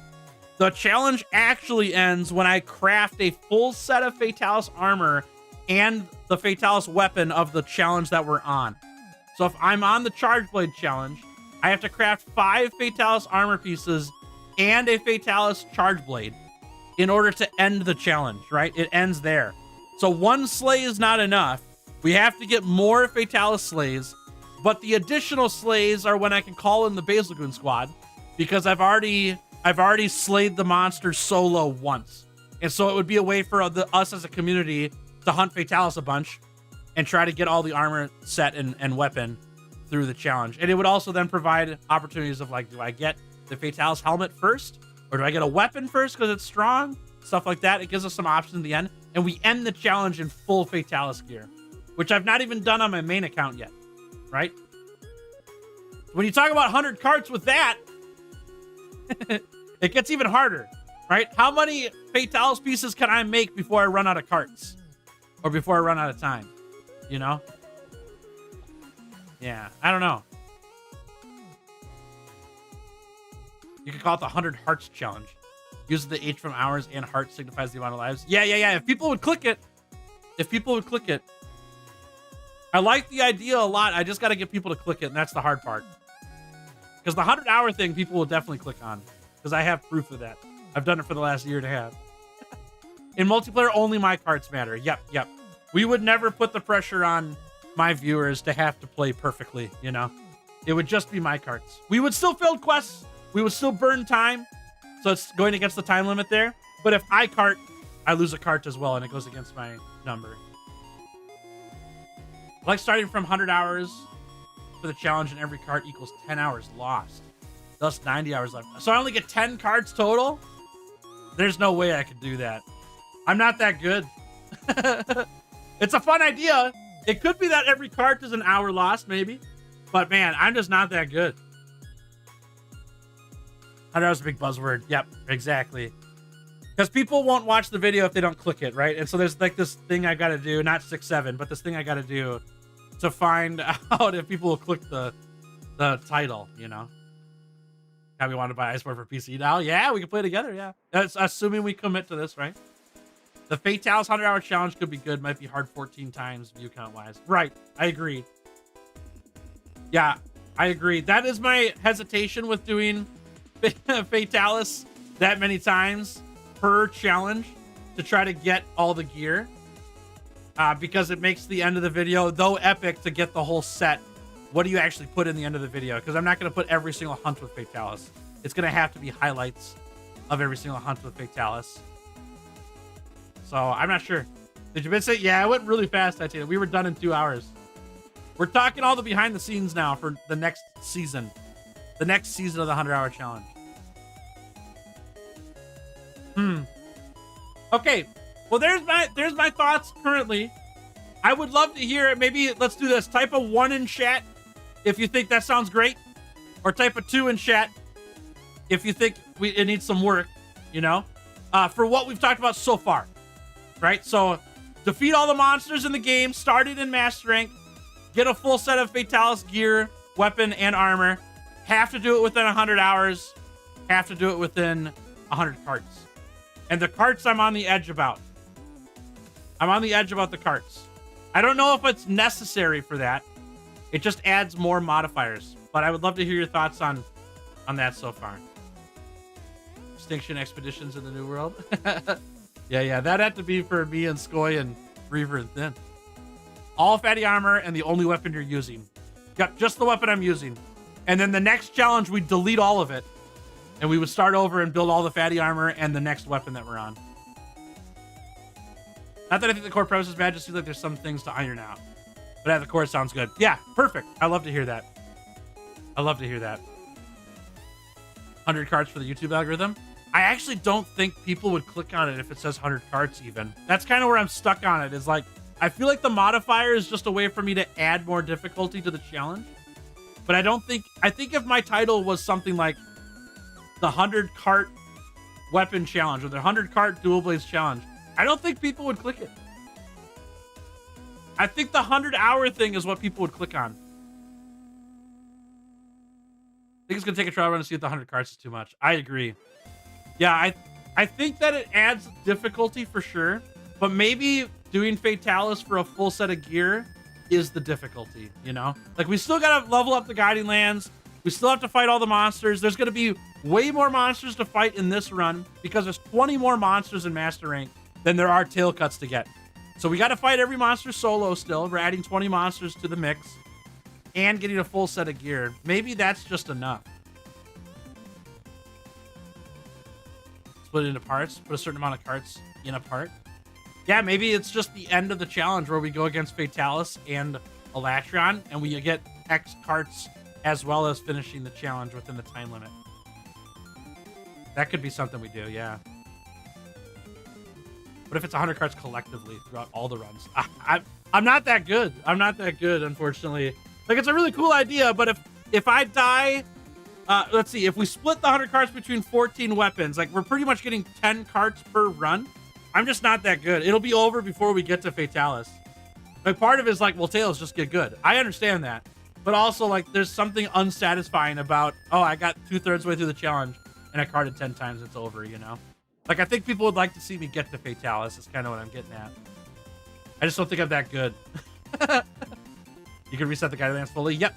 Speaker 2: the challenge actually ends when I craft a full set of Fatalis armor and the Fatalis weapon of the challenge that we're on. So if I'm on the Charge Blade challenge, I have to craft 5 Fatalis armor pieces and a Fatalis Charge Blade in order to end the challenge, right? It ends there. So one slay is not enough. We have to get more Fatalis slays, but the additional slays are when I can call in the Basilgoon squad, because I've already slayed the monster solo once. And so it would be a way for us as a community to hunt Fatalis a bunch and try to get all the armor set and weapon through the challenge. And it would also then provide opportunities of, like, do I get the Fatalis helmet first? Or do I get a weapon first because it's strong? Stuff like that. It gives us some options in the end. And we end the challenge in full Fatalis gear, which I've not even done on my main account yet, right? When you talk about 100 carts with that, it gets even harder, right? How many Fatalis pieces can I make before I run out of carts? Or before I run out of time, you know? Yeah, I don't know. You could call it the 100 Hearts Challenge. Use the H from hours and heart signifies the amount of lives. Yeah. If people would click it. I like the idea a lot. I just got to get people to click it, and that's the hard part. Because the 100-hour thing, people will definitely click on. Because I have proof of that. I've done it for the last year and a half. In multiplayer, only my carts matter. Yep. We would never put the pressure on my viewers to have to play perfectly, you know? It would just be my carts. We would still fill quests. We would still burn time. So it's going against the time limit there. But if I cart, I lose a cart as well, and it goes against my number. I like starting from 100 hours for the challenge, and every cart equals 10 hours lost. Thus 90 hours left. So I only get 10 carts total? There's no way I could do that. I'm not that good. It's a fun idea. It could be that every cart is an hour lost, maybe. But man, I'm just not that good. 100 hours is a big buzzword. Yep, exactly. Because people won't watch the video if they don't click it, right? And so there's like this thing I got to do, not 6-7, but this thing I got to do to find out if people will click the title, you know? How we want to buy Iceborne for PC now? Yeah, we can play together, yeah. That's assuming we commit to this, right? The Fatalis 100-hour challenge could be good. Might be hard 14 times view count-wise. Right, I agree. Yeah, I agree. That is my hesitation with doing Fatalis that many times per challenge to try to get all the gear. Because it makes the end of the video, though epic, to get the whole set. What do you actually put in the end of the video? Because I'm not going to put every single hunt with Fatalis. It's going to have to be highlights of every single hunt with Fatalis. So I'm not sure. Did you miss it? Yeah, it went really fast, Titania. We were done in 2 hours. We're talking all the behind the scenes now for the next season. The next season of the 100-hour challenge. Okay. Well, there's my thoughts currently. I would love to hear it. Maybe let's do this. Type a 1 in chat if you think that sounds great, or type a 2 in chat if you think it needs some work, you know, for what we've talked about so far, right? So defeat all the monsters in the game, started in Master Rank, get a full set of Fatalis gear, weapon, and armor. Have to do it within 100 hours. Have to do it within 100 carts. And the carts I'm on the edge about. I'm on the edge about the carts. I don't know if it's necessary for that. It just adds more modifiers. But I would love to hear your thoughts on that so far. Extinction expeditions in the New World. Yeah. That had to be for me and Skoy and Reaver and Thin. All fatty armor and the only weapon you're using. Yep, just the weapon I'm using. And then the next challenge, we delete all of it. And we would start over and build all the fatty armor and the next weapon that we're on. Not that I think the core premise is bad, just seems like there's some things to iron out. But at the core, it sounds good. Yeah, perfect. I love to hear that. I love to hear that. 100 carts for the YouTube algorithm. I actually don't think people would click on it if it says 100 carts even. That's kind of where I'm stuck on it. Is like, I feel like the modifier is just a way for me to add more difficulty to the challenge. But I think if my title was something like the 100 cart weapon challenge or the 100 cart dual blades challenge, I don't think people would click it. I think the 100-hour thing is what people would click on. I think it's going to take a trial run to see if the 100 carts is too much. I agree. Yeah, I think that it adds difficulty for sure, but maybe doing Fatalis for a full set of gear is the difficulty, you know? Like, we still got to level up the Guiding Lands. We still have to fight all the monsters. There's going to be way more monsters to fight in this run because there's 20 more monsters in Master Rank than there are tail cuts to get. So we got to fight every monster solo still. We're adding 20 monsters to the mix and getting a full set of gear. Maybe that's just enough. Split it into parts. Put a certain amount of carts in a part. Yeah, maybe it's just the end of the challenge where we go against Fatalis and Elatron, and we get X carts as well as finishing the challenge within the time limit. That could be something we do, yeah. What if it's 100 carts collectively throughout all the runs? I'm not that good. I'm not that good, unfortunately. Like, it's a really cool idea, but if I die... let's see. If we split the 100 carts between 14 weapons, like, we're pretty much getting 10 carts per run. I'm just not that good. It'll be over before we get to Fatalis. Like, part of it is like, well, tails just get good. I understand that. But also, like, there's something unsatisfying about, oh, I got 2/3 way through the challenge and I carted 10 times, it's over, you know? Like, I think people would like to see me get to Fatalis. Is kind of what I'm getting at. I just don't think I'm that good. You can reset the Guiding Lands fully. Yep.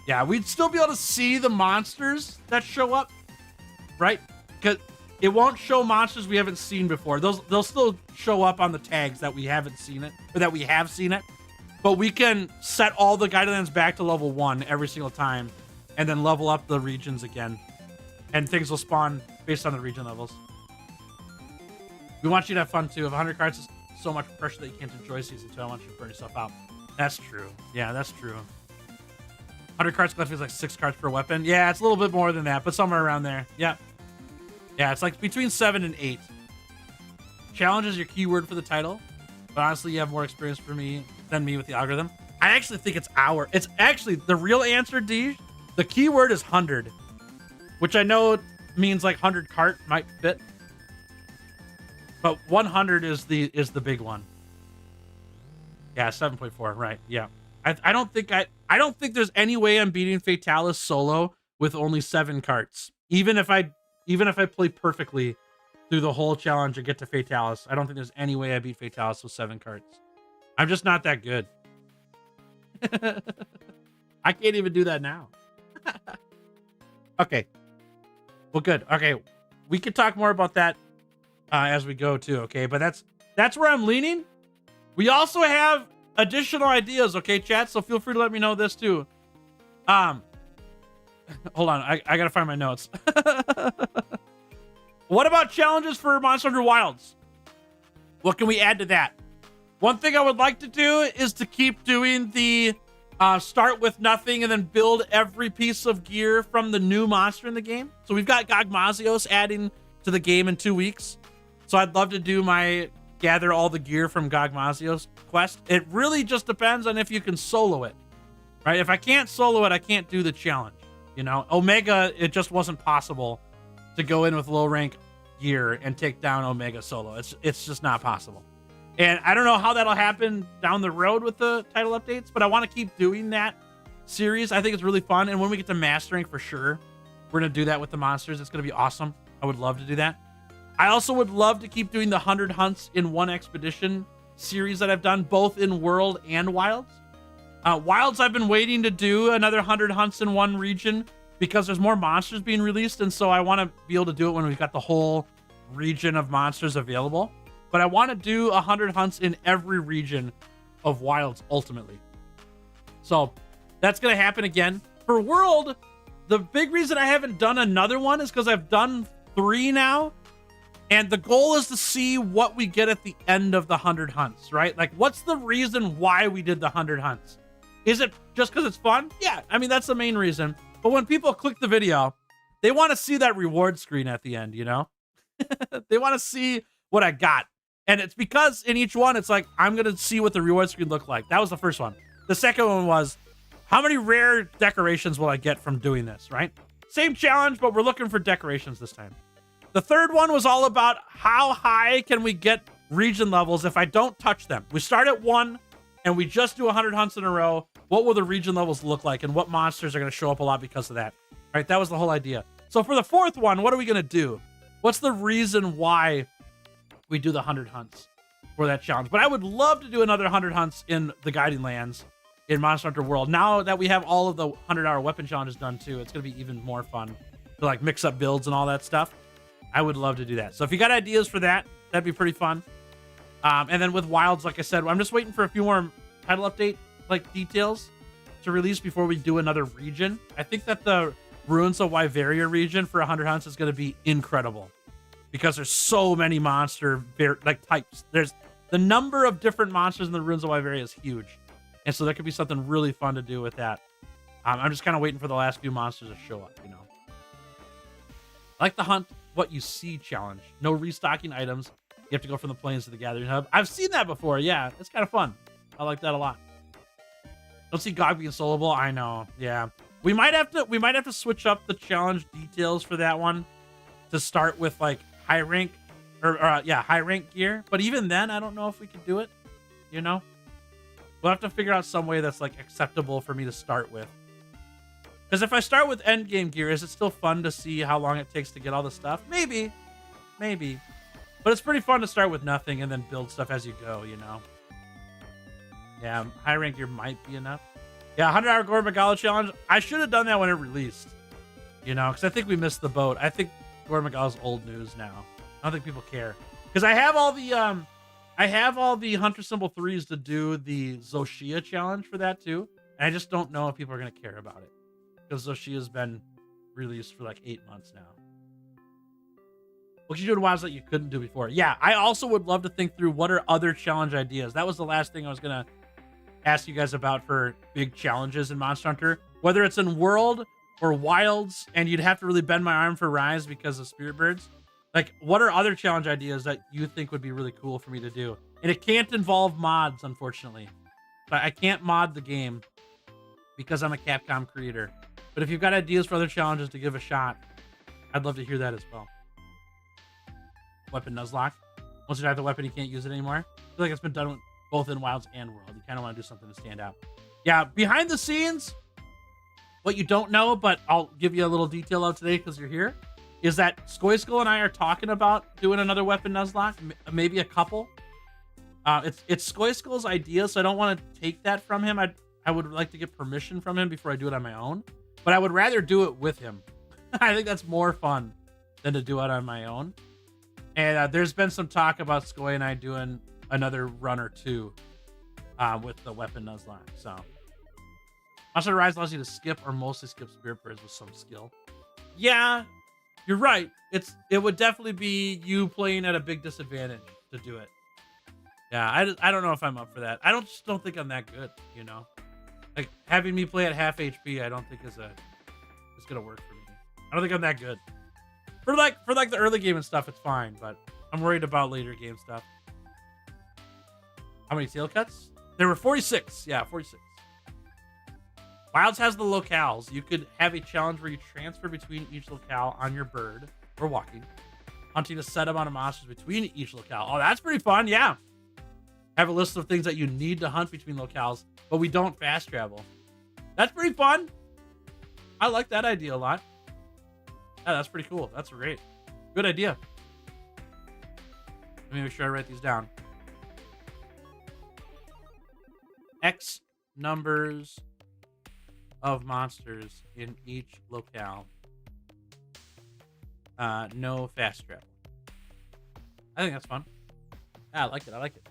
Speaker 2: Yeah, we'd still be able to see the monsters that show up, right? Because it won't show monsters we haven't seen before. They'll still show up on the tags that we haven't seen it, or that we have seen it. But we can set all the Guiding Lands back to level 1 every single time, and then level up the regions again. And things will spawn based on the region levels. We want you to have fun too. If 100 cards is so much pressure that you can't enjoy Season 2, I want you to burn yourself out. That's true. Yeah, that's true. 100 cards collectively is like 6 cards per weapon. Yeah, it's a little bit more than that, but somewhere around there. Yeah. Yeah, it's like between 7 and 8. Challenge is your keyword for the title, but honestly, you have more experience than me with the algorithm. I actually think it's actually the real answer, D. The keyword is 100. which I know means like 100 cart might fit, but 100 is the big one. Yeah, 7.4, right? Yeah, I don't think there's any way I'm beating Fatalis solo with only 7 carts. Even if I play perfectly through the whole challenge and get to Fatalis, I don't think there's any way I beat Fatalis with 7 carts. I'm just not that good. I can't even do that now. Okay. Well, good. Okay. We could talk more about that as we go too, okay? But that's where I'm leaning. We also have additional ideas, okay, chat? So feel free to let me know this too. Hold on. I gotta find my notes. What about challenges for Monster Hunter Wilds? What can we add to that? One thing I would like to do is to keep doing the start with nothing and then build every piece of gear from the new monster in the game. So we've got Gogmazios adding to the game in 2 weeks. So I'd love to do my gather all the gear from Gogmazios quest. It really just depends on if you can solo it, right? If I can't solo it, I can't do the challenge. You know, Omega, it just wasn't possible to go in with low rank gear and take down Omega solo. It's just not possible. And I don't know how that'll happen down the road with the title updates, but I want to keep doing that series. I think it's really fun. And when we get to mastering, for sure, we're going to do that with the monsters. It's going to be awesome. I would love to do that. I also would love to keep doing the 100 hunts in one expedition series that I've done, both in World and Wilds. Wilds, I've been waiting to do another 100 hunts in one region because there's more monsters being released. And so I want to be able to do it when we've got the whole region of monsters available. But I want to do 100 hunts in every region of Wilds ultimately. So that's going to happen again. For World, the big reason I haven't done another one is because I've done 3 now. And the goal is to see what we get at the end of the 100 hunts, right? Like, what's the reason why we did the 100 hunts? Is it just because it's fun? Yeah, I mean, that's the main reason. But when people click the video, they want to see that reward screen at the end, you know? They want to see what I got. And it's because in each one, it's like, I'm going to see what the reward screen looked like. That was the first one. The second one was, how many rare decorations will I get from doing this, right? Same challenge, but we're looking for decorations this time. The third one was all about how high can we get region levels if I don't touch them. We start at 1 and we just do 100 hunts in a row. What will the region levels look like and what monsters are going to show up a lot because of that? Right? That was the whole idea. So for the fourth one, what are we going to do? What's the reason why we do the 100 hunts for that challenge? But I would love to do another 100 hunts in the Guiding Lands in Monster Hunter World. Now that we have all of the 100-hour weapon challenges done too, it's going to be even more fun to like mix up builds and all that stuff. I would love to do that. So if you got ideas for that, that'd be pretty fun. And then with Wilds, like I said, I'm just waiting for a few more title update like details to release before we do another region. I think that the Ruins of Wyveria region for 100 hunts is going to be incredible because there's so many monster like types. There's the number of different monsters in the Ruins of Wyveria is huge, and so there could be something really fun to do with that. I'm just kind of waiting for the last few monsters to show up. You know, I like the hunt what you see challenge. No restocking items. You have to go from the plains to the gathering hub. I've seen that before. Yeah, it's kind of fun. I like that a lot. Don't see Gog being soloable. I know. Yeah, we might have to switch up the challenge details for that one to start with like high rank high rank gear. But even then, I don't know if we could do it. You know, we'll have to figure out some way that's like acceptable for me to start with. Because if I start with end game gear, is it still fun to see how long it takes to get all the stuff? Maybe. But it's pretty fun to start with nothing and then build stuff as you go, you know? Yeah, high rank gear might be enough. Yeah, 100-hour Gore Magala challenge. I should have done that when it released, you know? Because I think we missed the boat. I think Gore Magala's old news now. I don't think people care. Because I have all the Hunter Symbol 3s to do the Zoshia challenge for that too. And I just don't know if people are going to care about it. Because Zoshia's been released for like 8 months now. What you do in Wilds that you couldn't do before? Yeah, I also would love to think through what are other challenge ideas. That was the last thing I was going to ask you guys about for big challenges in Monster Hunter. Whether it's in World or Wilds, and you'd have to really bend my arm for Rise because of Spirit Birds. Like, what are other challenge ideas that you think would be really cool for me to do? And it can't involve mods, unfortunately. I can't mod the game because I'm a Capcom creator. But if you've got ideas for other challenges to give a shot, I'd love to hear that as well. Weapon Nuzlocke. Once you have the weapon, you can't use it anymore. I feel like it's been done with both in Wilds and World. You kind of want to do something to stand out. Yeah, behind the scenes, what you don't know, but I'll give you a little detail of today because you're here, is that Skoyskull and I are talking about doing another Weapon Nuzlocke, maybe a couple. It's Skoyskull's idea, so I don't want to take that from him. I would like to get permission from him before I do it on my own, but I would rather do it with him. I think that's more fun than to do it on my own. And there's been some talk about Skoy and I doing another run or two with the Weapon Nuzlocke. So, Monster Rise allows you to skip or mostly skip Spirit Birds with some skill. Yeah, you're right. It would definitely be you playing at a big disadvantage to do it. Yeah, I don't know if I'm up for that. I just don't think I'm that good, you know? Like, having me play at half HP, I don't think is gonna work for me. I don't think I'm that good. For like the early game and stuff, it's fine, but I'm worried about later game stuff. How many tail cuts? There were 46. Yeah, 46. Wilds has the locales. You could have a challenge where you transfer between each locale on your bird or walking, hunting a set amount of monsters between each locale. Oh, that's pretty fun. Yeah. Have a list of things that you need to hunt between locales, but we don't fast travel. That's pretty fun. I like that idea a lot. Yeah, that's pretty cool. That's great. Good idea. Let me make sure I write these down. X numbers of monsters in each locale. No fast travel. I think that's fun. Yeah, I like it. I like it.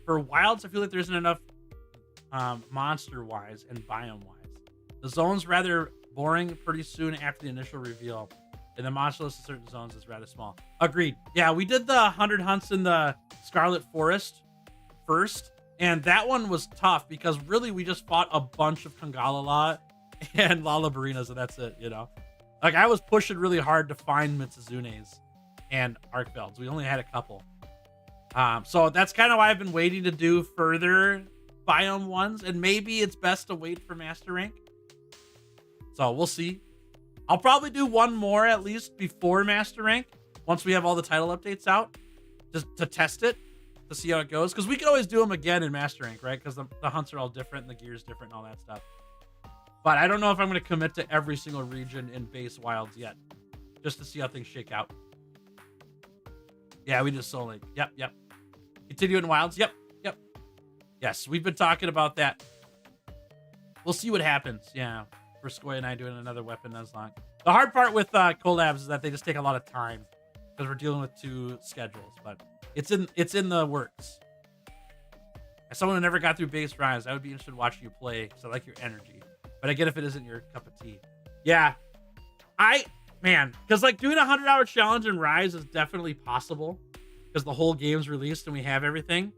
Speaker 2: For Wilds, I feel like there isn't enough monster-wise and biome-wise. The zone's rather boring pretty soon after the initial reveal, and the monster list in certain zones is rather small. Agreed. Yeah, we did the 100 hunts in the Scarlet Forest first, and that one was tough because really we just fought a bunch of Kongalala and Lalabarinas, and that's it, you know? Like, I was pushing really hard to find Mitsuzunes and Arcvelds. We only had a couple. So that's kind of why I've been waiting to do further biome ones, and maybe it's best to wait for Master Rank. So we'll see. I'll probably do one more at least before Master Rank once we have all the title updates out, just to test it, to see how it goes. Because we can always do them again in Master Rank, right? Because the hunts are all different and the gear is different and all that stuff. But I don't know if I'm going to commit to every single region in base Wilds yet, just to see how things shake out. Yeah, we just Soul Link. Yep. Continue in Wilds. Yep. Yes, we've been talking about that. We'll see what happens. Yeah, for Skoy and I doing another Weapon Nuzlocke. The hard part with collabs is that they just take a lot of time because we're dealing with two schedules. But it's in the works. As someone who never got through base Rise, I would be interested in watching you play because I like your energy. But I get if it isn't your cup of tea. Yeah, because like doing a 100-hour challenge in Rise is definitely possible because the whole game's released and we have everything.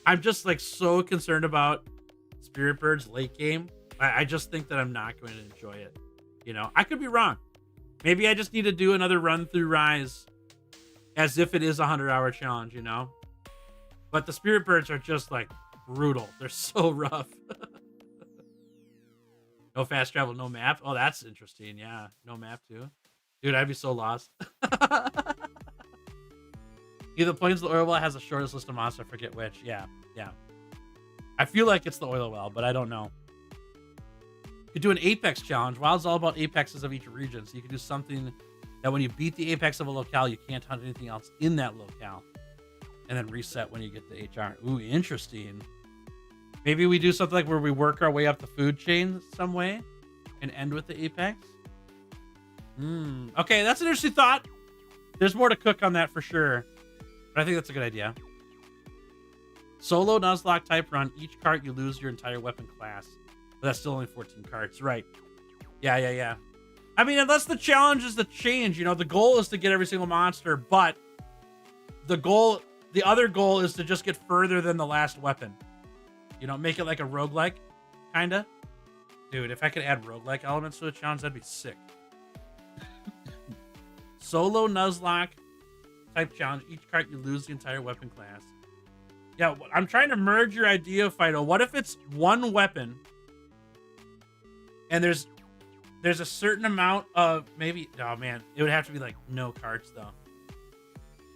Speaker 2: I'm just like so concerned about Spirit Bird's late game. I just think that I'm not going to enjoy it. You know, I could be wrong. Maybe I just need to do another run through Rise as if it is a 100-hour challenge, you know? But the Spirit Birds are just like brutal. They're so rough. No fast travel, no map. Oh, that's interesting. Yeah, no map too. Dude, I'd be so lost. Either Plains of the Oil Well has the shortest list of monsters. I forget which. Yeah. I feel like it's the Oil Well, but I don't know. You could do an Apex challenge. Wild's all about apexes of each region, so you can do something that when you beat the apex of a locale, you can't hunt anything else in that locale, and then reset when you get the HR. Ooh, interesting. Maybe we do something like where we work our way up the food chain some way and end with the apex. Okay, that's an interesting thought. There's more to cook on that for sure. But I think that's a good idea. Solo Nuzlocke type run. Each cart, you lose your entire weapon class. But that's still only 14 carts. Right. Yeah. I mean, unless the challenge is to change, you know, the goal is to get every single monster, but the other goal is to just get further than the last weapon. You know, make it like a roguelike, kinda. Dude, if I could add roguelike elements to a challenge, that'd be sick. Solo Nuzlocke type challenge. Each cart, you lose the entire weapon class. Yeah, I'm trying to merge your idea, Fido. What if it's one weapon and there's there's a certain amount of maybe. Oh man, it would have to be like no carts though.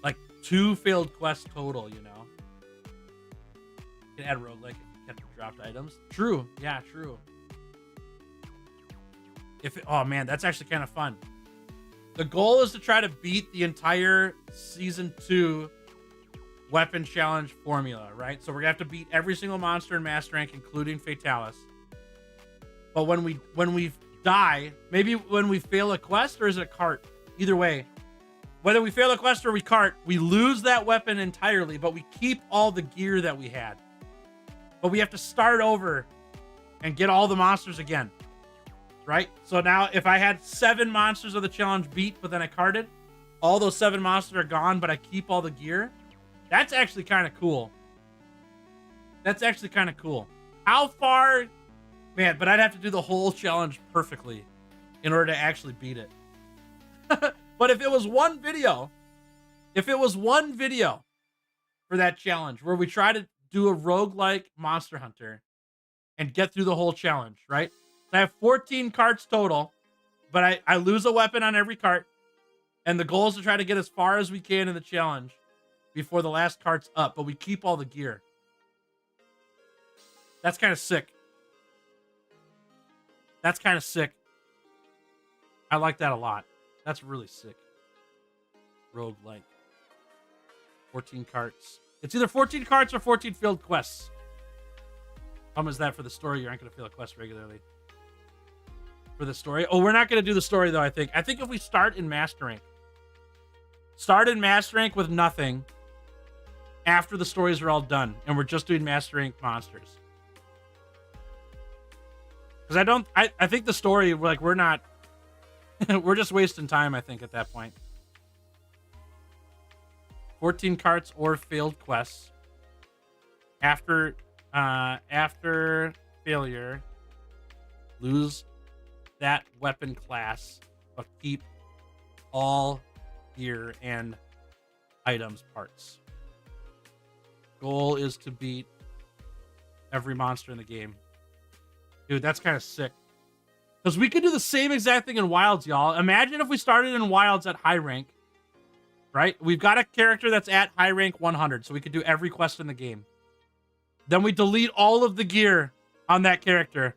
Speaker 2: Like 2 failed quests total, you know. You can add roguelike if you kept the dropped items. True. Yeah, true. Oh man, that's actually kind of fun. The goal is to try to beat the entire season 2 weapon challenge formula, right? So we're gonna have to beat every single monster in Master Rank, including Fatalis. But when we die, maybe when we fail a quest, or is it a cart? Either way, whether we fail a quest or we cart, we lose that weapon entirely, but we keep all the gear that we had. But we have to start over and get all the monsters again, right? So now if I had 7 monsters of the challenge beat, but then I carted, all those 7 monsters are gone, but I keep all the gear. That's actually kind of cool. That's actually kind of cool. How far? Man, but I'd have to do the whole challenge perfectly in order to actually beat it. But if it was one video for that challenge where we try to do a roguelike Monster Hunter and get through the whole challenge, right? So I have 14 carts total, but I lose a weapon on every cart. And the goal is to try to get as far as we can in the challenge before the last cart's up, but we keep all the gear. That's kind of sick. That's kind of sick. I like that a lot. That's really sick. Roguelike. 14 carts. It's either 14 carts or 14 failed quests. Problem is that for the story, you aren't going to fail a quest regularly. For the story. Oh, we're not going to do the story, though, I think. I think if we start in Master Rank. Start in Master Rank with nothing after the stories are all done. And we're just doing Master Rank monsters. Because I think the story, like, we're not... we're just wasting time, I think, at that point. 14 carts or failed quests. After failure, lose that weapon class, but keep all gear and items parts. Goal is to beat every monster in the game. Dude, that's kind of sick. Because we could do the same exact thing in Wilds, y'all. Imagine if we started in Wilds at high rank. Right? We've got a character that's at high rank 100, so we could do every quest in the game. Then we delete all of the gear on that character.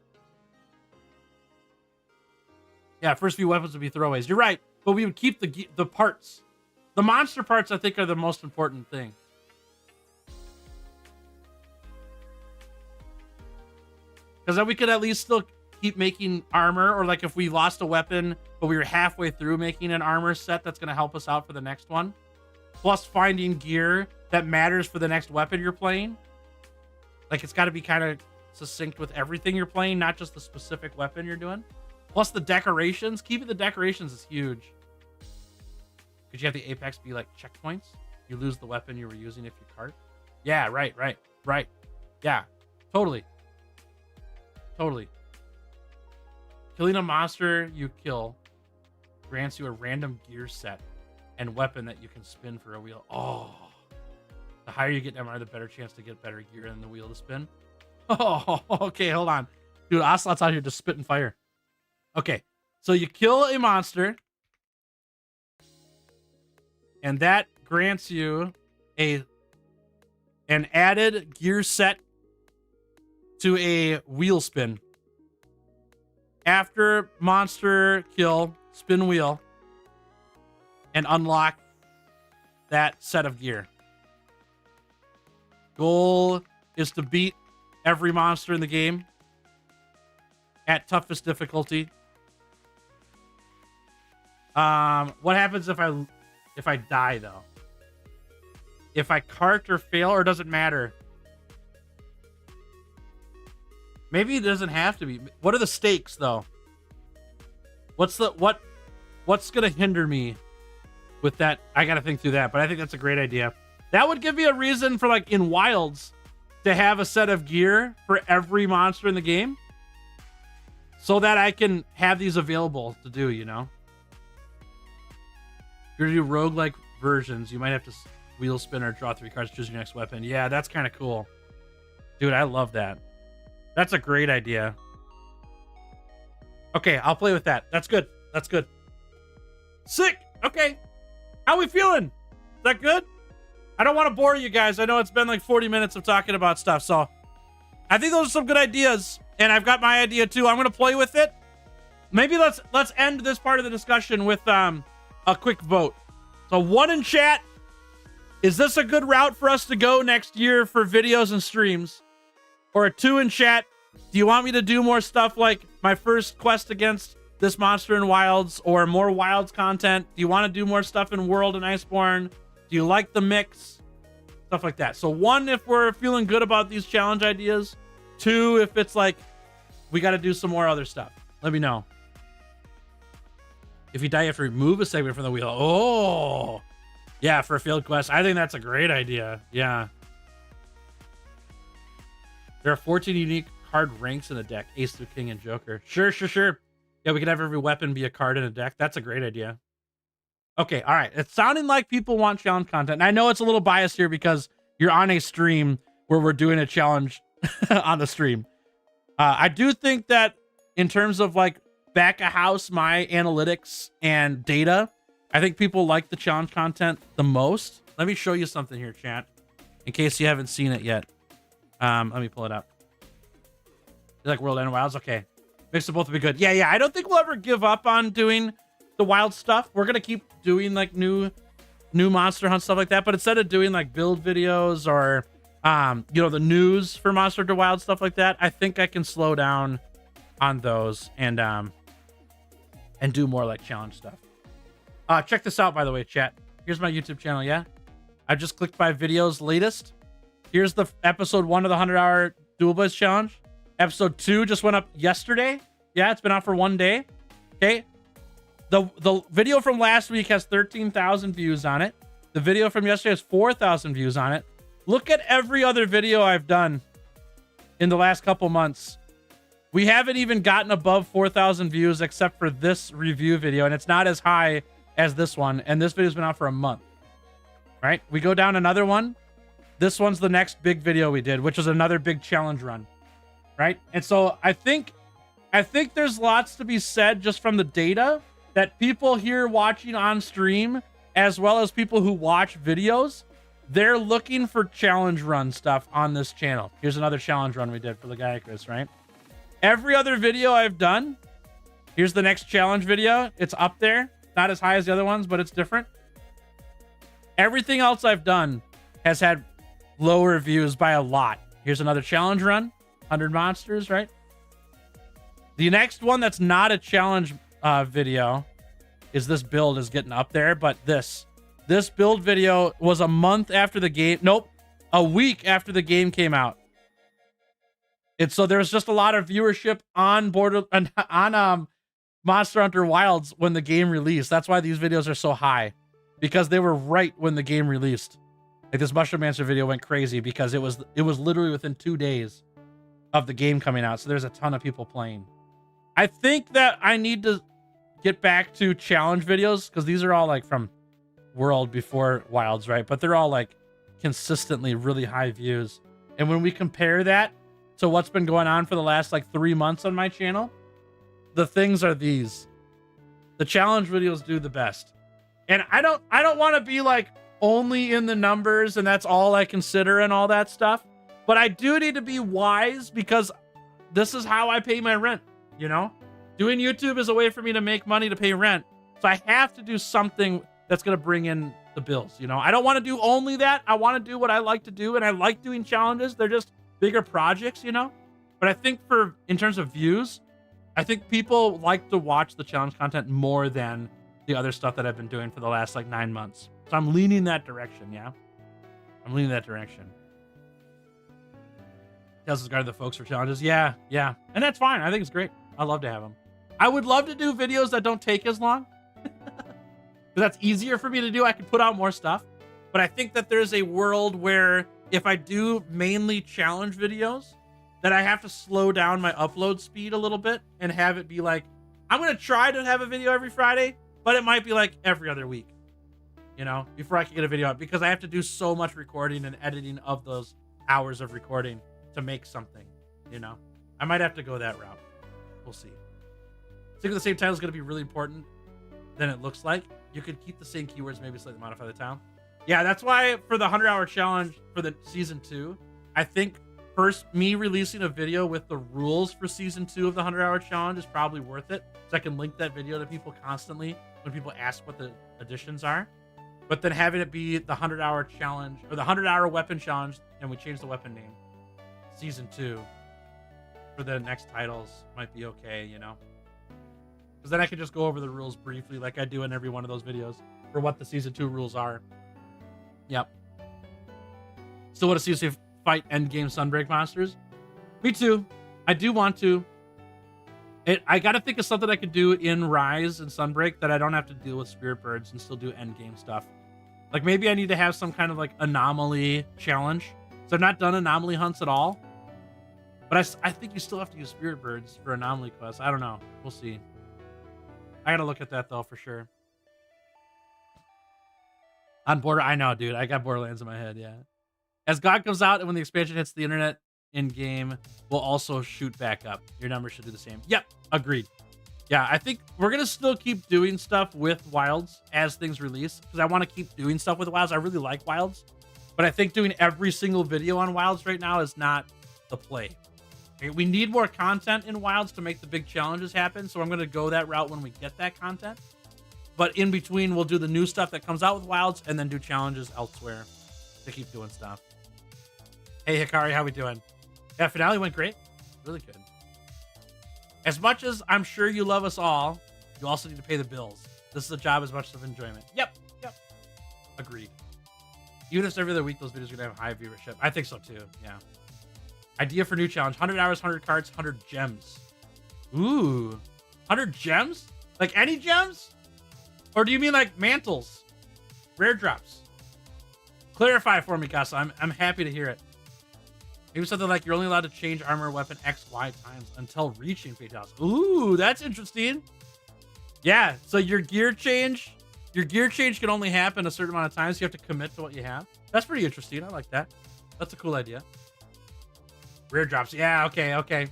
Speaker 2: Yeah, first few weapons would be throwaways. You're right, but we would keep the parts. The monster parts, I think, are the most important thing. Because then we could at least still keep making armor, or like if we lost a weapon but we were halfway through making an armor set, that's going to help us out for the next one, plus finding gear that matters for the next weapon you're playing. Like, it's got to be kind of succinct with everything you're playing, not just the specific weapon you're doing. Plus the decorations. Keeping the decorations is huge, because you have the apex be like checkpoints. You lose the weapon you were using if you cart. Yeah, right. Yeah, totally. Killing a monster you kill grants you a random gear set and weapon that you can spin for a wheel. Oh, the higher you get MR, the better chance to get better gear in the wheel to spin. Oh, okay, hold on. Dude, Ocelot's out here just spitting fire. Okay, so you kill a monster, and that grants you an added gear set to a wheel spin. After monster kill, spin wheel and unlock that set of gear. Goal is to beat every monster in the game at toughest difficulty. What happens if I die though? If I cart or fail, or does it matter? Maybe it doesn't have to be. What are the stakes though? What's gonna hinder me with that? I gotta think through that, but I think that's a great idea. That would give me a reason for, like, in Wilds to have a set of gear for every monster in the game, so that I can have these available to do, you know? If you're gonna do roguelike versions, you might have to wheel spin or draw 3 cards, choose your next weapon. Yeah, that's kind of cool. Dude, I love that. That's a great idea. Okay, I'll play with that. That's good. That's good. Sick. Okay. How we feeling? Is that good? I don't want to bore you guys. I know it's been like 40 minutes of talking about stuff, so I think those are some good ideas, and I've got my idea too. I'm gonna play with it. Maybe let's end this part of the discussion with a quick vote. So 1 in chat, is this a good route for us to go next year for videos and streams? Or a 2 in chat, do you want me to do more stuff like my first quest against this monster in Wilds, or more Wilds content? Do you want to do more stuff in World and Iceborne? Do you like the mix? Stuff like that. So 1, if we're feeling good about these challenge ideas. 2, if it's like, we got to do some more other stuff. Let me know. If you die, you have to remove a segment from the wheel. Oh, yeah, for a field quest. I think that's a great idea. Yeah. There are 14 unique card ranks in the deck. Ace through King and Joker. Sure. Yeah, we could have every weapon be a card in a deck. That's a great idea. Okay, all right. It's sounding like people want challenge content. And I know it's a little biased here because you're on a stream where we're doing a challenge on the stream. I do think that in terms of like back of house, my analytics and data, I think people like the challenge content the most. Let me show you something here, chat, in case you haven't seen it yet. Let me pull it up. You like World and Wilds? Okay. Mix of both would be good. Yeah. I don't think we'll ever give up on doing the wild stuff. We're going to keep doing like new monster hunt stuff like that. But instead of doing like build videos or, the news for Monster Hunter Wild stuff like that, I think I can slow down on those and do more like challenge stuff. Check this out, by the way, chat. Here's my YouTube channel. Yeah. I just clicked by videos latest. Here's the episode 1 of the 100-hour Dual Blades challenge. Episode 2 just went up yesterday. Yeah, it's been out for 1 day. Okay. The video from last week has 13,000 views on it. The video from yesterday has 4,000 views on it. Look at every other video I've done in the last couple months. We haven't even gotten above 4,000 views except for this review video, and it's not as high as this one. And this video's been out for a month. Right? We go down another one. This one's the next big video we did, which was another big challenge run. Right? And so I think there's lots to be said just from the data that people here watching on stream, as well as people who watch videos, they're looking for challenge run stuff on this channel. Here's another challenge run we did for the Gaiacus, right? Every other video I've done, here's the next challenge video. It's up there. Not as high as the other ones, but it's different. Everything else I've done has had lower views by a lot. Here's another challenge run. 100 monsters, right? The next one that's not a challenge video is this build is getting up there, but this build video was a month after the game. Nope, a week after the game came out. And so there's just a lot of viewership on Monster Hunter Wilds when the game released. That's why these videos are so high, because they were right when the game released. Like this Mushroom Mancer video went crazy because it was literally within 2 days of the game coming out. So there's a ton of people playing. I think that I need to get back to challenge videos because these are all like from World before Wilds, right? But they're all like consistently really high views. And when we compare that to what's been going on for the last like 3 months on my channel, the things are these. The challenge videos do the best. And I don't want to be like only in the numbers and that's all I consider and all that stuff. But I do need to be wise because this is how I pay my rent, you know? Doing YouTube is a way for me to make money to pay rent. So I have to do something that's going to bring in the bills, you know? I don't want to do only that. I want to do what I like to do, and I like doing challenges. They're just bigger projects, you know? But I think in terms of views, I think people like to watch the challenge content more than the other stuff that I've been doing for the last like 9 months. So I'm leaning that direction, yeah? I'm leaning that direction. Tells us guard the folks for challenges. Yeah. And that's fine. I think it's great. I love to have them. I would love to do videos that don't take as long. That's easier for me to do. I can put out more stuff. But I think that there's a world where if I do mainly challenge videos, that I have to slow down my upload speed a little bit and have it be like, I'm going to try to have a video every Friday, but it might be like every other week, you know, before I can get a video out, because I have to do so much recording and editing of those hours of recording to make something, you know. I might have to go that route. We'll see. Sticking with the same title is going to be really important than it looks like. You could keep the same keywords, maybe slightly modify the title. Yeah, that's why for the 100-hour challenge for the season 2, I think first me releasing a video with the rules for season 2 of the 100-hour challenge is probably worth it. So I can link that video to people constantly when people ask what the additions are. But then having it be the 100-hour challenge or the 100-hour weapon challenge, and we change the weapon name, season 2 for the next titles might be okay, you know? Because then I can just go over the rules briefly like I do in every one of those videos for what the season 2 rules are. Yep. Still want to see us fight endgame Sunbreak monsters? Me too. I do want to. I got to think of something I could do in Rise and Sunbreak that I don't have to deal with Spirit Birds and still do endgame stuff. Like maybe I need to have some kind of like anomaly challenge. So I've not done anomaly hunts at all. But I think you still have to use Spirit Birds for anomaly quests. I don't know. We'll see. I got to look at that though for sure. On Border, I know, dude. I got Borderlands in my head, yeah. As God comes out and when the expansion hits the internet in-game, will also shoot back up. Your numbers should do the same. Yep, agreed. Yeah, I think we're going to still keep doing stuff with Wilds as things release, because I want to keep doing stuff with Wilds. I really like Wilds, but I think doing every single video on Wilds right now is not the play. Okay, we need more content in Wilds to make the big challenges happen, so I'm going to go that route when we get that content. But in between, we'll do the new stuff that comes out with Wilds and then do challenges elsewhere to keep doing stuff. Hey, Hikari, how we doing? Yeah, finale went great. Really good. As much as I'm sure you love us all, you also need to pay the bills. This is a job as much as enjoyment. Yep. Agreed. Even if it's every other week, those videos are going to have high viewership. I think so too, yeah. Idea for new challenge. 100 hours, 100 cards, 100 gems. Ooh. 100 gems? Like any gems? Or do you mean like mantles? Rare drops? Clarify for me, Casa. I'm happy to hear it. Maybe something like you're only allowed to change armor or weapon X, Y times until reaching Fatalis. Ooh, that's interesting. Yeah, so your gear change can only happen a certain amount of times. So you have to commit to what you have. That's pretty interesting. I like that. That's a cool idea. Rare drops. Yeah, okay.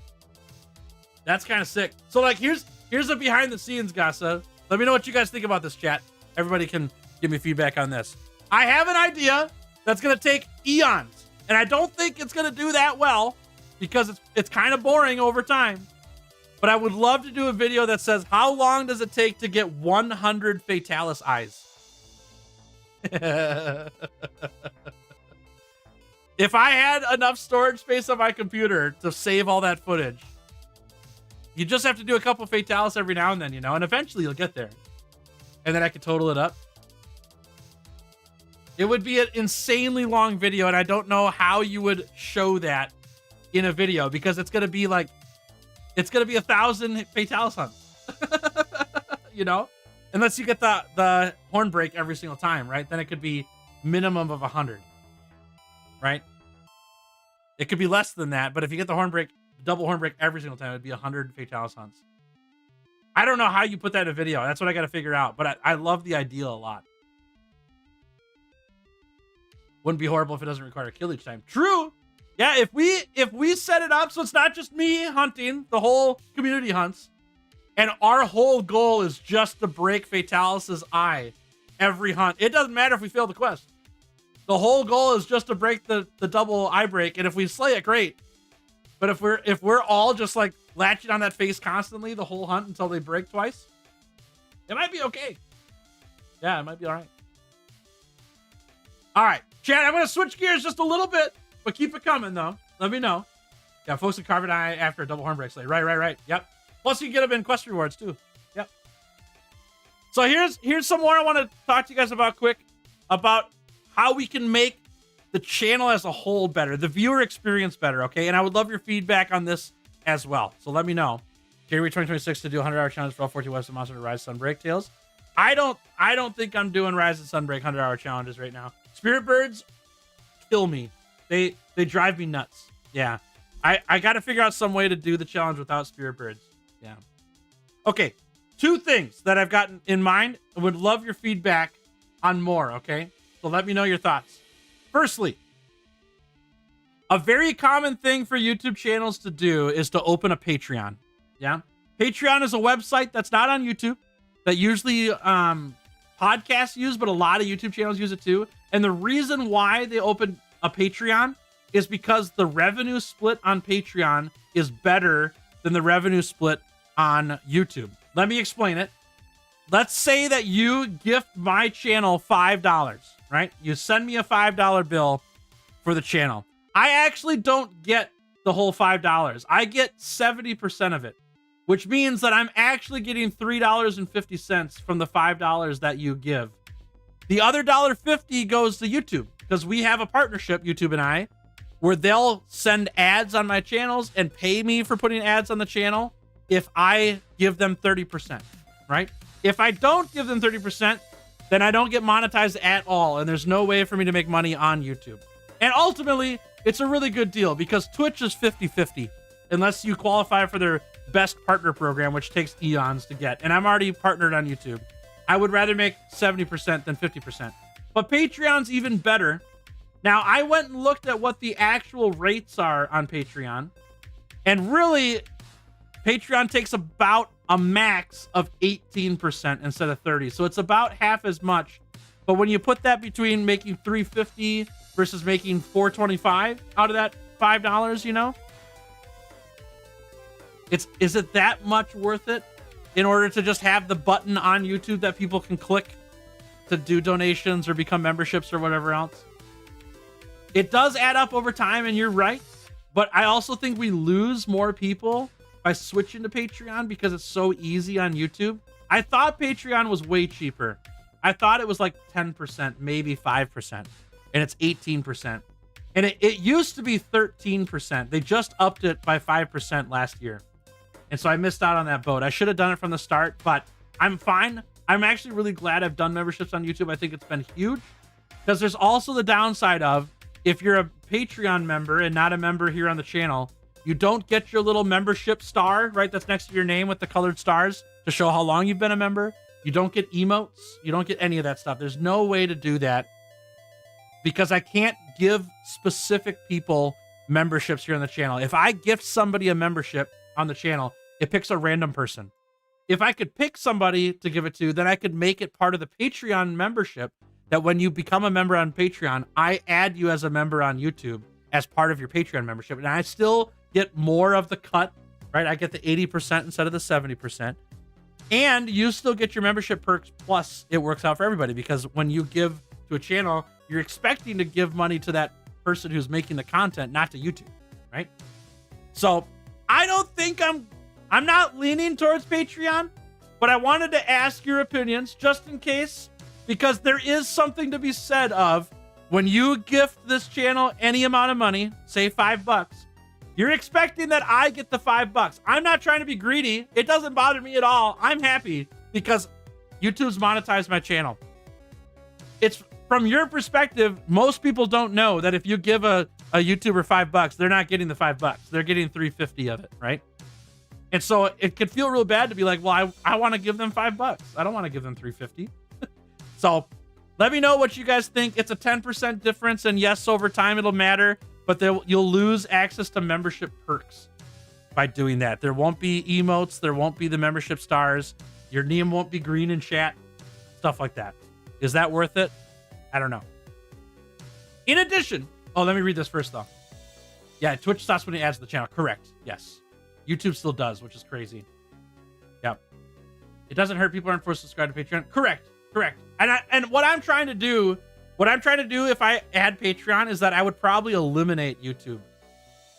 Speaker 2: That's kind of sick. So like here's a behind the scenes, Gasa. Let me know what you guys think about this, chat. Everybody can give me feedback on this. I have an idea that's gonna take eons, and I don't think it's gonna do that well because it's kind of boring over time. But I would love to do a video that says how long does it take to get 100 Fatalis eyes? If I had enough storage space on my computer to save all that footage, you just have to do a couple Fatalis every now and then, you know, and eventually you'll get there. And then I could total it up. It would be an insanely long video, and I don't know how you would show that in a video because it's going to be like, it's going to be 1,000 Fatalis hunts, you know, unless you get the horn break every single time, right? Then it could be minimum of 100, right? It could be less than that, but if you get the horn break, double horn break every single time, it'd be 100 Fatalis hunts. I don't know how you put that in a video. That's what I got to figure out, but I love the idea a lot. Wouldn't be horrible if it doesn't require a kill each time. True. Yeah, if we set it up so it's not just me hunting, the whole community hunts, and our whole goal is just to break Fatalis's eye every hunt. It doesn't matter if we fail the quest. The whole goal is just to break the double eye break, and if we slay it, great. But if we're all just like latching on that face constantly the whole hunt until they break twice, it might be okay. Yeah, it might be all right. All right, chat, I'm going to switch gears just a little bit, but keep it coming, though. Let me know. Yeah, folks with Carved Eye after a double horn break slay. Right. Yep. Plus, you can get them in quest rewards, too. Yep. So here's some more I want to talk to you guys about quick, about how we can make the channel as a whole better, the viewer experience better, okay? And I would love your feedback on this as well. So let me know. January 2026 to do 100-hour challenge for all 14 Webs of Monster to Rise, Sunbreak Tales. I don't think I'm doing Rise and Sunbreak 100-hour challenges right now. Spirit Birds kill me. They drive me nuts. Yeah. I got to figure out some way to do the challenge without Spirit Birds. Yeah. Okay. 2 things that I've gotten in mind. I would love your feedback on more, okay? So let me know your thoughts. Firstly, a very common thing for YouTube channels to do is to open a Patreon. Yeah. Patreon is a website that's not on YouTube that usually podcasts use, but a lot of YouTube channels use it too. And the reason why they opened a Patreon is because the revenue split on Patreon is better than the revenue split on YouTube. Let me explain it. Let's say that you gift my channel $5, right? You send me a $5 bill for the channel. I actually don't get the whole $5. I get 70% of it, which means that I'm actually getting $3.50 from the $5 that you give. The other $1.50 goes to YouTube because we have a partnership, YouTube and I, where they'll send ads on my channels and pay me for putting ads on the channel if I give them 30%, right? If I don't give them 30%, then I don't get monetized at all, and there's no way for me to make money on YouTube. And ultimately, it's a really good deal because Twitch is 50-50 unless you qualify for their best partner program, which takes eons to get. And I'm already partnered on YouTube. I would rather make 70% than 50%. But Patreon's even better. Now, I went and looked at what the actual rates are on Patreon. And really, Patreon takes about a max of 18% instead of 30. So it's about half as much. But when you put that between making $3.50 versus making $4.25 out of that $5, you know, is it that much worth it in order to just have the button on YouTube that people can click to do donations or become memberships or whatever else? It does add up over time, and you're right. But I also think we lose more people by switching to Patreon because it's so easy on YouTube. I thought Patreon was way cheaper. I thought it was like 10%, maybe 5%, and it's 18%. And it used to be 13%. They just upped it by 5% last year. And so I missed out on that boat. I should have done it from the start, but I'm fine. I'm actually really glad I've done memberships on YouTube. I think it's been huge because there's also the downside of if you're a Patreon member and not a member here on the channel, you don't get your little membership star, right? That's next to your name with the colored stars to show how long you've been a member. You don't get emotes. You don't get any of that stuff. There's no way to do that because I can't give specific people memberships here on the channel. If I gift somebody a membership on the channel, it picks a random person. If I could pick somebody to give it to, then I could make it part of the Patreon membership that when you become a member on Patreon, I add you as a member on YouTube as part of your Patreon membership. And I still get more of the cut, right? I get the 80% instead of the 70%. And you still get your membership perks. Plus, it works out for everybody because when you give to a channel, you're expecting to give money to that person who's making the content, not to YouTube, right? So I don't think I'm not leaning towards Patreon, but I wanted to ask your opinions just in case, because there is something to be said of when you gift this channel any amount of money, say $5, you're expecting that I get the $5. I'm not trying to be greedy. It doesn't bother me at all. I'm happy because YouTube's monetized my channel. It's from your perspective, most people don't know that if you give a YouTuber $5, they're not getting the $5. They're getting $3.50 of it, right? And so it could feel real bad to be like, well, I want to give them $5. I don't want to give them $3.50. So let me know what you guys think. It's a 10% difference, and yes, over time it'll matter, but you'll lose access to membership perks by doing that. There won't be emotes. There won't be the membership stars. Your name won't be green in chat. Stuff like that. Is that worth it? I don't know. In addition, oh, let me read this first, though. Yeah, Twitch stops when it adds to the channel. Correct. Yes. YouTube still does, which is crazy. Yep. It doesn't hurt people aren't forced to subscribe to Patreon. Correct. And what I'm trying to do if I add Patreon is that I would probably eliminate YouTube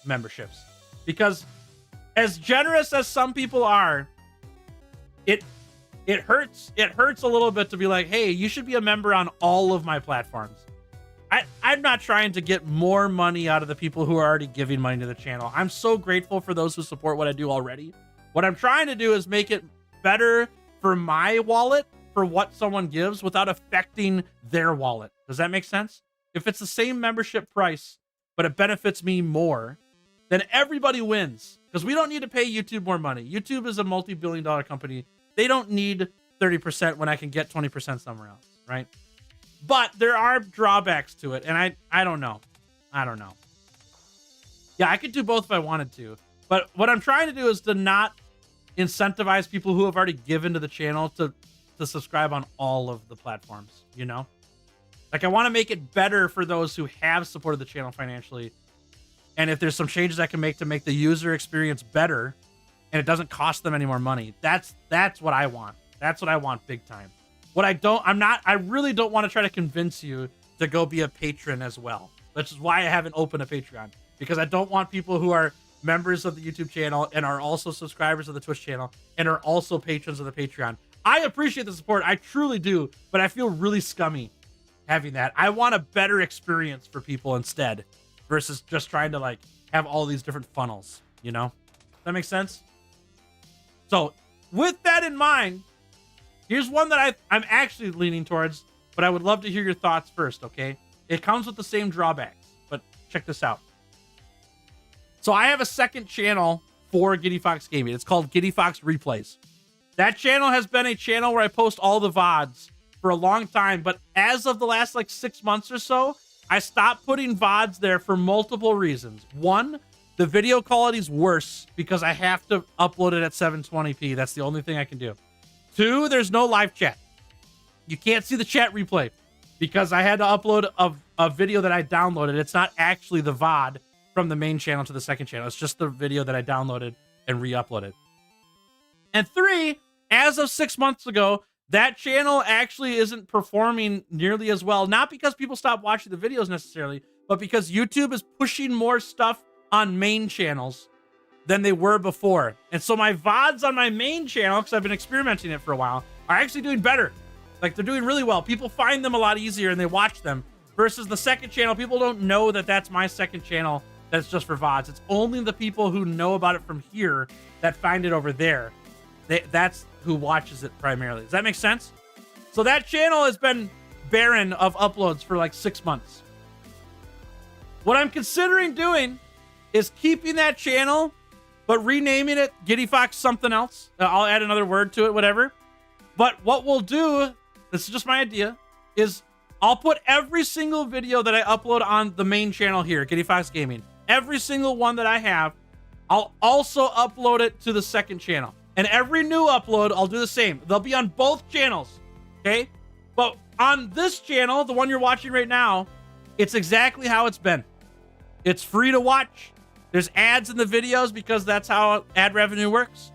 Speaker 2: memberships, because as generous as some people are, it hurts a little bit to be like, hey, you should be a member on all of my platforms. I'm not trying to get more money out of the people who are already giving money to the channel. I'm so grateful for those who support what I do already. What I'm trying to do is make it better for my wallet for what someone gives without affecting their wallet. Does that make sense? If it's the same membership price, but it benefits me more, then everybody wins, because we don't need to pay YouTube more money. YouTube is a multi-billion-dollar company. They don't need 30% when I can get 20% somewhere else, right? But there are drawbacks to it, and I don't know. Yeah, I could do both if I wanted to. But what I'm trying to do is to not incentivize people who have already given to the channel to subscribe on all of the platforms, you know? Like, I want to make it better for those who have supported the channel financially. And if there's some changes I can make to make the user experience better and it doesn't cost them any more money, that's what I want. That's what I want big time. What I really don't want to try to convince you to go be a patron as well. Which is why I haven't opened a Patreon, because I don't want people who are members of the YouTube channel and are also subscribers of the Twitch channel and are also patrons of the Patreon. I appreciate the support. I truly do, but I feel really scummy having that. I want a better experience for people instead versus just trying to like have all these different funnels, you know? Does that make sense? So with that in mind, here's one that I'm actually leaning towards, but I would love to hear your thoughts first, okay? It comes with the same drawbacks, but check this out. So I have a second channel for Giddy Fox Gaming. It's called Giddy Fox Replays. That channel has been a channel where I post all the VODs for a long time, but as of the last like 6 months or so, I stopped putting VODs there for multiple reasons. One, the video quality is worse because I have to upload it at 720p. That's the only thing I can do. Two, there's no live chat. You can't see the chat replay because I had to upload a video that I downloaded. It's not actually the VOD from the main channel to the second channel. It's just the video that I downloaded and re-uploaded. And three, as of 6 months ago, that channel actually isn't performing nearly as well. Not because people stopped watching the videos necessarily, but because YouTube is pushing more stuff on main channels than they were before. And so my VODs on my main channel, because I've been experimenting it for a while, are actually doing better. Like, they're doing really well. People find them a lot easier and they watch them. Versus the second channel, people don't know that that's my second channel that's just for VODs. It's only the people who know about it from here that find it over there. That's who watches it primarily. Does that make sense? So that channel has been barren of uploads for like 6 months. What I'm considering doing is keeping that channel, but renaming it Giddy Fox something else. I'll add another word to it, whatever. But what we'll do, this is just my idea, is I'll put every single video that I upload on the main channel here, Giddy Fox Gaming, every single one that I have, I'll also upload it to the second channel. And every new upload, I'll do the same. They'll be on both channels, okay? But on this channel, the one you're watching right now, it's exactly how it's been. It's free to watch. There's ads in the videos because that's how ad revenue works.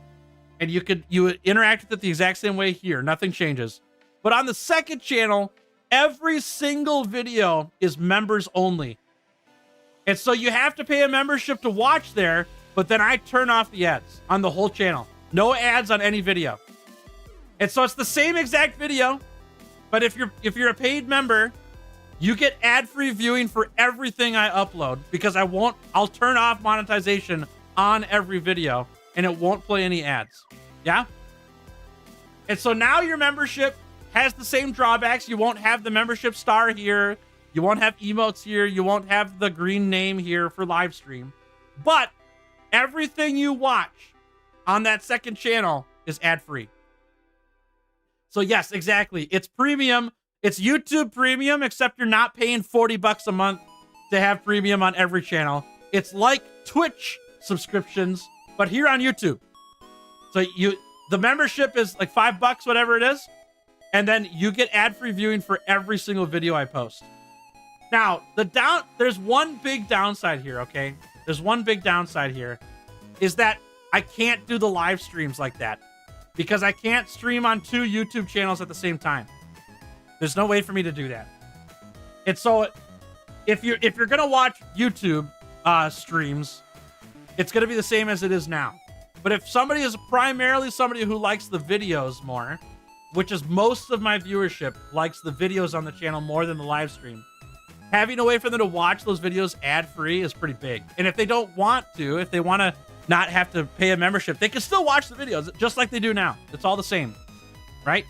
Speaker 2: And you interact with it the exact same way here. Nothing changes. But on the second channel, every single video is members only. And so you have to pay a membership to watch there, but then I turn off the ads on the whole channel. No ads on any video. And so it's the same exact video, but if you're a paid member, you get ad-free viewing for everything I upload because I'll turn off monetization on every video and it won't play any ads. Yeah? And so now your membership has the same drawbacks. You won't have the membership star here. You won't have emotes here. You won't have the green name here for live stream. But everything you watch on that second channel is ad-free. So yes, exactly. It's premium. It's YouTube premium, except you're not paying $40 a month to have premium on every channel. It's like Twitch subscriptions, but here on YouTube. So the membership is like $5, whatever it is. And then you get ad-free viewing for every single video I post. Now, there's one big downside here, okay? There's one big downside here, is that I can't do the live streams like that because I can't stream on 2 YouTube channels at the same time. There's no way for me to do that. And so if you're gonna watch YouTube streams, it's gonna be the same as it is now. But if somebody is primarily somebody who likes the videos more, which is most of my viewership likes the videos on the channel more than the live stream, having a way for them to watch those videos ad-free is pretty big. And if they don't want to, if they want to not have to pay a membership, they can still watch the videos just like they do now. It's all the same, right?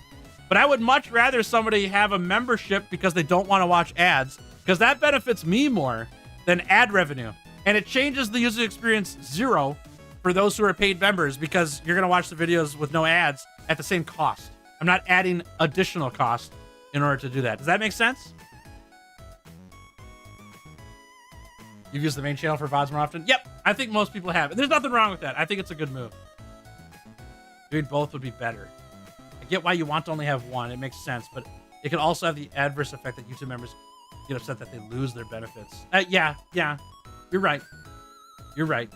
Speaker 2: But I would much rather somebody have a membership because they don't want to watch ads, because that benefits me more than ad revenue. And it changes the user experience zero for those who are paid members because you're going to watch the videos with no ads at the same cost. I'm not adding additional cost in order to do that. Does that make sense? You've used the main channel for VODs more often? Yep, I think most people have. And there's nothing wrong with that. I think it's a good move. Doing both would be better. I get why you want to only have one. It makes sense, but it could also have the adverse effect that YouTube members get upset that they lose their benefits. Yeah. You're right. You're right.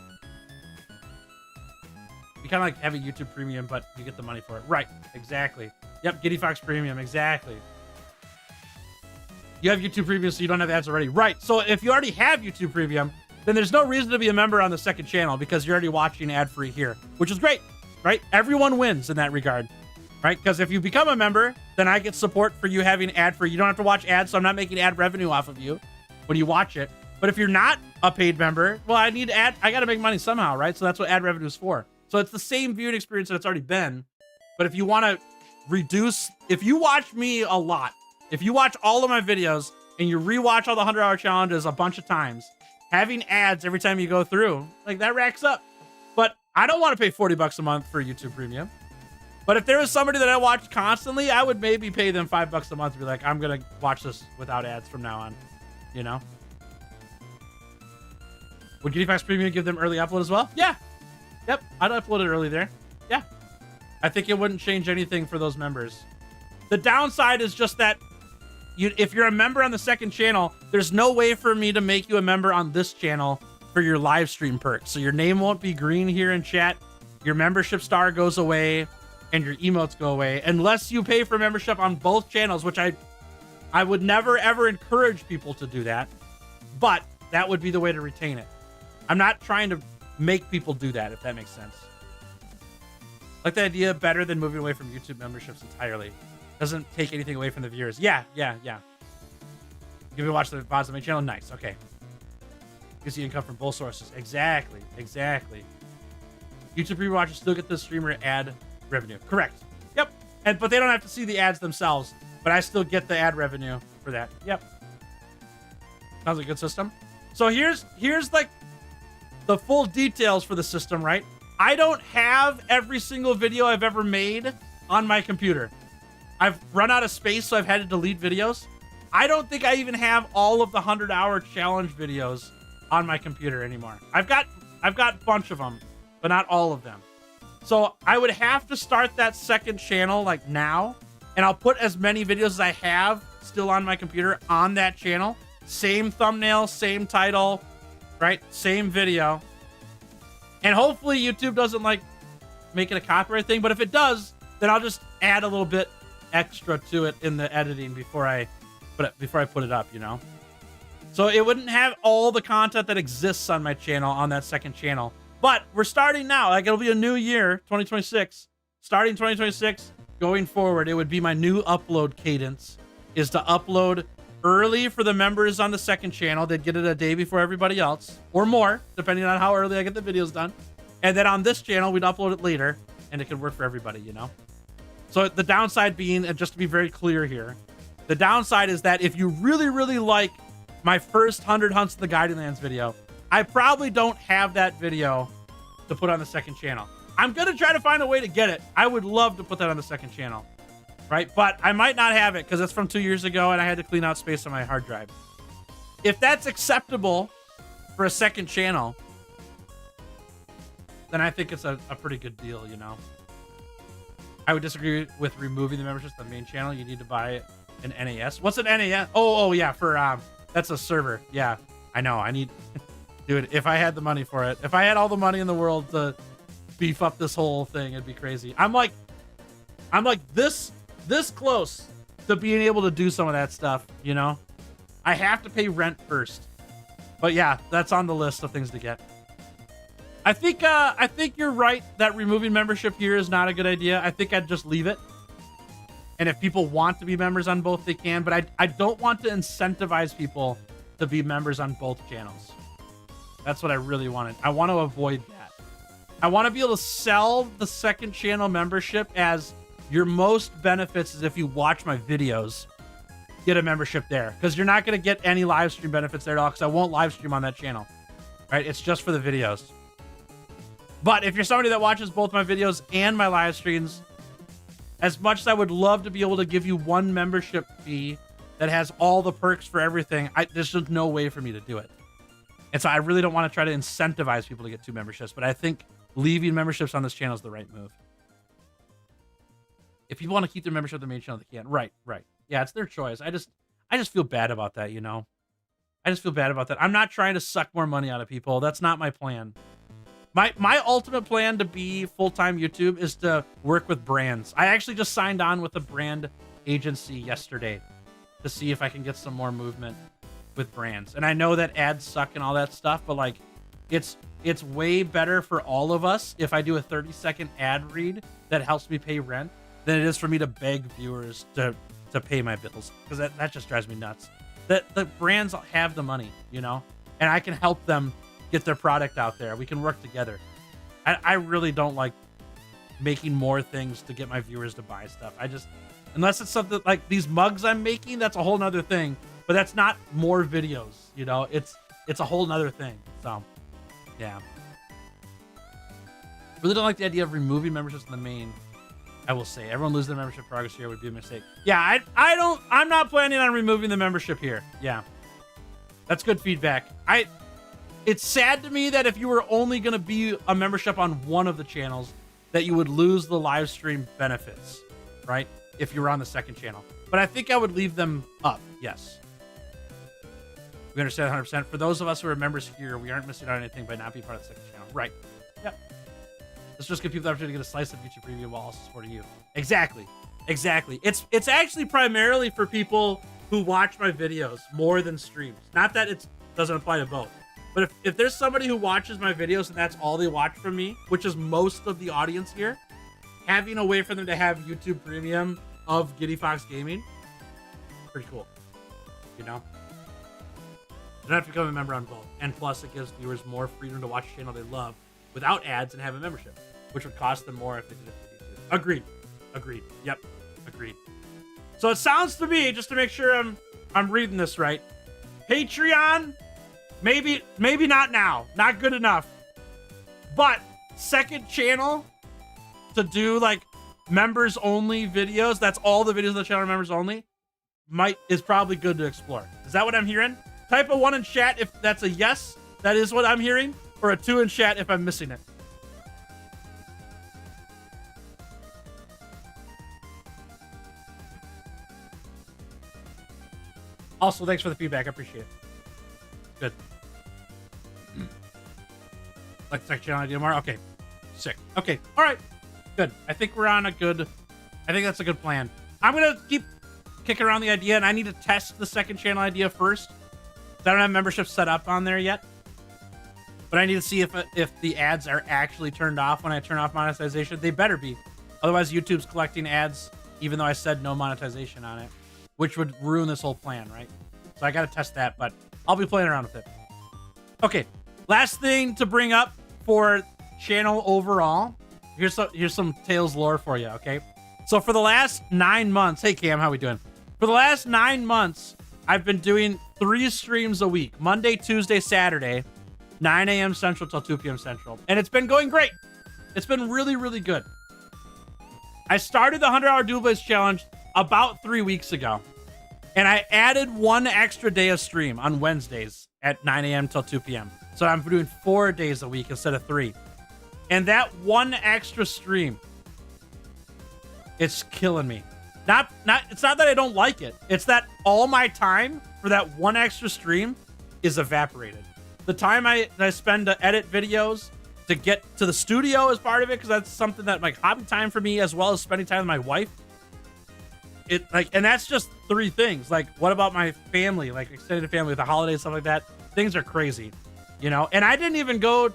Speaker 2: You kind of like having YouTube Premium, but you get the money for it. Right. Exactly. Yep. Giddy Fox Premium. Exactly. You have YouTube Premium, so you don't have ads already. Right. So if you already have YouTube Premium, then there's no reason to be a member on the second channel because you're already watching ad-free here, which is great, right? Everyone wins in that regard, right? Because if you become a member, then I get support for you having ad-free. You don't have to watch ads, so I'm not making ad revenue off of you when you watch it. But if you're not a paid member, well, I got to make money somehow, right? So that's what ad revenue is for. So it's the same viewing experience that it's already been. But if you want to reduce, if you watch me a lot, if you watch all of my videos and you rewatch all the 100-hour challenges a bunch of times, having ads every time you go through, like that racks up. But I don't want to pay $40 a month for YouTube Premium. But if there was somebody that I watched constantly, I would maybe pay them $5 a month to be like, I'm going to watch this without ads from now on, you know? Would Giddy Fox Premium give them early upload as well? Yeah. Yep. I'd upload it early there. Yeah. I think it wouldn't change anything for those members. The downside is just that if you're a member on the second channel, there's no way for me to make you a member on this channel for your live stream perks. So your name won't be green here in chat. Your membership star goes away and your emotes go away unless you pay for membership on both channels, which I would never ever encourage people to do that, but that would be the way to retain it. I'm not trying to make people do that, if that makes sense. Like the idea better than moving away from YouTube memberships entirely. Doesn't take anything away from the viewers. Yeah. Give me watch the VODs on the main channel. Nice. Okay. Gives you income from both sources. Exactly. YouTube Premium watchers still get the streamer ad revenue. Correct. Yep. But they don't have to see the ads themselves. But I still get the ad revenue for that. Yep. Sounds like a good system. So here's like the full details for the system, right? I don't have every single video I've ever made on my computer. I've run out of space, so I've had to delete videos. I don't think I even have all of the 100-hour challenge videos on my computer anymore. I've got a bunch of them, but not all of them. So I would have to start that second channel like now, and I'll put as many videos as I have still on my computer on that channel. Same thumbnail, same title, right? Same video. And hopefully YouTube doesn't like make it a copyright thing, but if it does, then I'll just add a little bit extra to it in the editing before I put it up, you know? So it wouldn't have all the content that exists on my channel on that second channel. But we're starting now. Like, it'll be a new year, 2026. Starting 2026, going forward, it would be my new upload cadence is to upload early for the members on the second channel. They'd get it a day before everybody else, or more, depending on how early I get the videos done. And then on this channel, we'd upload it later, and it could work for everybody, you know? So the downside being, and just to be very clear here, the downside is that if you really, really like my first 100 Hunts in the Guiding Lands video, I probably don't have that video to put on the second channel. I'm going to try to find a way to get it. I would love to put that on the second channel, right? But I might not have it because it's from 2 years ago and I had to clean out space on my hard drive. If that's acceptable for a second channel, then I think it's a pretty good deal, you know? I would disagree with removing the memberships to the main channel. You need to buy an NAS. What's an NAS? Oh yeah, for that's a server. Yeah, I know. I need, dude. If I had the money for it, if I had all the money in the world to beef up this whole thing, it'd be crazy. I'm like this close to being able to do some of that stuff. You know, I have to pay rent first. But yeah, that's on the list of things to get. I think you're right that removing membership here is not a good idea. I think I'd just leave it. And if people want to be members on both, they can. But I don't want to incentivize people to be members on both channels. That's what I really wanted. I want to avoid that. I want to be able to sell the second channel membership as your most benefits is if you watch my videos, get a membership there. Because you're not going to get any live stream benefits there at all because I won't live stream on that channel. Right? It's just for the videos. But if you're somebody that watches both my videos and my live streams, as much as I would love to be able to give you one membership fee that has all the perks for everything, there's just no way for me to do it. And so I really don't want to try to incentivize people to get 2 memberships, but I think leaving memberships on this channel is the right move. If people want to keep their membership on the main channel, they can. Right. Yeah, it's their choice. I just feel bad about that, you know? I just feel bad about that. I'm not trying to suck more money out of people. That's not my plan. My ultimate plan to be full-time YouTube is to work with brands. I actually just signed on with a brand agency yesterday to see if I can get some more movement with brands. And I know that ads suck and all that stuff, but like it's way better for all of us if I do a 30-second ad read that helps me pay rent than it is for me to beg viewers to pay my bills, because that just drives me nuts. The brands have the money, you know, and I can help them get their product out there. We can work together. I really don't like making more things to get my viewers to buy stuff. Unless it's something like these mugs I'm making, that's a whole nother thing, but that's not more videos, you know, it's a whole nother thing. So yeah, really don't like the idea of removing memberships in the main. I will say everyone losing their membership progress here would be a mistake. Yeah, I'm not planning on removing the membership here. Yeah, that's good feedback. It's sad to me that if you were only going to be a membership on one of the channels, that you would lose the live stream benefits, right? If you were on the second channel. But I think I would leave them up, yes. We understand 100%. For those of us who are members here, we aren't missing out on anything by not being part of the second channel. Right. Yep. Let's just give people the opportunity to get a slice of YouTube Premium while also supporting you. Exactly. It's actually primarily for people who watch my videos more than streams. Not that it doesn't apply to both. But if there's somebody who watches my videos and that's all they watch from me, which is most of the audience here, having a way for them to have YouTube Premium of Giddy Fox Gaming, pretty cool. You know? You don't have to become a member on both. And plus, it gives viewers more freedom to watch a channel they love without ads and have a membership, which would cost them more if they did it for YouTube. Agreed. Yep. Agreed. So it sounds to me, just to make sure I'm reading this right, Patreon, maybe not now, not good enough, but second channel to do like members only videos, that's all the videos on the channel are members only, is probably good to explore. Is that what I'm hearing? Type a 1 in chat if that's a yes, that is what I'm hearing, or a 2 in chat if I'm missing it. Also, thanks for the feedback. I appreciate it. Good. Like the second channel idea tomorrow? Okay. Sick. Okay. All right. Good. I think we're on a good... I think that's a good plan. I'm going to keep kicking around the idea, and I need to test the second channel idea first. I don't have membership set up on there yet. But I need to see if the ads are actually turned off when I turn off monetization. They better be. Otherwise, YouTube's collecting ads, even though I said no monetization on it, which would ruin this whole plan, right? So I got to test that, but I'll be playing around with it. Okay, last thing to bring up for channel overall. Here's some Tales lore for you, okay? So for the last 9 months, hey Cam, how we doing? For the last 9 months, I've been doing 3 streams a week, Monday, Tuesday, Saturday, 9 a.m. Central till 2 p.m. Central. And it's been going great. It's been really, really good. I started the 100-hour Dual Blades Challenge about 3 weeks ago. And I added 1 extra day of stream on Wednesdays at 9 a.m. till 2 p.m. So I'm doing 4 days a week instead of 3. And that 1 extra stream, it's killing me. It's not that I don't like it. It's that all my time for that 1 extra stream is evaporated. The time I spend to edit videos, to get to the studio as part of it, because that's something that like hobby time for me, as well as spending time with my wife. And that's just 3 things. Like, what about my family, like extended family with the holidays, stuff like that? Things are crazy, you know? And I didn't even go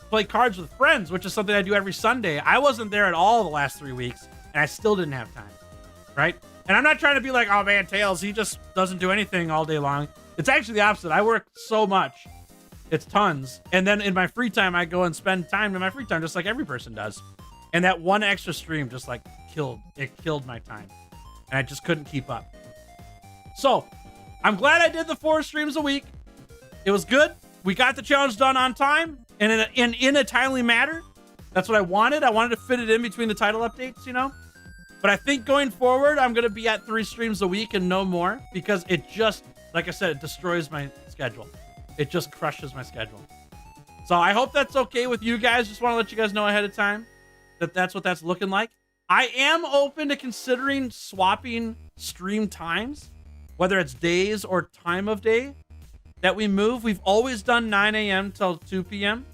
Speaker 2: play cards with friends, which is something I do every Sunday. I wasn't there at all the last 3 weeks, and I still didn't have time, right? And I'm not trying to be like, oh man, Tails, he just doesn't do anything all day long. It's actually the opposite. I work so much. It's tons. And then in my free time, I go and spend time in my free time, just like every person does. And that 1 extra stream just like killed my time. And I just couldn't keep up. So I'm glad I did the 4 streams a week. It was good. We got the challenge done on time and in a timely manner. That's what I wanted. I wanted to fit it in between the title updates, you know? But I think going forward, I'm going to be at 3 streams a week and no more, because it just, like I said, it destroys my schedule. It just crushes my schedule. So I hope that's okay with you guys. Just want to let you guys know ahead of time that that's what that's looking like. I am open to considering swapping stream times, whether it's days or time of day that we move. We've always done 9 a.m. till 2 p.m.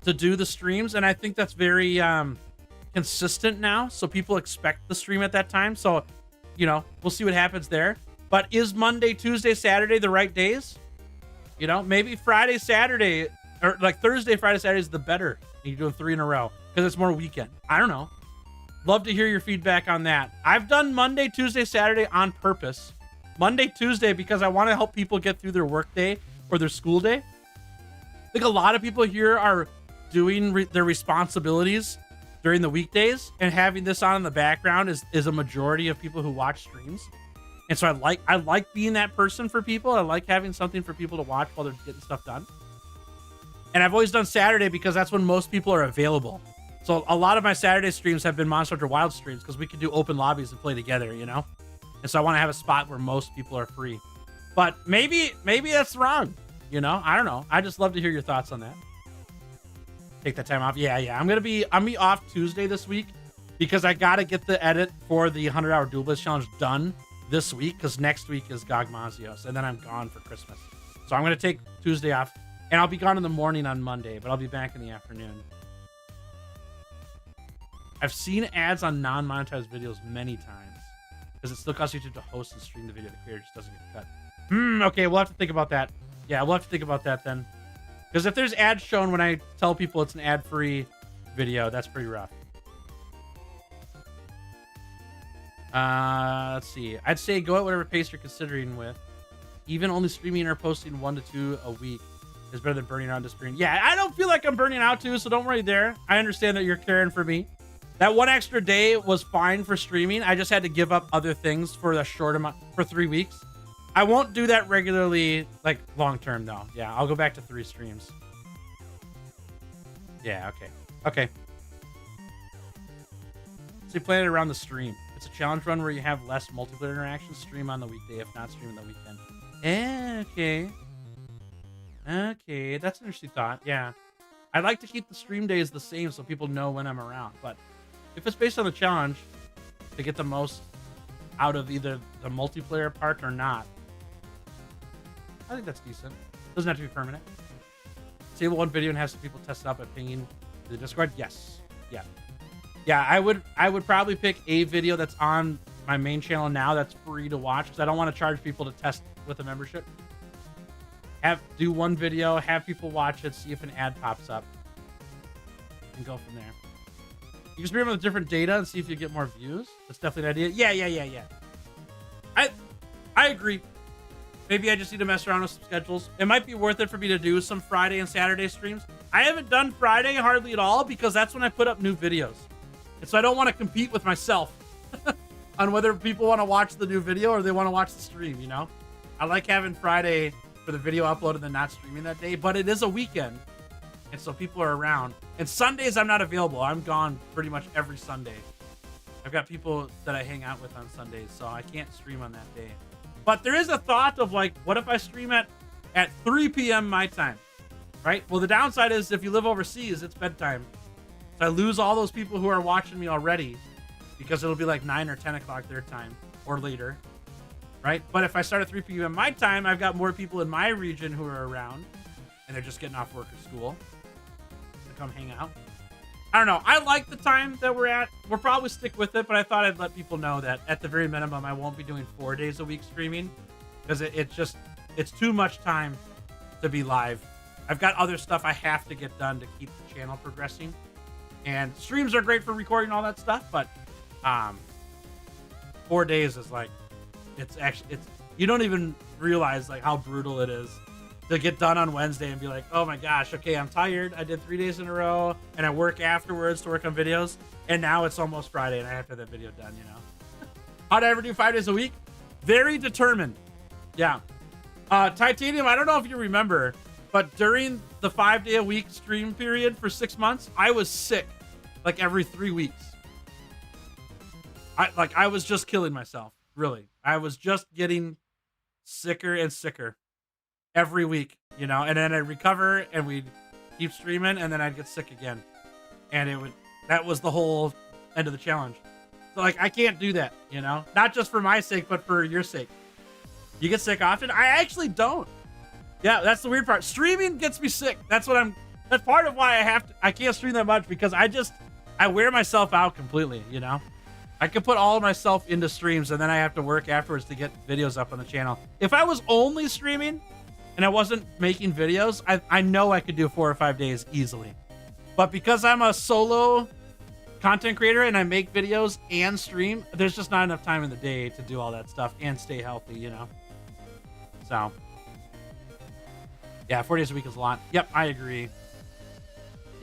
Speaker 2: to do the streams, and I think that's very consistent now, so people expect the stream at that time. So, you know, we'll see what happens there. But is Monday, Tuesday, Saturday the right days? You know, maybe Friday, Saturday, or like Thursday, Friday, Saturday is the better. You're doing 3 in a row because it's more weekend. I don't know. Love to hear your feedback on that. I've done Monday, Tuesday, Saturday on purpose. Monday, Tuesday, because I want to help people get through their work day or their school day. I think a lot of people here are doing their responsibilities during the weekdays, and having this on in the background is a majority of people who watch streams. And so I like being that person for people. I like having something for people to watch while they're getting stuff done. And I've always done Saturday because that's when most people are available. So a lot of my Saturday streams have been Monster Hunter Wild streams because we can do open lobbies and play together, you know? And so I want to have a spot where most people are free. But maybe that's wrong, you know? I don't know. I just love to hear your thoughts on that. Take that time off. Yeah. I'm gonna be off Tuesday this week because I gotta get the edit for the 100-hour Duel Blitz challenge done this week, because next week is GOG Mazios, and then I'm gone for Christmas. So I'm gonna take Tuesday off, and I'll be gone in the morning on Monday, but I'll be back in the afternoon. I've seen ads on non-monetized videos many times because it still costs YouTube to host and stream the video. The creator just doesn't get cut. Okay, we'll have to think about that. Yeah, we'll have to think about that then. Because if there's ads shown when I tell people it's an ad-free video, that's pretty rough. Let's see. I'd say go at whatever pace you're considering with. Even only streaming or posting 1 to 2 a week is better than burning out to screen. Yeah, I don't feel like I'm burning out too, so don't worry there. I understand that you're caring for me. That one extra day was fine for streaming. I just had to give up other things for a short amount, for 3 weeks. I won't do that regularly, like long term though. Yeah, I'll go back to 3 streams. Yeah, okay. So you plan it around the stream. It's a challenge run where you have less multiplayer interaction. Stream on the weekday, if not stream on the weekend. Okay, that's an interesting thought. Yeah, I like to keep the stream days the same so people know when I'm around. But if it's based on the challenge to get the most out of either the multiplayer part or not, I think that's decent. Doesn't have to be permanent. Disable one video and have some people test it out by pinging the Discord. Yes. Yeah. I would probably pick a video that's on my main channel now that's free to watch, because I don't want to charge people to test with a membership. Do one video, have people watch it, see if an ad pops up, and go from there. You can experiment with different data and see if you get more views. That's definitely an idea. Yeah. I agree. Maybe I just need to mess around with some schedules. It might be worth it for me to do some Friday and Saturday streams. I haven't done Friday hardly at all because that's when I put up new videos. And so I don't want to compete with myself on whether people want to watch the new video or they want to watch the stream, you know? I like having Friday for the video upload and then not streaming that day, but it is a weekend. And so people are around. And Sundays I'm not available. I'm gone pretty much every Sunday. I've got people that I hang out with on Sundays, so I can't stream on that day. But there is a thought of like, what if I stream at 3 p.m. my time, right? Well, the downside is if you live overseas, it's bedtime. So I lose all those people who are watching me already because it'll be like 9 or 10 o'clock their time or later, right? But if I start at 3 p.m. my time, I've got more people in my region who are around and they're just getting off work or school to come hang out. I don't know. I like the time that we're at. We'll probably stick with it, but I thought I'd let people know that at the very minimum, I won't be doing 4 days a week streaming because it's too much time to be live. I've got other stuff I have to get done to keep the channel progressing, and streams are great for recording all that stuff, but 4 days is like, it's you don't even realize like how brutal it is to get done on Wednesday and be like, oh my gosh, okay, I'm tired. I did 3 days in a row and I work afterwards to work on videos. And now it's almost Friday and I have to have that video done, you know? How'd I ever do 5 days a week? Very determined. Yeah. Titanium, I don't know if you remember, but during the 5 day a week stream period for 6 months, I was sick like every 3 weeks. I was just killing myself, really. I was just getting sicker and sicker every week, you know, and then I'd recover and we'd keep streaming and then I'd get sick again. And that was the whole end of the challenge. So like I can't do that, you know? Not just for my sake, but for your sake. You get sick often? I actually don't. Yeah, that's the weird part. Streaming gets me sick. That's part of why I can't stream that much, because I wear myself out completely, you know? I could put all of myself into streams and then I have to work afterwards to get videos up on the channel. If I was only streaming and I wasn't making videos, I know I could do 4 or 5 days easily. But because I'm a solo content creator and I make videos and stream, there's just not enough time in the day to do all that stuff and stay healthy, you know? So, yeah, 4 days a week is a lot. Yep, I agree.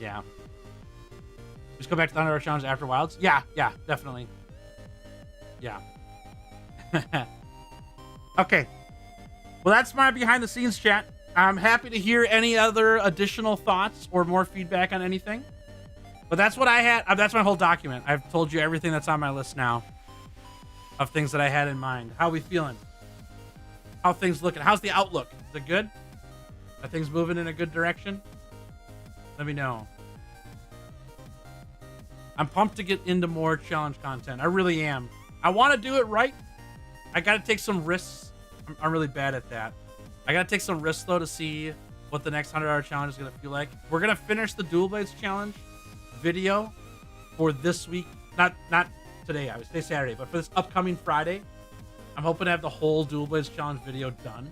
Speaker 2: Yeah. Just go back to the 100-hour challenge after Wilds? Yeah, definitely. Yeah. Okay. Well, that's my behind the scenes chat. I'm happy to hear any other additional thoughts or more feedback on anything. But that's what I had. That's my whole document. I've told you everything that's on my list now of things that I had in mind. How we feeling? How things looking? How's the outlook? Is it good? Are things moving in a good direction? Let me know. I'm pumped to get into more challenge content. I really am. I want to do it right. I got to take some risks. I'm really bad at that. I got to take some risks, though, to see what the next 100-hour challenge is going to feel like. We're going to finish the Dual Blades challenge video for this week. Not today, I would say Saturday, but for this upcoming Friday. I'm hoping to have the whole Dual Blades challenge video done.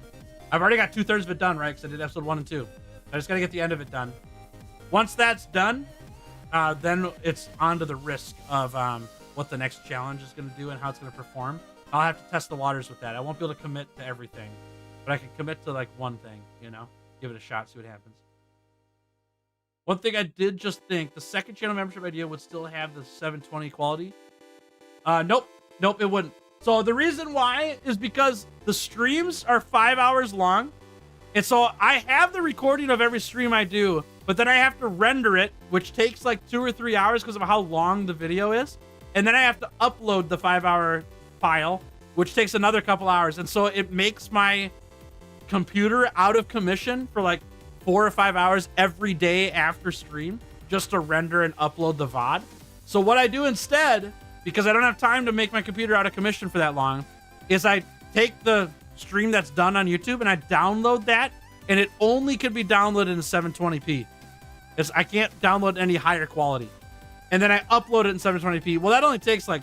Speaker 2: I've already got 2/3 of it done, right? Because I did episode 1 and 2. I just got to get the end of it done. Once that's done, then it's on to the risk of what the next challenge is going to do and how it's going to perform. I'll have to test the waters with that. I won't be able to commit to everything, but I can commit to like one thing, you know, give it a shot, see what happens. One thing I did just think, the second channel membership idea would still have the 720 quality. Nope, it wouldn't. So the reason why is because the streams are 5 hours long. And so I have the recording of every stream I do, but then I have to render it, which takes like 2 or 3 hours because of how long the video is. And then I have to upload the 5-hour file, which takes another couple hours. And so it makes my computer out of commission for like 4 or 5 hours every day after stream just to render and upload the VOD. So what I do instead, because I don't have time to make my computer out of commission for that long, is I take the stream that's done on YouTube and I download that, and it only can be downloaded in 720p. I can't download any higher quality. And then I upload it in 720p. Well, that only takes like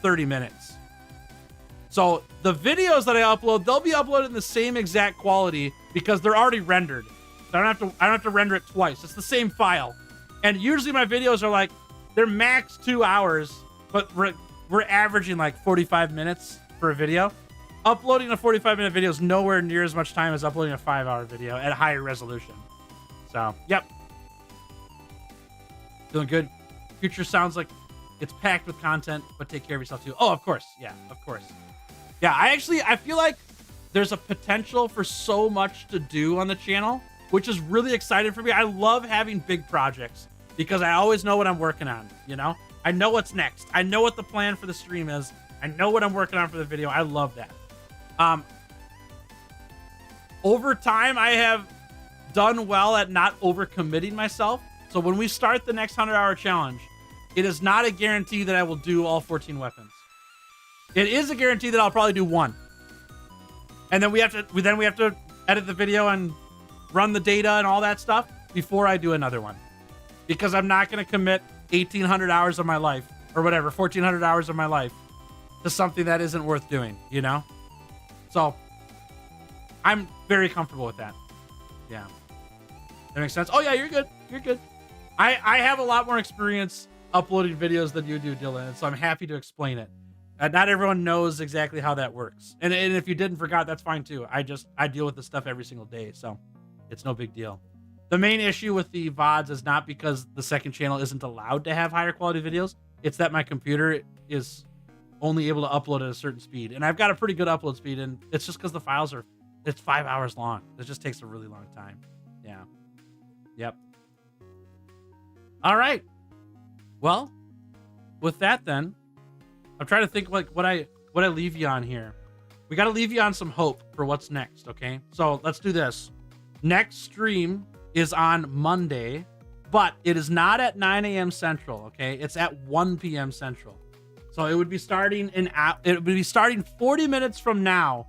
Speaker 2: 30 minutes. So the videos that I upload, they'll be uploaded in the same exact quality because they're already rendered. So I don't have to render it twice. It's the same file. And usually my videos are like, they're max 2 hours, but we're averaging like 45 minutes for a video. Uploading a 45-minute video is nowhere near as much time as uploading a 5-hour video at higher resolution. So, yep. Feeling good. Future sounds like it's packed with content, but take care of yourself too. Oh, of course. Yeah, of course. Yeah, I feel like there's a potential for so much to do on the channel, which is really exciting for me. I love having big projects because I always know what I'm working on, you know? I know what's next. I know what the plan for the stream is. I know what I'm working on for the video. I love that. Over time, I have done well at not overcommitting myself. So when we start the next 100-hour challenge, it is not a guarantee that I will do all 14 weapons. It is a guarantee that I'll probably do one. And then we have to edit the video and run the data and all that stuff before I do another one. Because I'm not going to commit 1,800 hours of my life or whatever, 1,400 hours of my life to something that isn't worth doing, you know? So I'm very comfortable with that. Yeah. That makes sense. Oh yeah, you're good. You're good. I have a lot more experience uploading videos than you do, Dylan, and so I'm happy to explain it. Not everyone knows exactly how that works. And if you didn't forget, that's fine too. I deal with this stuff every single day, so it's no big deal. The main issue with the VODs is not because the second channel isn't allowed to have higher quality videos. It's that my computer is only able to upload at a certain speed. And I've got a pretty good upload speed, and it's just because the files it's 5 hours long. It just takes a really long time. Yeah. Yep. All right. Well, with that then, I'm trying to think like what I leave you on here. We got to leave you on some hope for what's next, okay? So let's do this. Next stream is on Monday, but it is not at 9 a.m. Central. Okay, it's at 1 p.m. Central. So it would be starting 40 minutes from now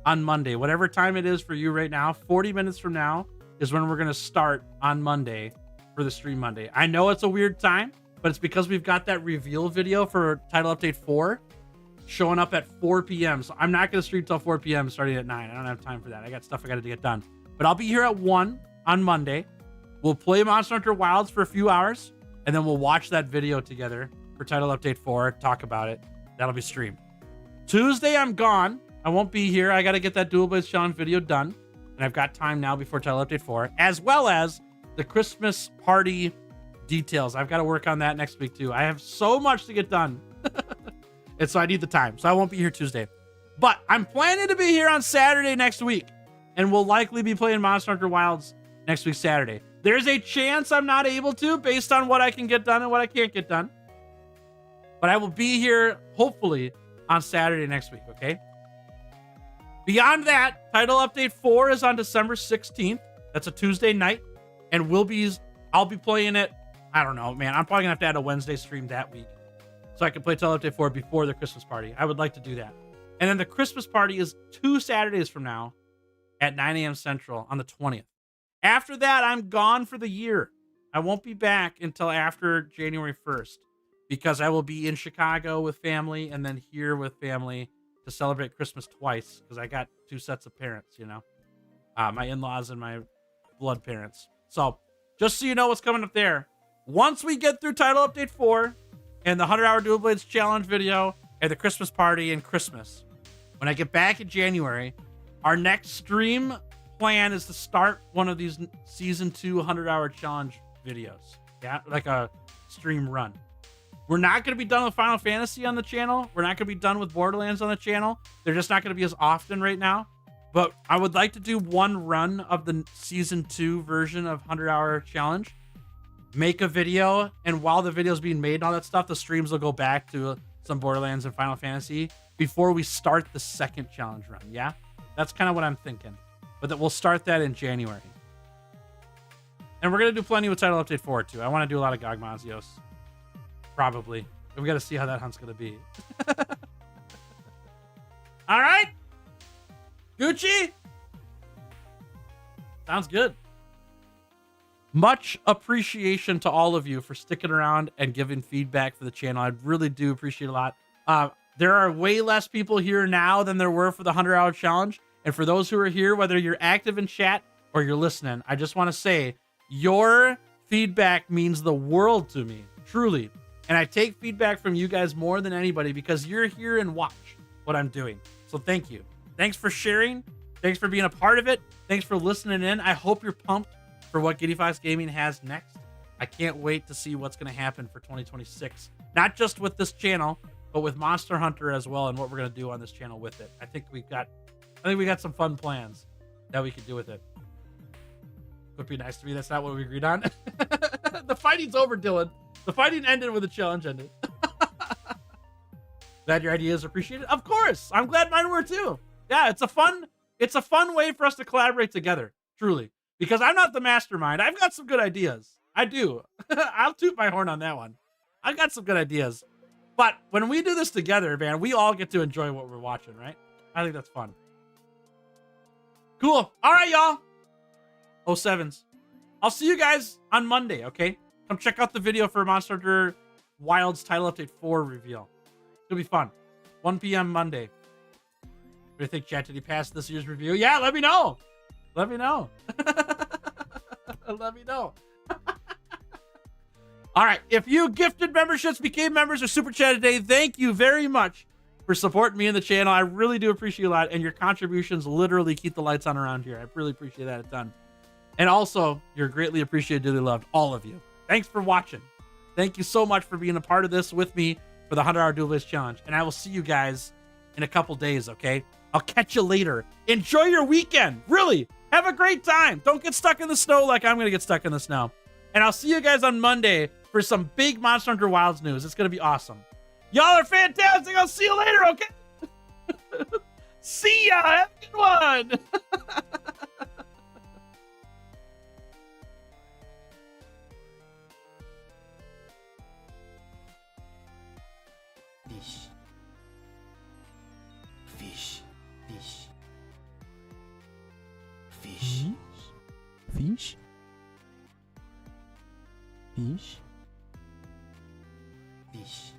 Speaker 2: on Monday, whatever time it is for you right now. 40 minutes from now is when we're gonna start on Monday for the stream Monday. I know it's a weird time, but it's because we've got that reveal video for Title Update 4 showing up at 4 p.m. So I'm not gonna stream till 4 p.m. starting at 9. I don't have time for that. I got stuff I gotta get done. But I'll be here at 1 on Monday. We'll play Monster Hunter Wilds for a few hours, and then we'll watch that video together for Title Update 4, talk about it. That'll be streamed. Tuesday, I'm gone. I won't be here. I got to get that Dual Blades Challenge video done, and I've got time now before Title Update 4, as well as the Christmas party details. I've got to work on that next week, too. I have so much to get done, and so I need the time, so I won't be here Tuesday. But I'm planning to be here on Saturday next week, and we'll likely be playing Monster Hunter Wilds next week, Saturday. There's a chance I'm not able to based on what I can get done and what I can't get done. But I will be here, hopefully, on Saturday next week, okay? Beyond that, Title Update 4 is on December 16th. That's a Tuesday night. And I'll be playing it, I don't know, man. I'm probably going to have to add a Wednesday stream that week so I can play Title Update 4 before the Christmas party. I would like to do that. And then the Christmas party is 2 Saturdays from now at 9 a.m. Central on the 20th. After that, I'm gone for the year. I won't be back until after January 1st because I will be in Chicago with family and then here with family to celebrate Christmas twice because I got 2 sets of parents, you know, my in-laws and my blood parents. So just so you know what's coming up there. Once we get through Title Update 4 and the 100-hour Dual Blades Challenge video and the Christmas party and Christmas, when I get back in January, our next stream plan is to start one of these season 2 100-hour challenge videos. Yeah, like a stream run. We're not going to be done with Final Fantasy on the channel. We're not going to be done with Borderlands on the channel. They're just not going to be as often right now. But I would like to do one run of the season 2 version of 100-hour challenge. Make a video, and while the video is being made and all that stuff, the streams will go back to some Borderlands and Final Fantasy before we start the second challenge run. Yeah, that's kind of what I'm thinking. But that we'll start that in January. And we're going to do plenty with Title Update 4, too. I want to do a lot of Gogmazios. Probably. But we got to see how that hunt's going to be. All right. Gucci. Sounds good. Much appreciation to all of you for sticking around and giving feedback for the channel. I really do appreciate a lot. There are way less people here now than there were for the 100-hour challenge. And for those who are here, whether you're active in chat or you're listening, I just want to say your feedback means the world to me, truly. And I take feedback from you guys more than anybody because you're here and watch what I'm doing. So thank you. Thanks for sharing. Thanks for being a part of it. Thanks for listening in. I hope you're pumped for what Giddy Fox Gaming has next. I can't wait to see what's going to happen for 2026. Not just with this channel, but with Monster Hunter as well and what we're going to do on this channel with it. I think we got some fun plans that we could do with it. Would be nice to me. That's not what we agreed on. The fighting's over, Dylan. The fighting ended when the challenge ended. Glad your ideas are appreciated. Of course. I'm glad mine were too. Yeah, it's a fun way for us to collaborate together, truly. Because I'm not the mastermind. I've got some good ideas. I do. I'll toot my horn on that one. I got some good ideas. But when we do this together, man, we all get to enjoy what we're watching, right? I think that's fun. Cool. All right, y'all. 07s. I'll see you guys on Monday, okay? Come check out the video for Monster Hunter Wilds Title Update 4 reveal. It'll be fun. 1 p.m. Monday. What do you think, chat? Did he pass this year's review? Yeah, let me know. Let me know. Let me know. All right. If you gifted memberships, became members, or super chat today, thank you very much for supporting me in the channel. I really do appreciate a lot. And your contributions literally keep the lights on around here. I really appreciate that a ton. And also, you're greatly appreciated, dearly loved, all of you. Thanks for watching. Thank you so much for being a part of this with me for the 100-hour Dual Blades Challenge. And I will see you guys in a couple days, okay? I'll catch you later. Enjoy your weekend. Really. Have a great time. Don't get stuck in the snow like I'm going to get stuck in the snow. And I'll see you guys on Monday for some big Monster Hunter Wilds news. It's going to be awesome. Y'all are fantastic. I'll see you later, okay? See ya. Have a good one.
Speaker 1: Bish. Bish. Bish.